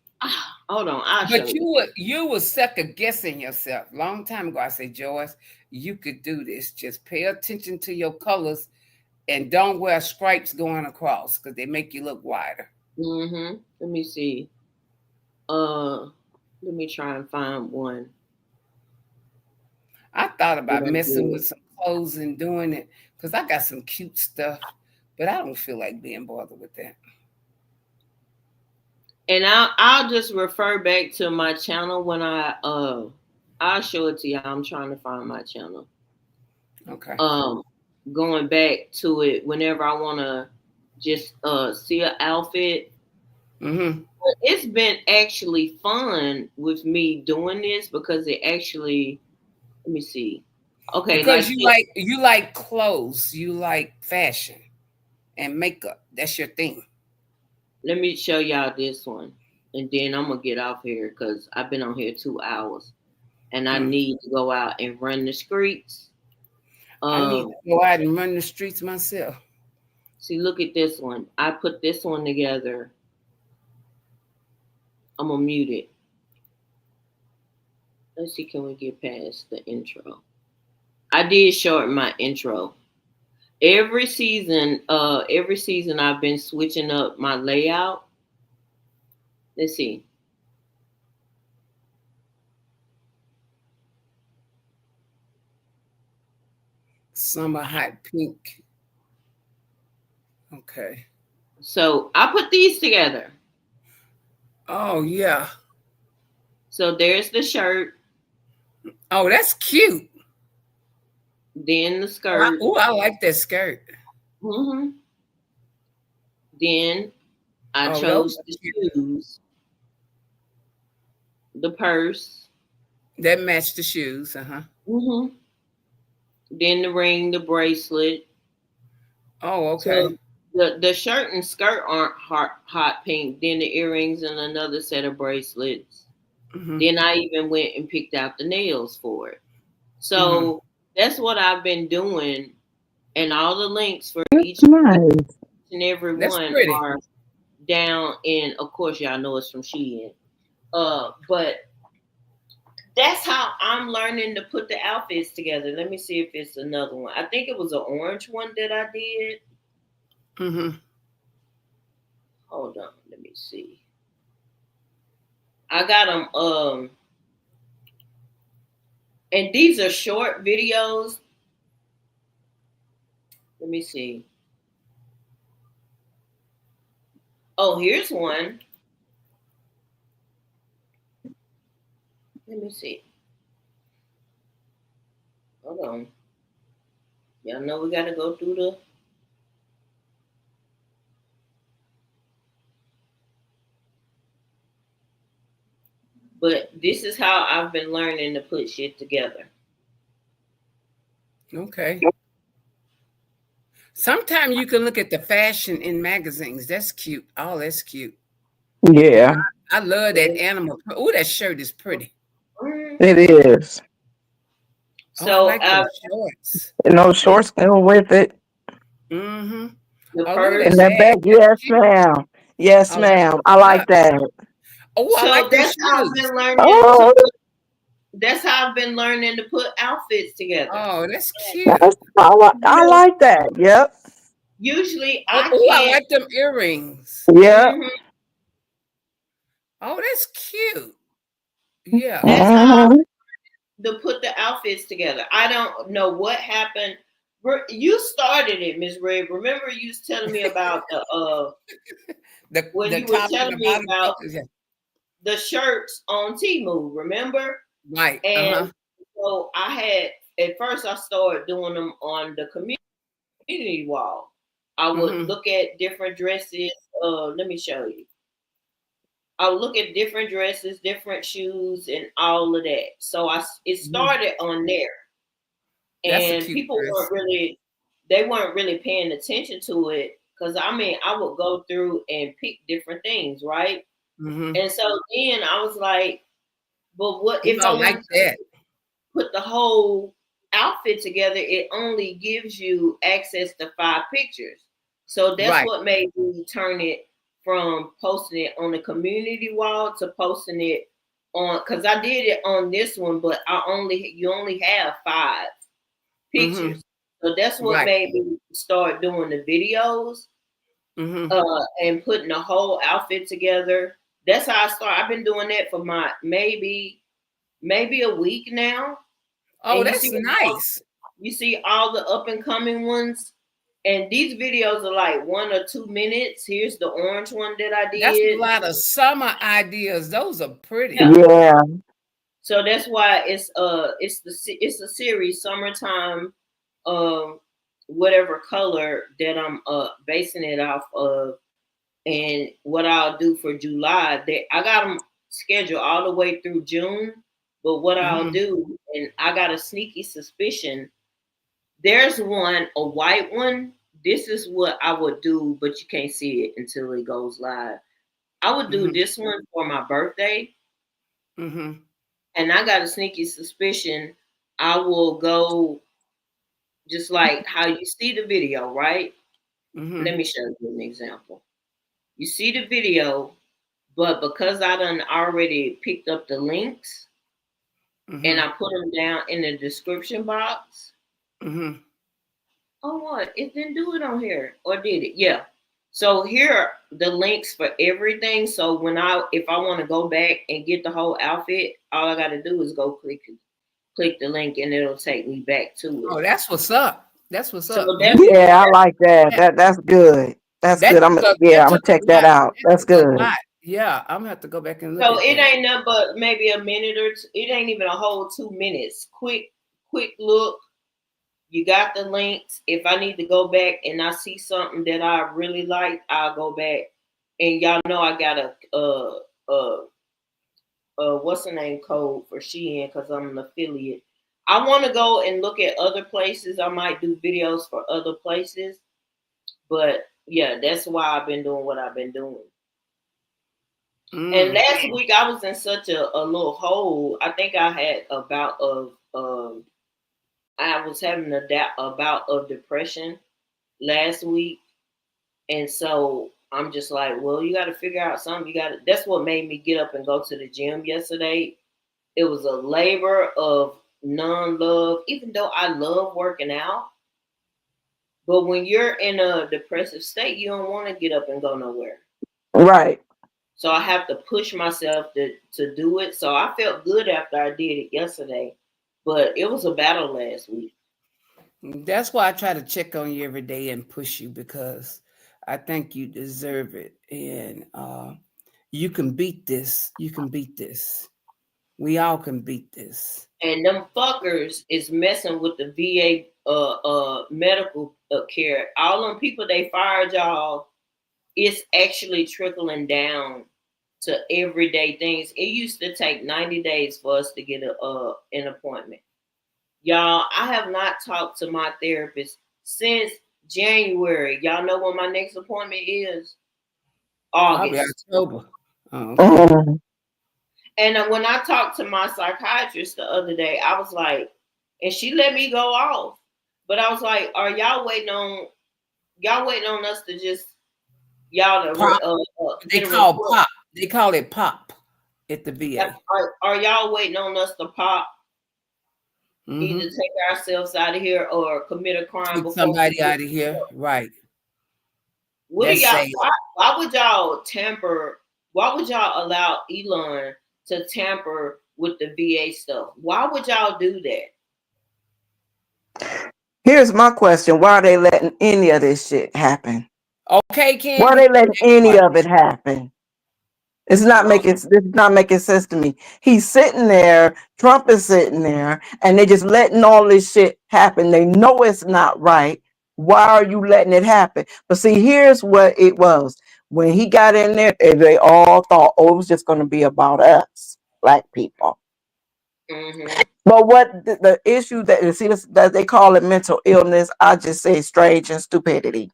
hold on, I'll show But you. you were second guessing yourself. Long time ago, I said, Joyce, you could do this. Just pay attention to your colors and don't wear stripes going across because they make you look wider. Let me see. Uh Let me try and find one I thought that about I messing did. with some clothes and doing it because I got some cute stuff, but I don't feel like being bothered with that. And I'll just refer back to my channel when I'll show it to y'all. I'm trying to find my channel. Okay. Um Going back to it whenever I wanna just see an outfit. Mm-hmm. It's been actually fun with me doing this because it actually, let me see. Okay, Because like you like clothes, you like fashion and makeup. That's your thing. let me show y'all this one. And then I'm gonna get off here because I've been on here 2 hours and I Hmm. need to go out and run the streets. I need Um, to go out and run the streets myself. See, look at this one. I put this one together. I'm gonna mute it. Let's see, can we get past the intro? I did shorten my intro. Every season I've been switching up my layout. Let's see. Summer hot pink. Okay. So I put these together. Oh yeah. So there's the shirt, Oh, that's cute. then the Oh, I, skirt, ooh, I like that skirt. hmm then I Oh, those chose are the cute. shoes, the purse, That match the shoes. Uh-huh. hmm then the ring, the bracelet. Oh, okay. So the shirt and skirt aren't hot pink. Then the earrings and another set of bracelets. Mm-hmm. Then I even went and picked out the nails for it. Mm-hmm. So that's what I've been doing, and all the links for That's nice. and every That's one pretty. are down in. Of course, y'all know it's from Shein. But that's how I'm learning to put the outfits together. Let me see if it's another one. I think it was an orange one that I did. Mm-hmm. Hold on, let me see. I got them. And these are short videos. Let me see. Oh, here's one. Let me see. Hold on. Y'all know we gotta go through the. But this is how I've been learning to put shit together. Okay. Sometimes you can look at the fashion in magazines. That's cute. Oh, that's cute. Yeah. I love that animal. Oh, that shirt is pretty. Mhm. It is. Oh, I So like those shorts. And those the shorts go with it. Mm-hmm. the Oh, look at that And purse. that bag. bag, That's yes, cute. ma'am. Yes, Oh, that's ma'am. I what's like up. that. Oh, I So like them that's how I've shoes. been learning to Oh, put. That's how I've been learning to put outfits together. Oh, that's cute. that's, I You know, like that. Yep. usually Oh, I oh, I can't. like them earrings. Yep. hmm Oh, that's cute. Yeah. That's how Mhm. to put the outfits together. I don't know what happened. You started it, Miss Red. Remember you was telling me about the when The you were top and telling the me bottom. about Yeah. the shirts on Temu, remember? Right. And Uh-huh. so I had at first I started doing them on the community wall. I would Mm-hmm. look at different dresses. Let me show you. I would look at different dresses, different shoes, and all of that. So it Hmm. started on there, That's a and cute people dress. weren't really paying attention to it because I mean I would go through and pick different things, right? Mm-hmm. And so then I was like, but what Oh, if I I like want to that. put the whole outfit together? It only gives you access to 5 pictures. So that's Right. what made me turn it from posting it on the community wall to posting it on, because I did it on this one, but you only have 5 pictures. Mm-hmm. So that's what Right. made me start doing the videos Mm-hmm. and putting the whole outfit together. That's how I started. I've been doing that for my maybe a week now. Oh, And that's nice. you see all the up and coming ones. And these videos are like 1 or 2 minutes. Here's the orange one that I That's a did. lot of summer ideas. Those are pretty. Yeah. Yeah. So that's why it's a series summertime whatever color that I'm basing it off of. And what I'll do for July, I got them scheduled all the way through June. But what I'll Mm-hmm. do, and I got a sneaky suspicion, there's one, a white one. This is what I would do, but you can't see it until it goes live. I would do Mm-hmm. this one for my birthday, Mm-hmm. and I got a sneaky suspicion I will go just like how you see the video, right? Mm-hmm. Let me show you an example. You see the video, but because I done already picked up the links and Mm-hmm. I put them down in the description box. Mm-hmm. Oh, what? It didn't do it on here, or did it? Yeah. So here are the links for everything. So if I want to go back and get the whole outfit, all I got to do is go click the link, and it'll take me back to it. Oh, that's what's up. That's what's So up. that's Yeah, I like that. That That's good. That's that good. took a Yeah, that I'm gonna took a check that lot. out. That That's took a good. lot. Yeah, I'm gonna have to go back and look so at it that. ain't nothing but maybe a minute or two. It ain't even a whole 2 minutes. Quick look. You got the links. If I need to go back and I see something that I really like, I'll go back. And y'all know I got a what's the name code for Shein because I'm an affiliate. I want to go and look at other places. I might do videos for other places, but yeah, that's why I've been doing what I've been doing. And Mm. last week I was in such a little hole. I think I had a bout of I was having a bout of depression last week. And so I'm just like, well, you got to figure out something. That's what made me get up and go to the gym yesterday. It was a labor of non love, even though I love working out. But when you're in a depressive state, you don't want to get up and go nowhere. Right. So I have to push myself to do it. So I felt good after I did it yesterday. But it was a battle last week. That's why I try to check on you every day and push you because I think you deserve it, and you can beat this. You can beat this. We all can beat this. And them fuckers is messing with the VA medical care. All them people they fired y'all, it's actually trickling down to everyday things. It used to take 90 days for us to get an appointment. Y'all, I have not talked to my therapist since January. Y'all know when my next appointment is? Probably August. October. Oh, okay. Mm. And when I talked to my psychiatrist the other day, I was like, and she let me go off, but I was like, are y'all waiting on us to just y'all to Pop. They get a call report? pop. They call it pop at the Like, VA. are y'all waiting on us to pop, either Mm-hmm. take ourselves out of here or commit a crime Take before we somebody get out of here. report? Right. What do That's y'all? sad. Why would y'all tamper? Why would y'all allow Elon to tamper with the VA stuff? Why would y'all do that? Here's my question: why are they letting any of this shit happen? Okay, Why are Candy. they letting any of it happen? Well, It's not making sense to me. He's sitting there, Trump is sitting there, and they just letting all this shit happen. They know it's not right. Why are you letting it happen? But see, here's what it was. When he got in there, they all thought, oh, it was just going to be about us, black people. mm-hmm. But what the issue that see this, that they call it mental illness, I just say strange and stupidity.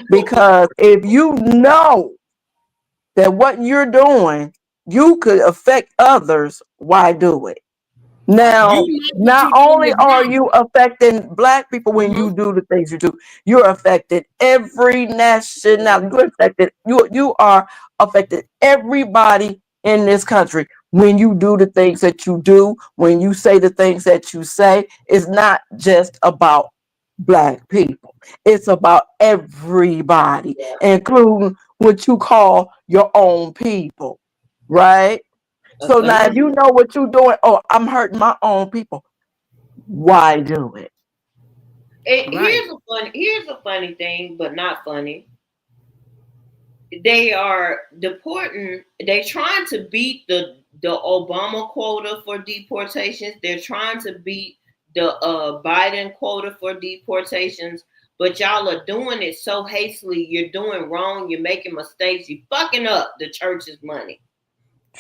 Because if you know that what you're doing, you could affect others, why do it? You Now, know what not you're doing only is are wrong. you affecting black people when Mm-hmm. you do the things you do, you're affecting every nationality. You are affecting everybody in this country when you do the things that you do, when you say the things that you say. It's not just about black people. It's about everybody, Yeah, including what you call your own people, right? So now, if agreed. you know what you're doing, oh, I'm hurting my own people. Why do it? Right. Here's a funny thing, but not funny. They are deporting. They're trying to beat the Obama quota for deportations. They're trying to beat the Biden quota for deportations. But y'all are doing it so hastily. You're doing wrong. You're making mistakes. You're fucking up the church's money.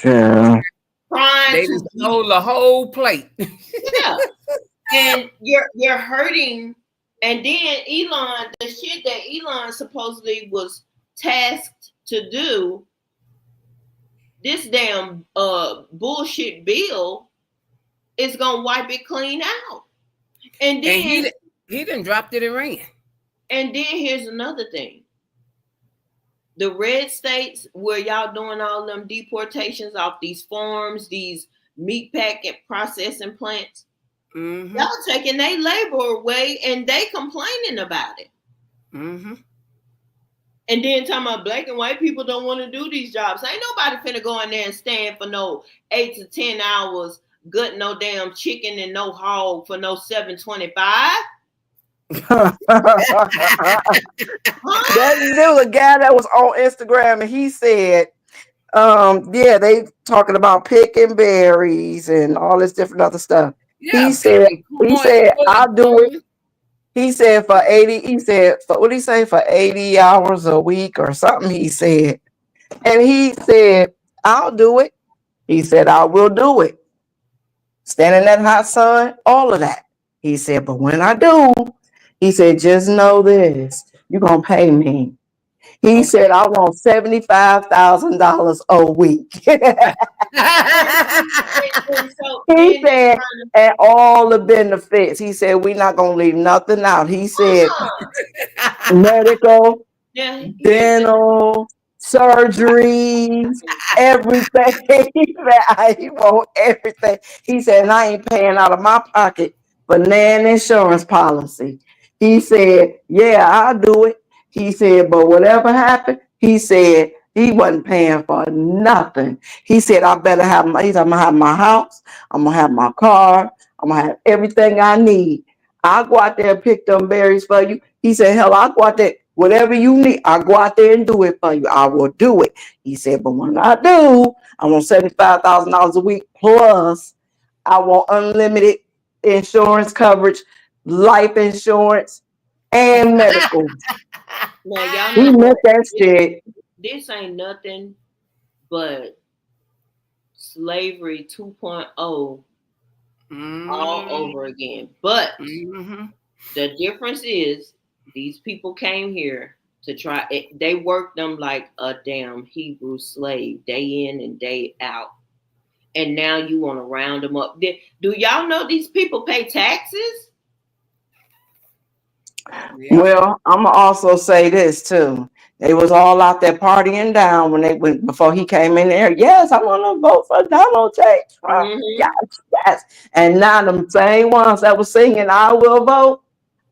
Yeah. Trying They to just beat, stole the whole plate. yeah, and you're hurting. And then Elon, the shit that Elon supposedly was tasked to do, this damn bullshit bill is gonna wipe it clean out. And And then he done dropped it and ran. here's another thing. The red states where y'all doing all them deportations off these farms, these meat packing processing plants, Mm-hmm. y'all taking their labor away and they complaining about it. Mm-hmm. And then talking about black and white people don't want to do these jobs. Ain't nobody finna go in there and stand for no 8 to 10 hours, gut no damn chicken and no hog for no 7.25. Huh? There was a guy that was on Instagram and he said, yeah, they talking about picking berries and all this different other stuff. He Yeah, said, picking corn, I'll do it. corn. He said for 80, he said, for what did he say, for 80 hours a week or something, he said. And he said, I'll do it. He said, I will do it. Stand in that hot sun, all of that. He said, but when I do, he said, just know this, you're going to pay me. He Okay. said, I want $75,000 a week. And so He then they said, trying and all the benefits. He said, we're not going to leave nothing out. He said, to medical, now dental, surgeries, everything. He said, he want everything. He said, and I ain't paying out of my pocket for nan insurance policy. He said, yeah, I'll do it. He said, but whatever happened, he said he wasn't paying for nothing. He said, I better have my, he said, I'm gonna have my house, I'm gonna have my car, I'm gonna have everything I need. I'll go out there and pick them berries for you. He said, hell, I'll go out there, whatever you need, I'll go out there and do it for you. I will do it. He said, but when I do, I want $75,000 a week plus I want unlimited insurance coverage, life insurance, and medical. now y'all He know meant what? that This, shit. this ain't nothing but slavery 2.0 all Mm-hmm. over again. But Mm-hmm. the difference is these people came here to try it. They worked them like a damn Hebrew slave, day in and day out. And now you want to round them up. Do y'all know these people pay taxes? Yep. Well, I'm gonna also say this too. They was all out there partying down when they went before he came in there. Yes, I want to vote for Donald J. Trump. Yes, Mm-hmm. yes. And now them same ones that was singing "I will vote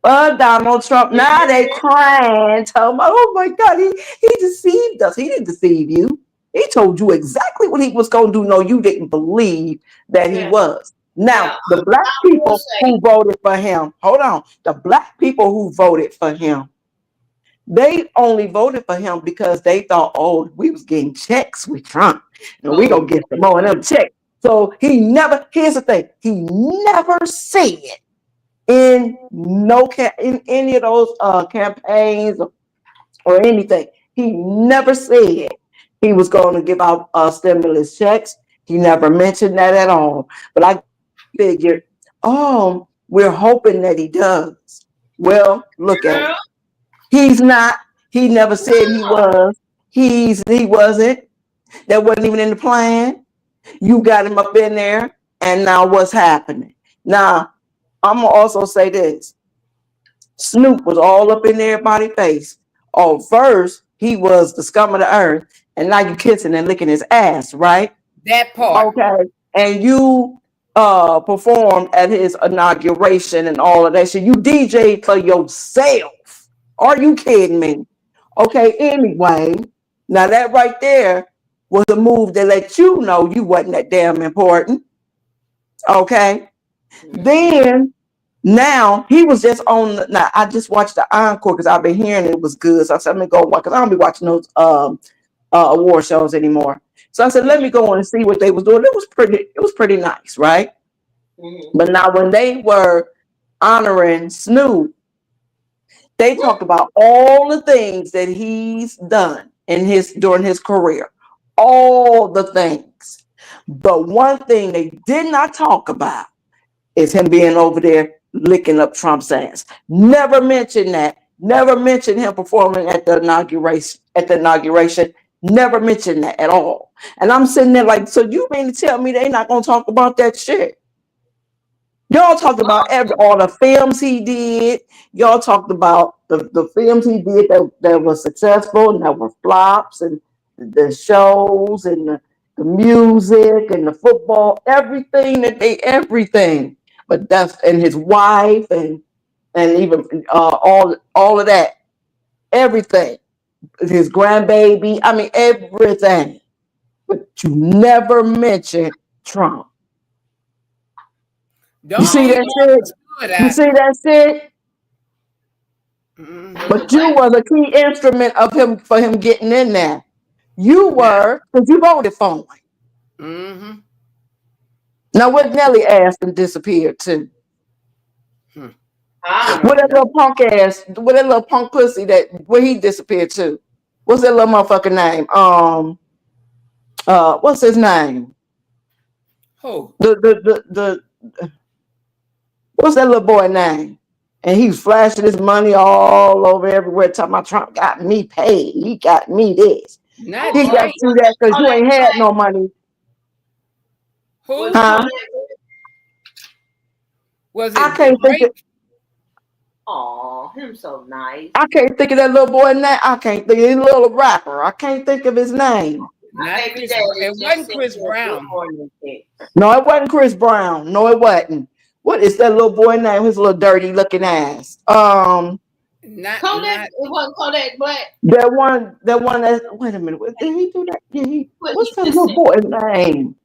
for Donald Trump." Now they crying, tell me, "Oh my God, he deceived us. He didn't deceive you. He told you exactly what he was gonna do. No, you didn't believe that he Well, was." Now, well, the black I will people say, who voted for him, hold on, the black people who voted for him, they only voted for him because they thought, oh, we was getting checks with Trump, and we oh gonna get some more of them checks. So he never. Here's the thing: he never said in in any of those campaigns or anything. He never said he was going to give out stimulus checks. He never mentioned that at all. But I figured, oh, we're hoping that he does. Well, look at girl, it. He's not. He never said he was. He wasn't. That wasn't even in the plan. You got him up in there, and now what's happening? Now, I'm gonna also say this. Snoop was all up in everybody's face. Oh, first he was the scum of the earth, and now you kissing and licking his ass, right? That part. Okay. And you performed at his inauguration and all of that shit. You DJ'd for yourself. Are you kidding me? Okay, anyway. Now that right there was a move that let you know you wasn't that damn important. Okay. mm-hmm. Then now he was just on. Now I just watched the encore because I've been hearing it was good. So I said, let me go watch because I don't be watching those award shows anymore. So I said, let me go on and see what they was doing. It was pretty. It was pretty nice, right? Mm-hmm. But now when they were honoring Snoop, they talked about all the things that he's done in his during his career, all the things. But one thing they did not talk about is him being over there licking up Trump's ass. Never mentioned that. Never mentioned him performing at the inauguration. At the inauguration, never mentioned that at all. And I'm sitting there like, so you mean to tell me they not gonna talk about that shit? Y'all talked about all the films he did. Y'all talked about the films he did that were successful and that were flops, and the shows and the music and the football, everything. But that's and his wife and even all of that, everything. His grandbaby, I mean everything. But you never mentioned Trump. The You see only that one shit? was good You at. see that shit? Was Mm-hmm. it But you what? were the key instrument of him for him getting in there. You Now. were because you voted for him. Mm-hmm. Now what Nelly asked and disappeared too. Hmm. I What don't that know. little punk ass, what that little punk pussy that where he disappeared to? What's that little motherfucker name? What's his name? Who? The what's that little boy name? And he was flashing his money all over everywhere, talking about Trump got me paid. He got me this. Not He got Oh, Drake. you that because you Kodak ain't had Black. no money. Was it Who? Huh? Kodak? Was I it can't think of Drake? Oh, him so nice. I can't think of that little boy name. I can't think of his little rapper. I can't think of his name. My Not baby Chris. daddy It just wasn't sent Chris me a good Brown. morning text. No, it wasn't Chris Brown. No, it wasn't. What is that little boy name? His little dirty looking ass. Not It wasn't Kodak Black, That one that wait a minute. Did he do that? Yeah, but he what's that just little sent boy's name?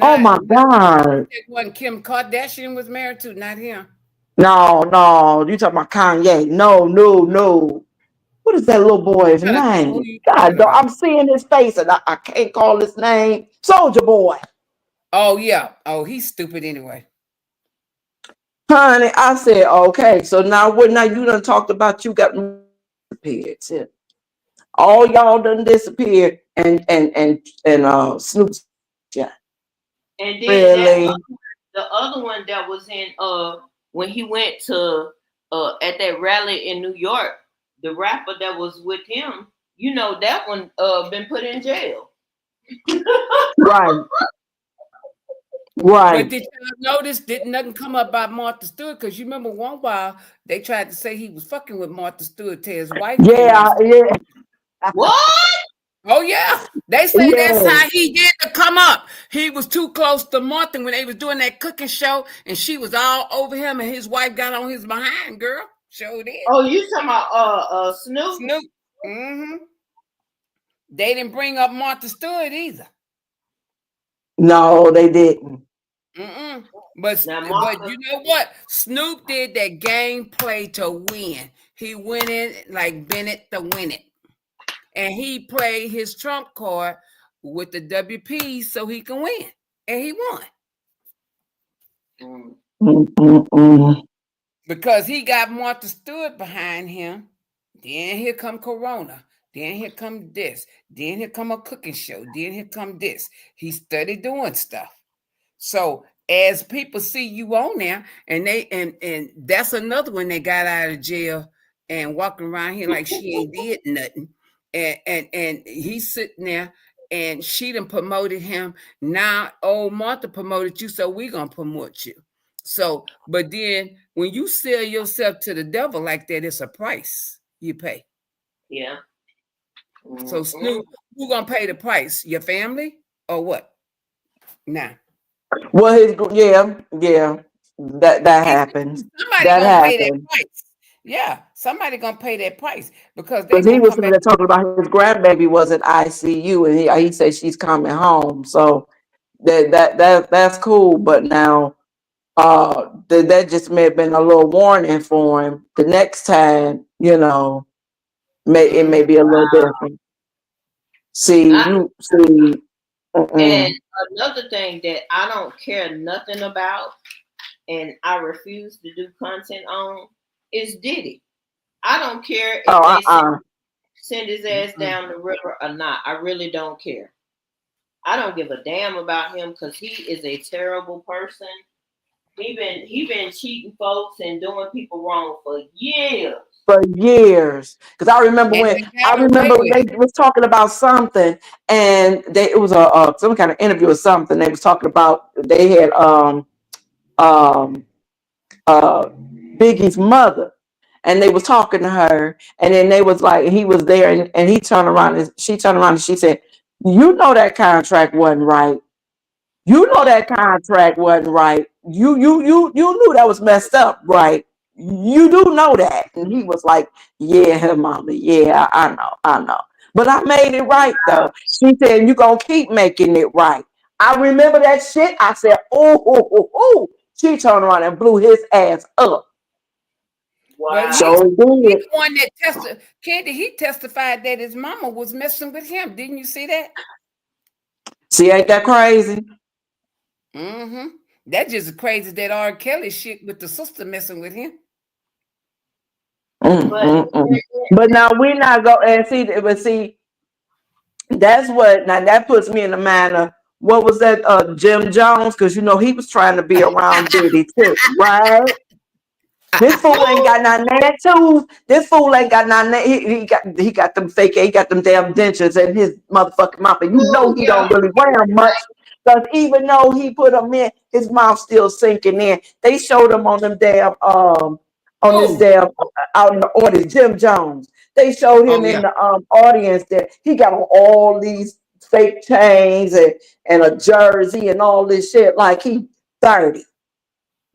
Oh not my God. that one Kim Kardashian was married to. Not him. No, no. You talking about Kanye. No, no, no. What is that little boy's Trying to think who name? you God, talking about. I'm seeing his face and I can't call his name. Soldier Boy. Oh yeah. Oh, he's stupid anyway. Honey, I said, okay, so now you done talked about you got disappeared. Too. All y'all done disappeared and Snoop's yeah. and then Really? the other one that was in when he went to at that rally in New York. the rapper that was with him, you know, that one been put in jail. Right. But Right. did y'all notice? Did nothing come up about Martha Stewart? Because you remember one while they tried to say he was fucking with Martha Stewart till his wife came on. Yeah. Yeah. What? Oh yeah, they say that's Yeah. how he did to come up. He was too close to Martha when they was doing that cooking show, and she was all over him, and his wife got on his behind. Girl, showed it. Oh, you talking about Snoop? Snoop. Mm-hmm. They didn't bring up Martha Stewart either. No, they didn't. Mm-mm. But Now but Martha, you know what? Snoop did that gameplay to win. He went in like Bennett to win it, and he played his trump card with the WP so he can win, and he won mm, Mm-mm-mm. because he got Martha Stewart behind him. Then here come Corona. Then here come this. Then here come a cooking show. Then here come this. He started doing stuff. So as people see you on there, and and that's another one that got out of jail and walking around here like she ain't did nothing, and he's sitting there, and she done promoted him. Now old Martha promoted you, so we gonna promote you. So, but then when you sell yourself to the devil like that, it's a price you pay. yeah. So Mm-mm. Snoop, who gonna pay the price? Your family or what? Now. Well, yeah. That happens. Somebody That gonna pay that happened. price. Yeah, somebody gonna pay that price because they Because gonna he was come sitting back. there talking about his grandbaby was at ICU, and he said she's coming home. So that's cool. But now, that just may have been a little warning for him. The next time, it Mm-hmm. may be a little different. See, I, you see, and mm-mm. another thing that I don't care nothing about, and I refuse to do content on, is Diddy. I don't care Oh, if they uh-uh. send his ass Mm-mm. down the river or not. I really don't care. I don't give a damn about him because he is a terrible person. He been cheating folks and doing people wrong for years. For years. Because And they I got away remember when with they it. was talking about something, and it was a some kind of interview or something. They was talking about they had um uh Biggie's mother, and they was talking to her, and then they was like, he was there, and he turned around, and she turned around, and she said, "You know that contract wasn't right. You know What? that contract wasn't right. You knew that was messed up, right? You do know that." And he was like, "Yeah, mama, yeah, I know. But I made it right though." She said, "You gonna keep making it right." I remember that shit. I said, "Oh, oh, oh, oh." She turned around and blew his ass up. But Wow. So he did. the one that tested. Candy, he testified that his mama was messing with him. Didn't you see that? See, ain't that crazy? Mm-hmm. That just crazy that R. Kelly shit with the sister messing with him. Mm, But mm, mm. But now we're not going and see. But see, that's what now that puts me in the mind of what was that Jim Jones, because he was trying to be around Diddy too, right? This fool ain't who? got none tattoos. This fool ain't got none. He got them fake. He got them damn dentures in his motherfucking mouth, and Who? he Yeah. don't really wear them much. Because even though he put them in, his mouth still sinking in. They showed him on them damn on this Who? damn out in the audience. Jim Jones. They showed Oh him yeah. in the audience that he got on all these fake chains and a jersey and all this shit like he 30.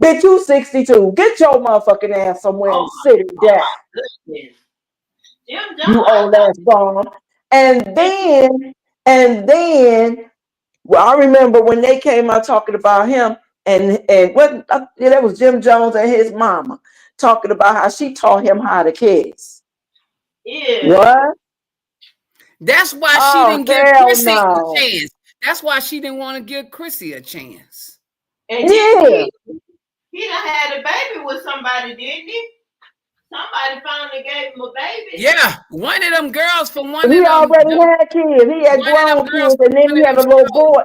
Bitch, you 62. Get your motherfucking ass somewhere Oh and sit it my, oh down. my goodness. Jim Jones. You I old thought ass bum. And he then, well, I remember when they came out talking about him and what yeah, that was Jim Jones and his mama talking about how she taught him how to kiss. is. What? That's why she Oh, didn't give hell Chrissy a no. chance. That's why she didn't want to give Chrissy a chance. And didn't Yeah. he done had a baby with somebody, didn't he? Somebody finally gave him a baby. Yeah, one of them girls from He already had kids. He had one of them grown girls kids, from and then one he of had them a little shows. boy.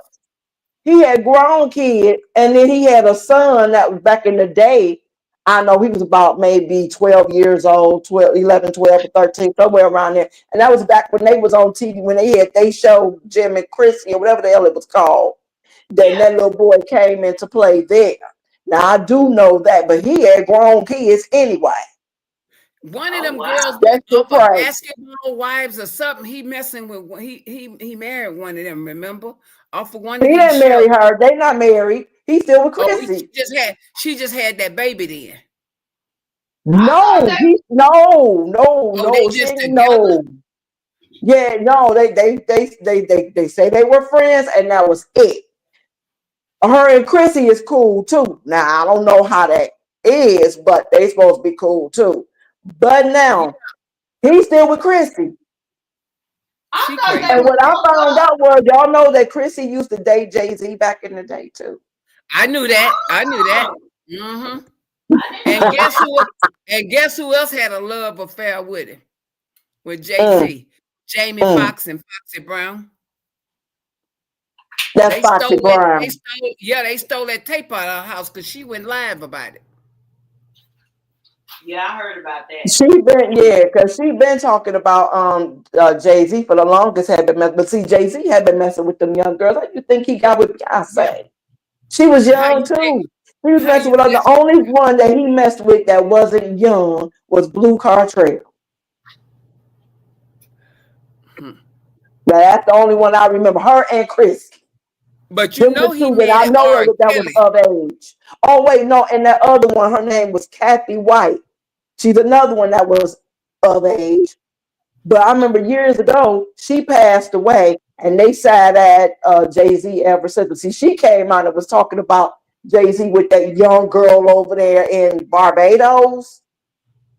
He had grown kid, and then he had a son that was back in the day. I know he was about maybe 12 years old, 12, 11, 12, or 13, somewhere around there. And that was back when they was on TV, when they showed Jim and Chrissy or whatever the hell it was called. Then Yeah. that little boy came into play there. Now I do know that, but he had grown kids anyway. One of Oh them girls wow. That's the off of crazy. Basketball Wives or something. He messing with he married one of them. Remember, off of one He of these didn't marry shows. her. They not married. He's still with Oh, Chrissy. she just had that baby then. I thought No, they. no, Oh, they no. She just ain't together. no. Yeah, no. They say they were friends, and that was it. Her and Chrissy is cool too. Now I don't know how that is, but they supposed to be cool too. But Yeah, now he's still with Chrissy. I she thought they And crazy. were what I broke found up. out was y'all know that Chrissy used to date Jay-Z back in the day too. I knew that. I knew that. Oh, Hmm. I didn't And know guess that. who? And guess who else had a love affair with him? With Jay Mm, Z, Jamie mm. Foxx and Foxy Brown. That's They Foxy stole it. They Brown. stole. Yeah, they stole that tape out of her house because she went live about it. Yeah, I heard about that. She been because she been talking about Jay-Z for the longest had been but see Jay-Z had been messing with them young girls. How you think he got with Yeah. Beyonce? She was How young you think? too. He was How messing you? with her. The That's only one that he messed with that wasn't young was Blue Car Trail. hmm. Now, that's the only one I remember. Her and Chris. But you Them the know he two that made I it know R. of that was Kelly. of age. Oh wait, no, and that other one, her name was Kathy White. She's another one that was of age. But I remember years ago, she passed away, and they sat at Jay Z ever since. But see, she came out and was talking about Jay Z with that young girl over there in Barbados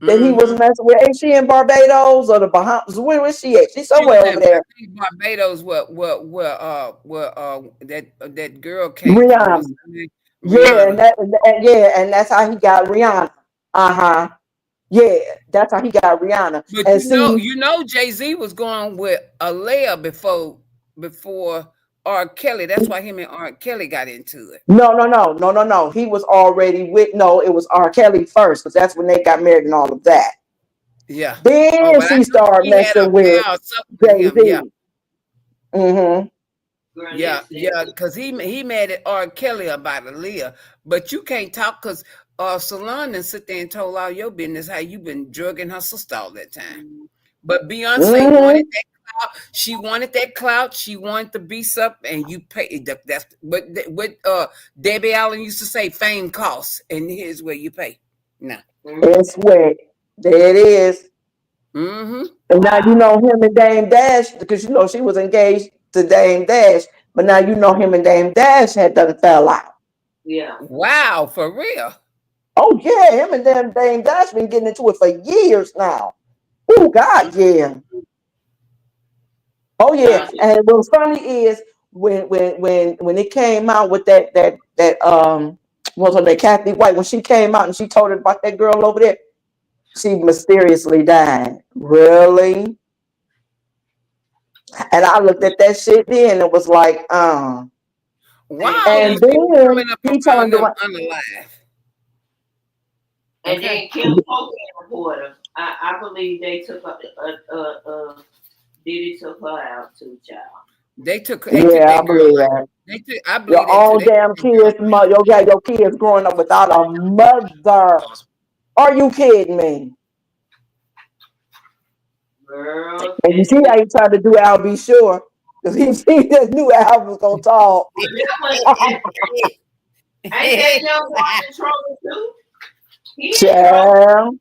that he was Hmm. messing with. Ain't she in Barbados or the Bahamas? Where is she at? She's She somewhere was over in, I there. think, Barbados. Where that girl came from? What's Rihanna. her name? Yeah, Rihanna. and that's how he got Rihanna. Uh huh. Yeah, that's how he got Rihanna. But And see, Jay Z was going with Alea before R. Kelly. That's why him and R. Kelly got into it. no. He was already with no. It was R. Kelly first, because that's when they got married and all of that. Yeah. Oh, Then but I she know started she had a messing with affair or something with Jay him. Yeah. Z. Mm-hmm. Girl, Yeah, listen. yeah, because he made it R. Kelly about Aaliyah, but you can't talk because Salon and sit there and told all your business how you been drugging her sister all that time. But Beyonce wanted Mm-hmm. that clout. She wanted that clout. She wanted to be up, and you pay. That's what Debbie Allen used to say: fame costs, and here's where you pay. Nah. Mm-hmm. It's wet. There it is. Mm-hmm. And now you Wow. know him and Dame Dash because you know she was engaged to Dame Dash, but now you know him and Dame Dash had done fell out. Yeah. Wow, for real. Oh yeah, him and Dame Dash been getting into it for years now. Oh God, yeah. Oh yeah. Nah, she, And what's funny is when it came out with that what's her name, Kathy White, when she came out and she told it about that girl over there, she mysteriously died. Really? And I looked at that shit then and it was like, Why and all and these Kim people then coming up he around turned them around. unalive? and Okay. then Kim Cocaine Reporter. I believe they took Diddy took her out too, child. They took Yeah, I that girl believe out. that. I Your believe that too. own They took damn that girl kids, you got your kids growing up without a mother. Are you kidding me? Girl, And you see how he tried to do I'll Be Sure. Because he see this new album's gonna talk. well, that was ain't that young boy in trouble too? He in trouble. Child.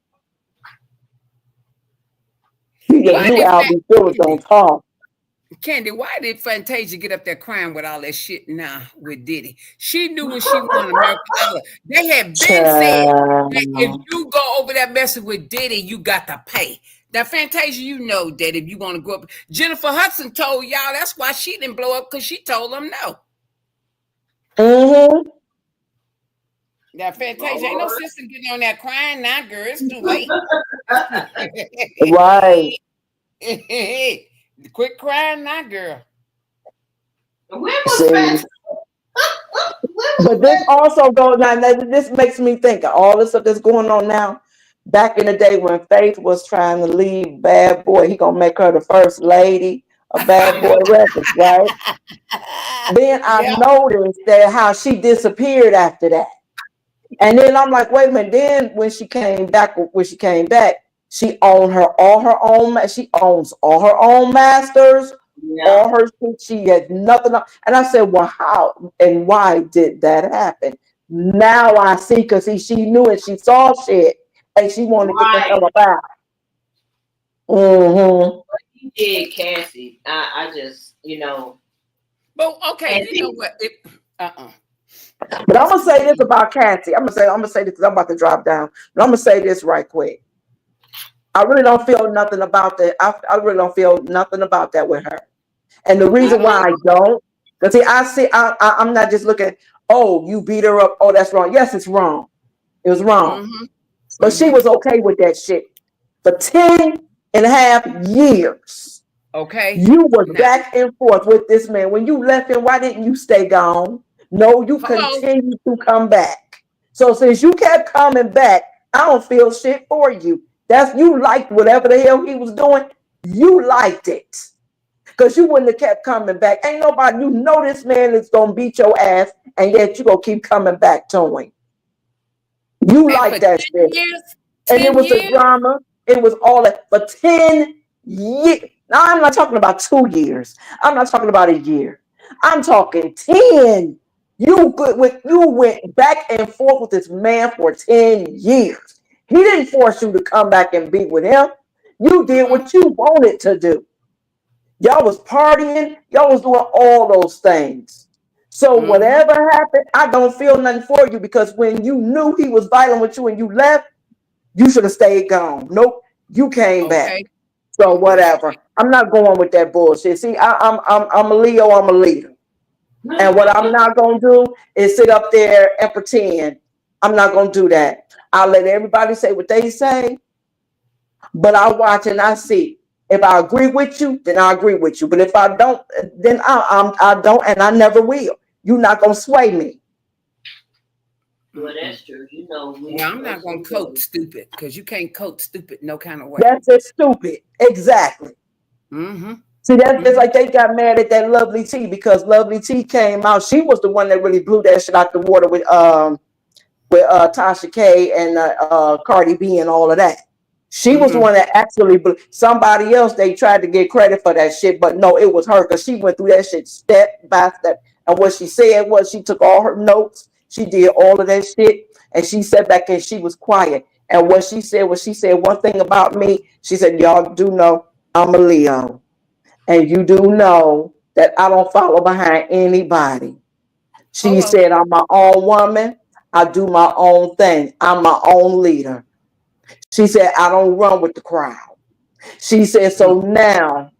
He Why just knew did I'll Fat Be Sure was gonna talk. Candy? Why did Fantasia get up there crying with all that shit now with Diddy? She knew when she won American Idol. They had been said that if Child. you go over there messing with Diddy, you got to pay. Now, Fantasia, you know that if you want to go up, Jennifer Hudson told y'all that's why she didn't blow up because she told them no. Mm-hmm. Now, Fantasia, ain't no Lord. sense in getting on that crying now, girl. It's too late. Right. Quit crying now, girl. When was See. Fat? When But this also goes now. This makes me think of all this stuff that's going on now. Back in the day when Faith was trying to leave Bad Boy, he gonna make her the first lady of Bad Boy Records, right? Then I Yeah. noticed that how she disappeared after that. And then I'm like, wait a minute. Then when she came back, she owned her all her own. She owns all her own masters, Yeah. all her shit. She had nothing. And I said, well, how and why did that happen? Now I see because she knew and she saw shit and she wanted to get the Right. hell about. Mm-hmm. You did, Cassie. I just, But okay, and you know what? Uh-uh. But I'm This gonna is say this about Cassie. I'm gonna say this because I'm about to drop down. But I'm gonna say this right quick. I really don't feel nothing about that. I really don't feel nothing about that with her. And the I reason don't. why I don't, because I'm not just looking, oh, you beat her up. Oh, that's wrong. Yes, it's wrong. It was wrong. Mm-hmm. But she Mm-hmm. was okay with that shit for 10.5 years. Okay. You were Now, back and forth with this man. When you left him, why didn't you stay gone? No, you hello. continued to come back. So since you kept coming back, I don't feel shit for you. That's you liked whatever the hell he was doing. You liked it. Because you wouldn't have kept coming back. Ain't nobody, you know this man is gonna beat your ass, and yet you gonna keep coming back to him. You And for like 10 that shit. years, And it 10 was the years, drama. It was all that for 10 years. Now I'm not talking about 2 years. I'm not talking about a year. I'm talking 10. You went back and forth with this man for 10 years. He didn't force you to come back and be with him. You did mm-mm, what you wanted to do. Y'all was partying, y'all was doing all those things. So mm-hmm. whatever happened, I don't feel nothing for you because when you knew he was violent with you and you left, you should have stayed gone. Nope, you came back. Okay. So Well, whatever. I'm not going with that bullshit. See, I'm a Leo. I'm a leader, and what I'm not gonna do is sit up there and pretend. I'm not gonna do that. I'll let everybody say what they say, but I watch and I see. If I agree with you, then I agree with you. But if I don't, then I don't, and I never will. You're not gonna sway me. well, mm-mm. that's true. You know, Well, we I'm not us gonna coat women. stupid because you can't coat stupid no kind of way. That's just stupid. Exactly. Mm-hmm. See, that's just Mm-hmm. like they got mad at that Lovely T because Lovely T came out. She was the one that really blew that shit out the water with Tasha K and Cardi B and all of that. She was the Mm-hmm. one that actually somebody else they tried to get credit for that shit, but no, it was her because she went through that shit step by step. And what she said was she took all her notes, she did all of that shit, and she sat back and she was quiet. And what she said was she said one thing about me. She said, y'all do know I'm a Leo. And you do know that I don't follow behind anybody. She Hello. said, I'm my own woman. I do my own thing. I'm my own leader. She said, I don't run with the crowd. She said, Mm. so now,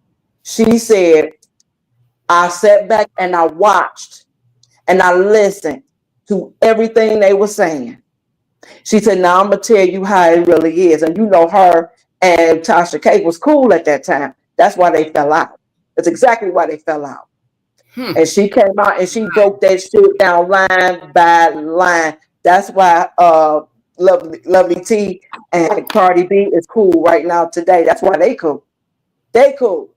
she said, I sat back and I watched and I listened to everything they were saying. She said, now I'm going to tell you how it really is. And you know, her and Tasha K was cool at that time. That's why they fell out. That's exactly why they fell out. Hmm. And she came out and she broke that shit down line by line. That's why Lovely T and Cardi B is cool right now today. That's why they cool. They cool.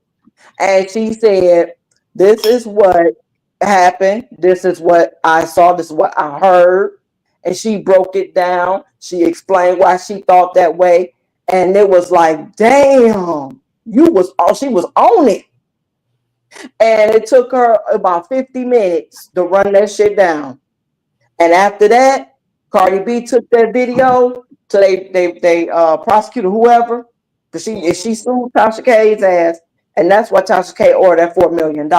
And she said, this is what happened. This is what I saw. This is what I heard. And she broke it down. She explained why she thought that way. And it was like, damn, she was on it. And it took her about 50 minutes to run that shit down. And after that, Cardi B took that video to they prosecuted whoever because she sued Tasha K's ass, and that's why Tasha K ordered that $4 million.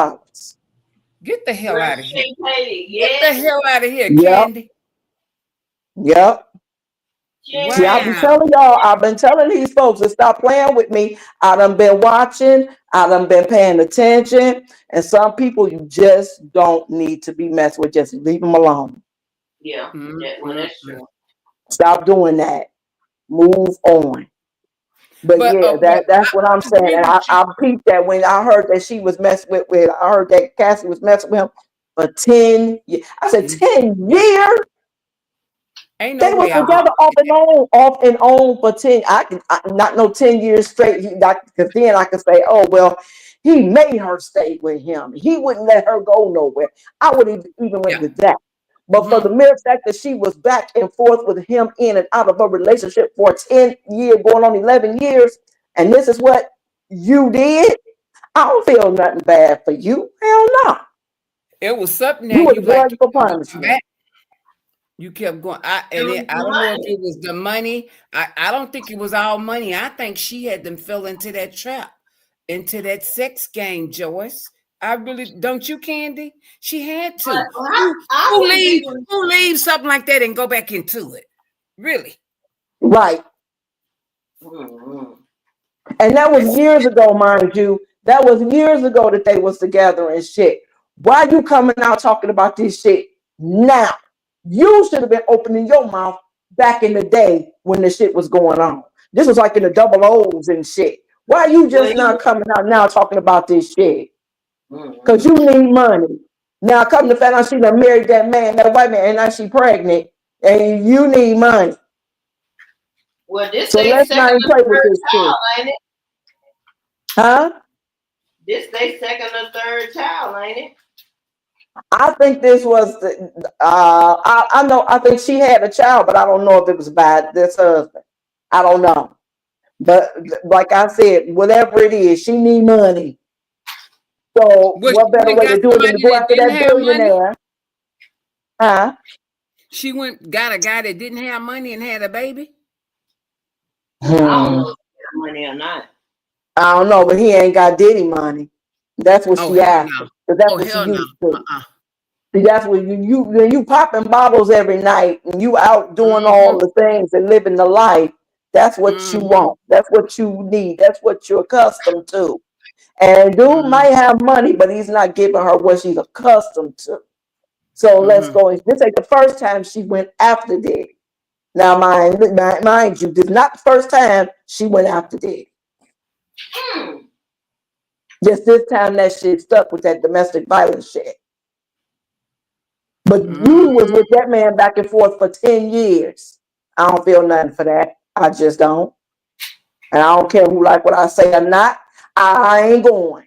Get the hell Girl, out of she here. ain't paid it Get yet. the hell out of here, Yep, Candy. yep. She ain't See, I've paid been it. Wow. telling y'all, I've been telling these folks to stop playing with me. I done been watching, I done been paying attention, and some people you just don't need to be messed with. Just leave them alone. Yeah, that's Mm-mm. true. Stop doing that. Move on. But yeah, But that's what I'm I saying. agree And with you. I peeped that when I heard that she was messing with I heard that Cassie was messing with him. for 10 years. I said, 10 years? Ain't no They was way I together off and on for 10. Not no 10 years straight. Because then I could say, oh well, he made her stay with him. He wouldn't let her go nowhere. I would even went yeah. to that. But for Mm-hmm. the mere fact that she was back and forth with him in and out of a relationship for 10 years, going on 11 years, and this is what you did, I don't feel nothing bad for you. Hell no. It was something You that was you like glad to for keep going punishment. back. You kept going. It was I the don't know if money. it was the money. I don't think it was all money. I think she had them fell into that trap, into that sex game, Joyce. I really don't you, Candy? She had But to. I wouldn't be. Who leaves something like that and go back into it? Really? Right. Mm-hmm. And that was That's years ago, mind you. That was years ago that they was together and shit. Why you coming out talking about this shit now? You should have been opening your mouth back in the day when the shit was going on. This was like in the double O's and shit. Why you Well, just not coming out now talking about this shit? Because mm-hmm. you need money. Now come to find out she done married that man, that white man, and now she pregnant. And you need money. Well, this So they let's second not even or play with third this shit. child, ain't it? Huh? This they second or third child, ain't it? I think this was the, I know, I think she had a child, but I don't know if it was by this husband. I don't know. But like I said, whatever it is, she need money. So Well, what she better went way got to do it than to somebody go that after didn't that have money. billionaire? Huh? She went got a guy that didn't have money and had a baby. I don't Hmm. know if they got money or not. I don't know, but he ain't got Diddy money. That's what Oh she hell after. no! Because that's Oh what she hell no! used to. Uh-uh. See, that's what when you popping bottles every night and you out doing Mm-hmm. all the things and living the life. That's what you Mm-hmm. want. That's what you need. That's what you're accustomed to. And dude Mm-hmm. might have money, but he's not giving her what she's accustomed to. So let's Mm-hmm. go. This ain't the first time she went after Dick. Now, mind you, this is not the first time she went after Dick. Hmm. Just this time that shit stuck with that domestic violence shit. But you was with Mm-hmm. that man back and forth for 10 years. I don't feel nothing for that. I just don't. And I don't care who like what I say or not. I ain't going.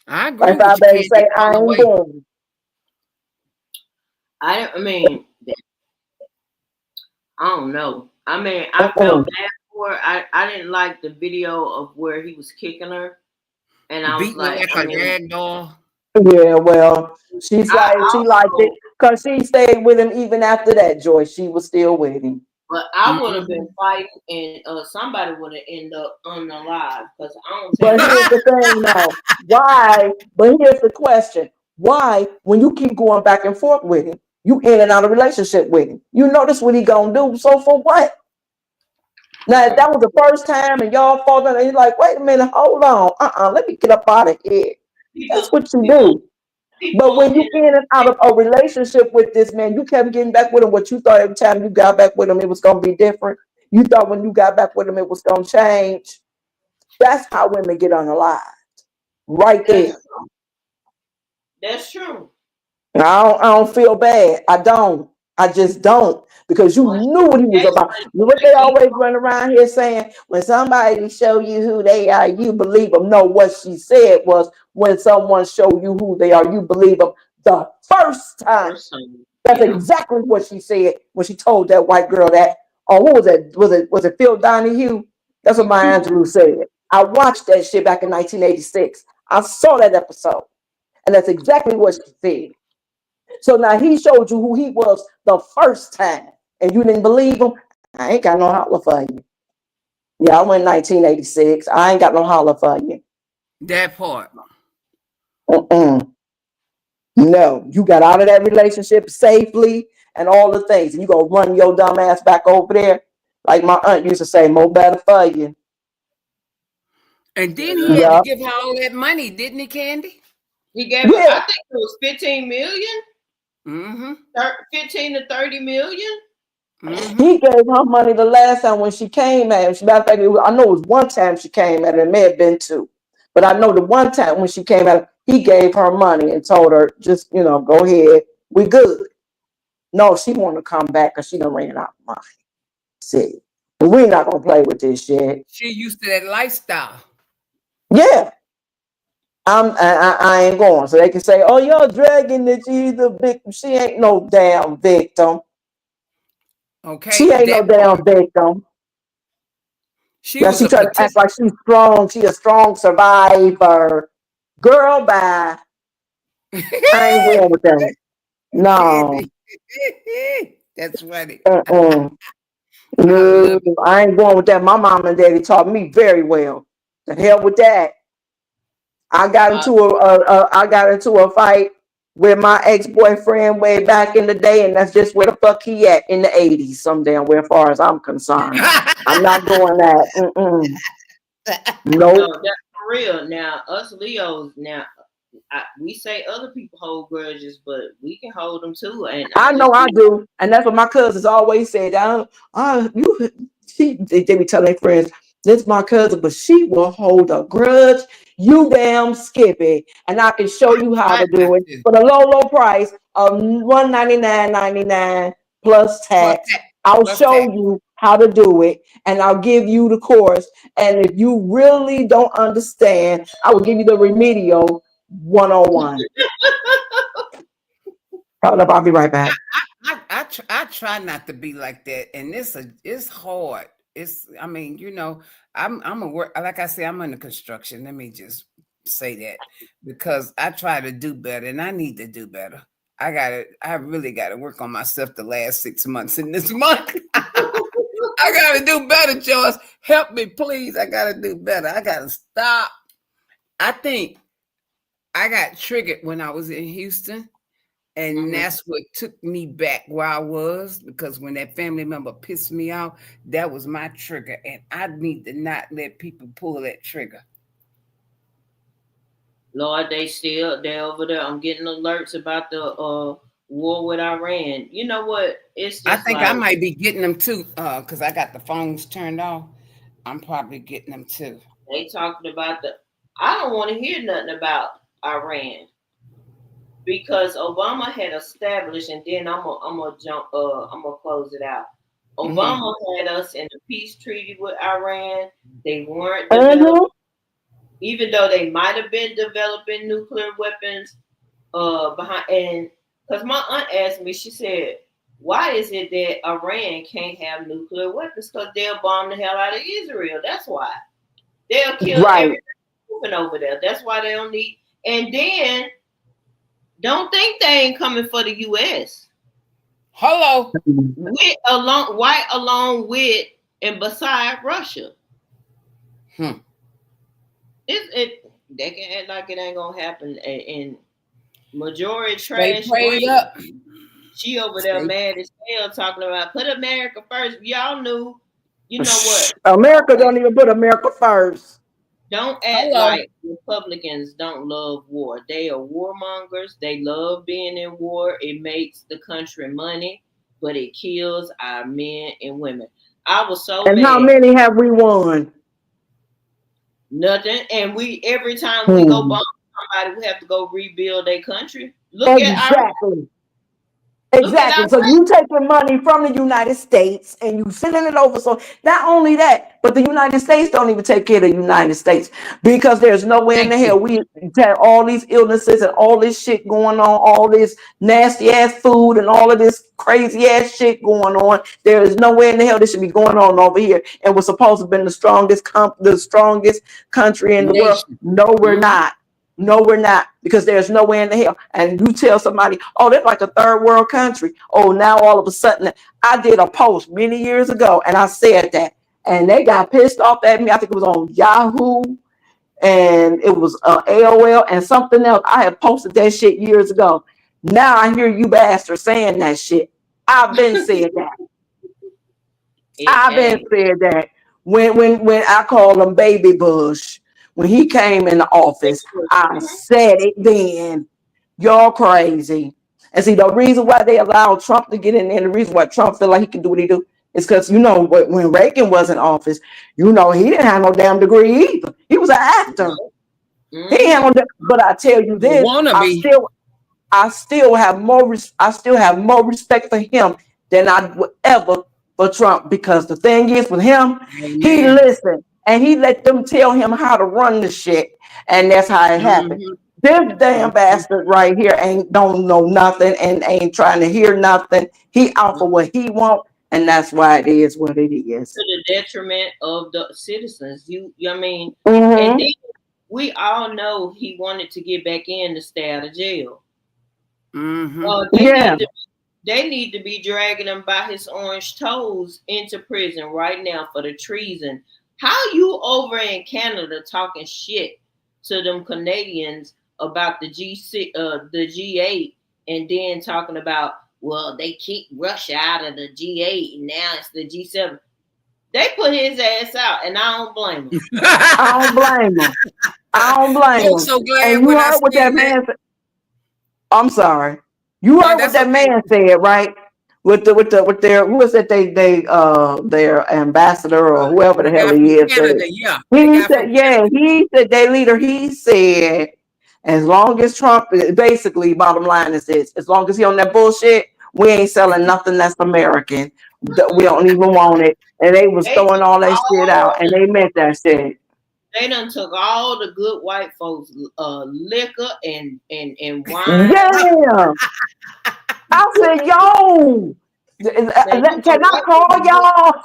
I agree Like I with you, better Candy, say, I all the ain't way. going. I mean, I don't know. I mean, I Uh-uh. felt bad for her. I didn't like the video of where he was kicking her, and I was Beating her like, like I a mean, rag doll. Yeah, well, she liked it also, because she stayed with him even after that, Joyce. She was still with him. but I would have been Mm-hmm. fighting, and somebody would have ended up unalive because I don't take But no. here's the thing now. Why? But here's the question. Why, when you keep going back and forth with him, you in and out of relationship with him? You notice what he gonna do. So for what? Now, if that was the first time and y'all fought and you're like, wait a minute, hold on. Let me get up out of here. people, That's what you people, do. But people, when you in and out of a relationship with this man, you kept getting back with him. What you thought every time you got back with him, it was gonna be different. You thought when you got back with him, it was gonna change. That's how women get unalive. Right that's there. that's true. I don't feel bad. I don't. I just don't. Because you Well, knew what he was that's about. You know what what they keep. always run around here saying? When somebody show you who they are, you believe them. No, what she said was when someone show you who they are, you believe them the first time. Person. That's Yeah. exactly what she said when she told that white girl that. Oh, what was it? Was it Phil Donahue? That's what Maya Angelou said. I watched that shit back in 1986. I saw that episode, and that's exactly what she said. So now he showed you who he was the first time, and you didn't believe him. I ain't got no holler for you. Yeah, I went 1986. I ain't got no holler for you. That part. Mm-mm. No, you got out of that relationship safely and all the things, and you gonna run your dumb ass back over there, like my aunt used to say, "More better for you." And then he had to Yeah, give her all that money, didn't he, Candy? He gave her. I yeah. think it was 15 million, Mm-hmm. 15 to 30 million. Mm-hmm. He gave her money the last time when she came at him. Matter of fact, I know it was one time she came at him. It may have been two, but I know the one time when she came at him, He gave her money and told her, just, go ahead. We good. No, she want to come back because she done ran out of money. See, we not going to play with this shit. She used to that lifestyle. Yeah. I ain't going. So they can say, oh, you're dragging that she's the victim. She ain't no damn victim. She Okay, ain't no that part. damn victim. She Yeah, was she a trying to act participant. like she's strong. She a strong survivor. Girl, bye. I ain't going with that. No. Candy. That's funny. Uh-uh. I No, love it. I ain't going with that. My mom and daddy taught me very well. The hell with that. Uh, I got into a fight with my ex-boyfriend way back in the day, and that's just where the fuck he at in the 80s, some damn where, as far as I'm concerned. I'm not doing that. no, Nope. that's for real. Now, us Leos, now we say other people hold grudges, but we can hold them too. And I I know just I be do, and that's what my cousins always said. They be telling their friends, "This is my cousin, but she will hold a grudge. You damn Skippy, and I can show you how Try to not do it to. for the low price of $199.99 plus Plus tax. that. I'll Plus show that. you how to do it, and I'll give you the course. And if you really don't understand, I will give you the remedial 101. Hold up, I'll be right back. I try not to be like that, and it's hard. I mean, I'm a work, like I say, I'm in the construction. Let me just say that because I try to do better, and I need to do better. I really got to work on myself the last 6 months in this month. I got to do better, Joyce. Help me, please. I got to do better. I got to stop. I think I got triggered when I was in Houston. And mhm. that's what took me back where I was because when that family member pissed me off, that was my trigger. And I need to not let people pull that trigger. Lord, they over there. I'm getting alerts about the war with Iran. You know what? It's I just think I like might be getting them too, because I got the phones turned off. I'm probably getting them too. they talking about the. I don't want to hear nothing about Iran because Obama had established, and then I'm gonna close it out. Hmm. Obama had us in a peace treaty with Iran. They weren't developing, Mhm. even though they might have been developing nuclear weapons. Behind and because my aunt asked me, she said, "Why is it that Iran can't have nuclear weapons? Because they'll bomb the hell out of Israel. That's why they'll kill Right. everything moving over there. That's why they don't need." And then don't think they ain't coming for the U.S. Hello. with along right along with and beside Russia. Hmm. It they can act like it ain't gonna happen. And majority Stay trash prayed Green. up. She over there Stay. mad as hell talking about put America first. Y'all knew, you know what? America don't even put America first. Don't act Hello. like Republicans don't love war. They are warmongers. They love being in war. It makes the country money, but it kills our men and women. I was so And how mad. many have we won? Nothing. And we every time we go Hmm. bomb somebody, we have to go rebuild their country. Exactly. Look at Exactly. our So you taking money from the United States and you sending it over. So not only that, but the United States don't even take care of the United States because there's nowhere in Thank the you. hell we have all these illnesses and all this shit going on, all this nasty ass food and all of this crazy ass shit going on. There is nowhere in the hell this should be going on over here. And we're supposed to have been the strongest country in the world. Nation. No, we're Mhm. not. No, we're not, because there's nowhere in the hell. And you tell somebody, oh, they're like a third world country. Oh, now all of a sudden, I did a post many years ago and I said that. And they got pissed off at me. I think it was on Yahoo and it was AOL and something else. I had posted that shit years ago. Now I hear you bastards saying that shit. I've been saying that. It I've been ain't. saying that when I called him Baby Bush when he came in the office, I said it then. You're crazy. And see, the reason why they allowed Trump to get in there, the reason why Trump feel like he can do what he do, is because when Reagan was in office, he didn't have no damn degree either. He was an actor. He ain't Mm-hmm. on that. But I tell you The this, wannabe. I still have I still have more respect for him than I would ever for Trump, because the thing is with him, he Amen. listened and he let them tell him how to run the shit, and that's how it happened. Mm-hmm. This damn Mm-hmm. bastard right here ain't don't know nothing and ain't trying to hear nothing. He out for what he want, and that's why it is what it is. To the detriment of the citizens. I mean, and Mm-hmm. then we all know he wanted to get back in to stay out of jail. Mm-hmm. They Yeah. need to be dragging him by his orange toes into prison right now for the treason. How you over in Canada talking shit to them Canadians about the G8, and then talking about, well, they kicked Russia out of the G8 and now it's the G7. They put his ass out, and I don't blame him. I don't blame him. I don't I blame was him. so And glad you when I heard what that seen that. man said. I'm sorry. You No, heard what that's that okay. man said, right? With their who is it? Their ambassador or whoever The the hell guy from he is. Canada, yeah. The He guy from said, yeah, Canada. he said their leader. He said, as long as Trump, basically, bottom line is this: as long as he on that bullshit, we ain't selling nothing that's American. We don't even want it. And they was They throwing took all that shit out, all and they meant that shit. they done took all the good white folks liquor and wine. Yeah. I said, yo, Man, you know can I white call people good. y'all?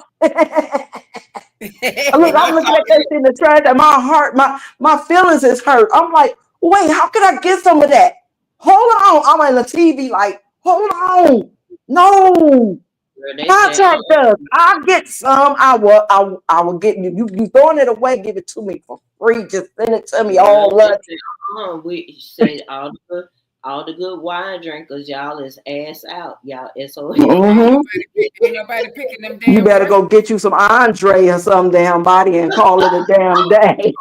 Look, And I I'm looking call at that shit in the trash and my heart, my feelings is hurt. I'm like, wait, how can I get some of that? Hold on. I'm on the TV like, hold on. No. they say, Contact us. I'll get some. I will get you throwing it away, give it to me for free. Just send it to me girl, all they lunch. say, we say all the good wine drinkers, y'all is ass out, y'all SOL. Hmm. Ain't nobody picking them You damn better grapes. go get you some Andre or some damn body and call it a damn day.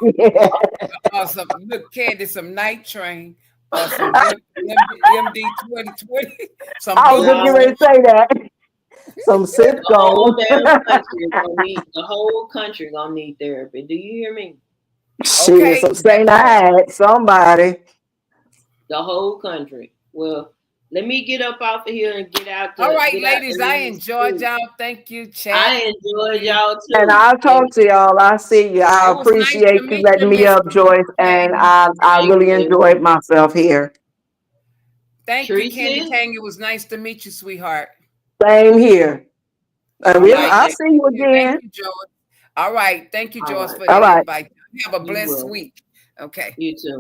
Or some look candy, some night train, or some MD 2020, some I was just Nah, getting booze. ready to say that. Some the whole Cisco. damn country is gonna need the whole country gonna need therapy. Do you hear me? Shit, Okay, some that Saint part. I had somebody. The whole country. Well, let me get up off of here and All right, get out ladies, to I these enjoyed streets. y'all. Thank you, chat. I Thank enjoyed you. y'all And too. I'll And talk to y'all. I see you. I It was nice appreciate to you meet letting you, me Miss up, Joyce. And Candy. I thank really you. enjoyed myself here. Thank you, Candy Tracy, Tang. It was nice to meet you, sweetheart. Same here. And All like I'll right. that. see you Thank again. you, George. All right. Thank you, All George, right. for All the right. invite. Have a You blessed will. week. Okay. You too.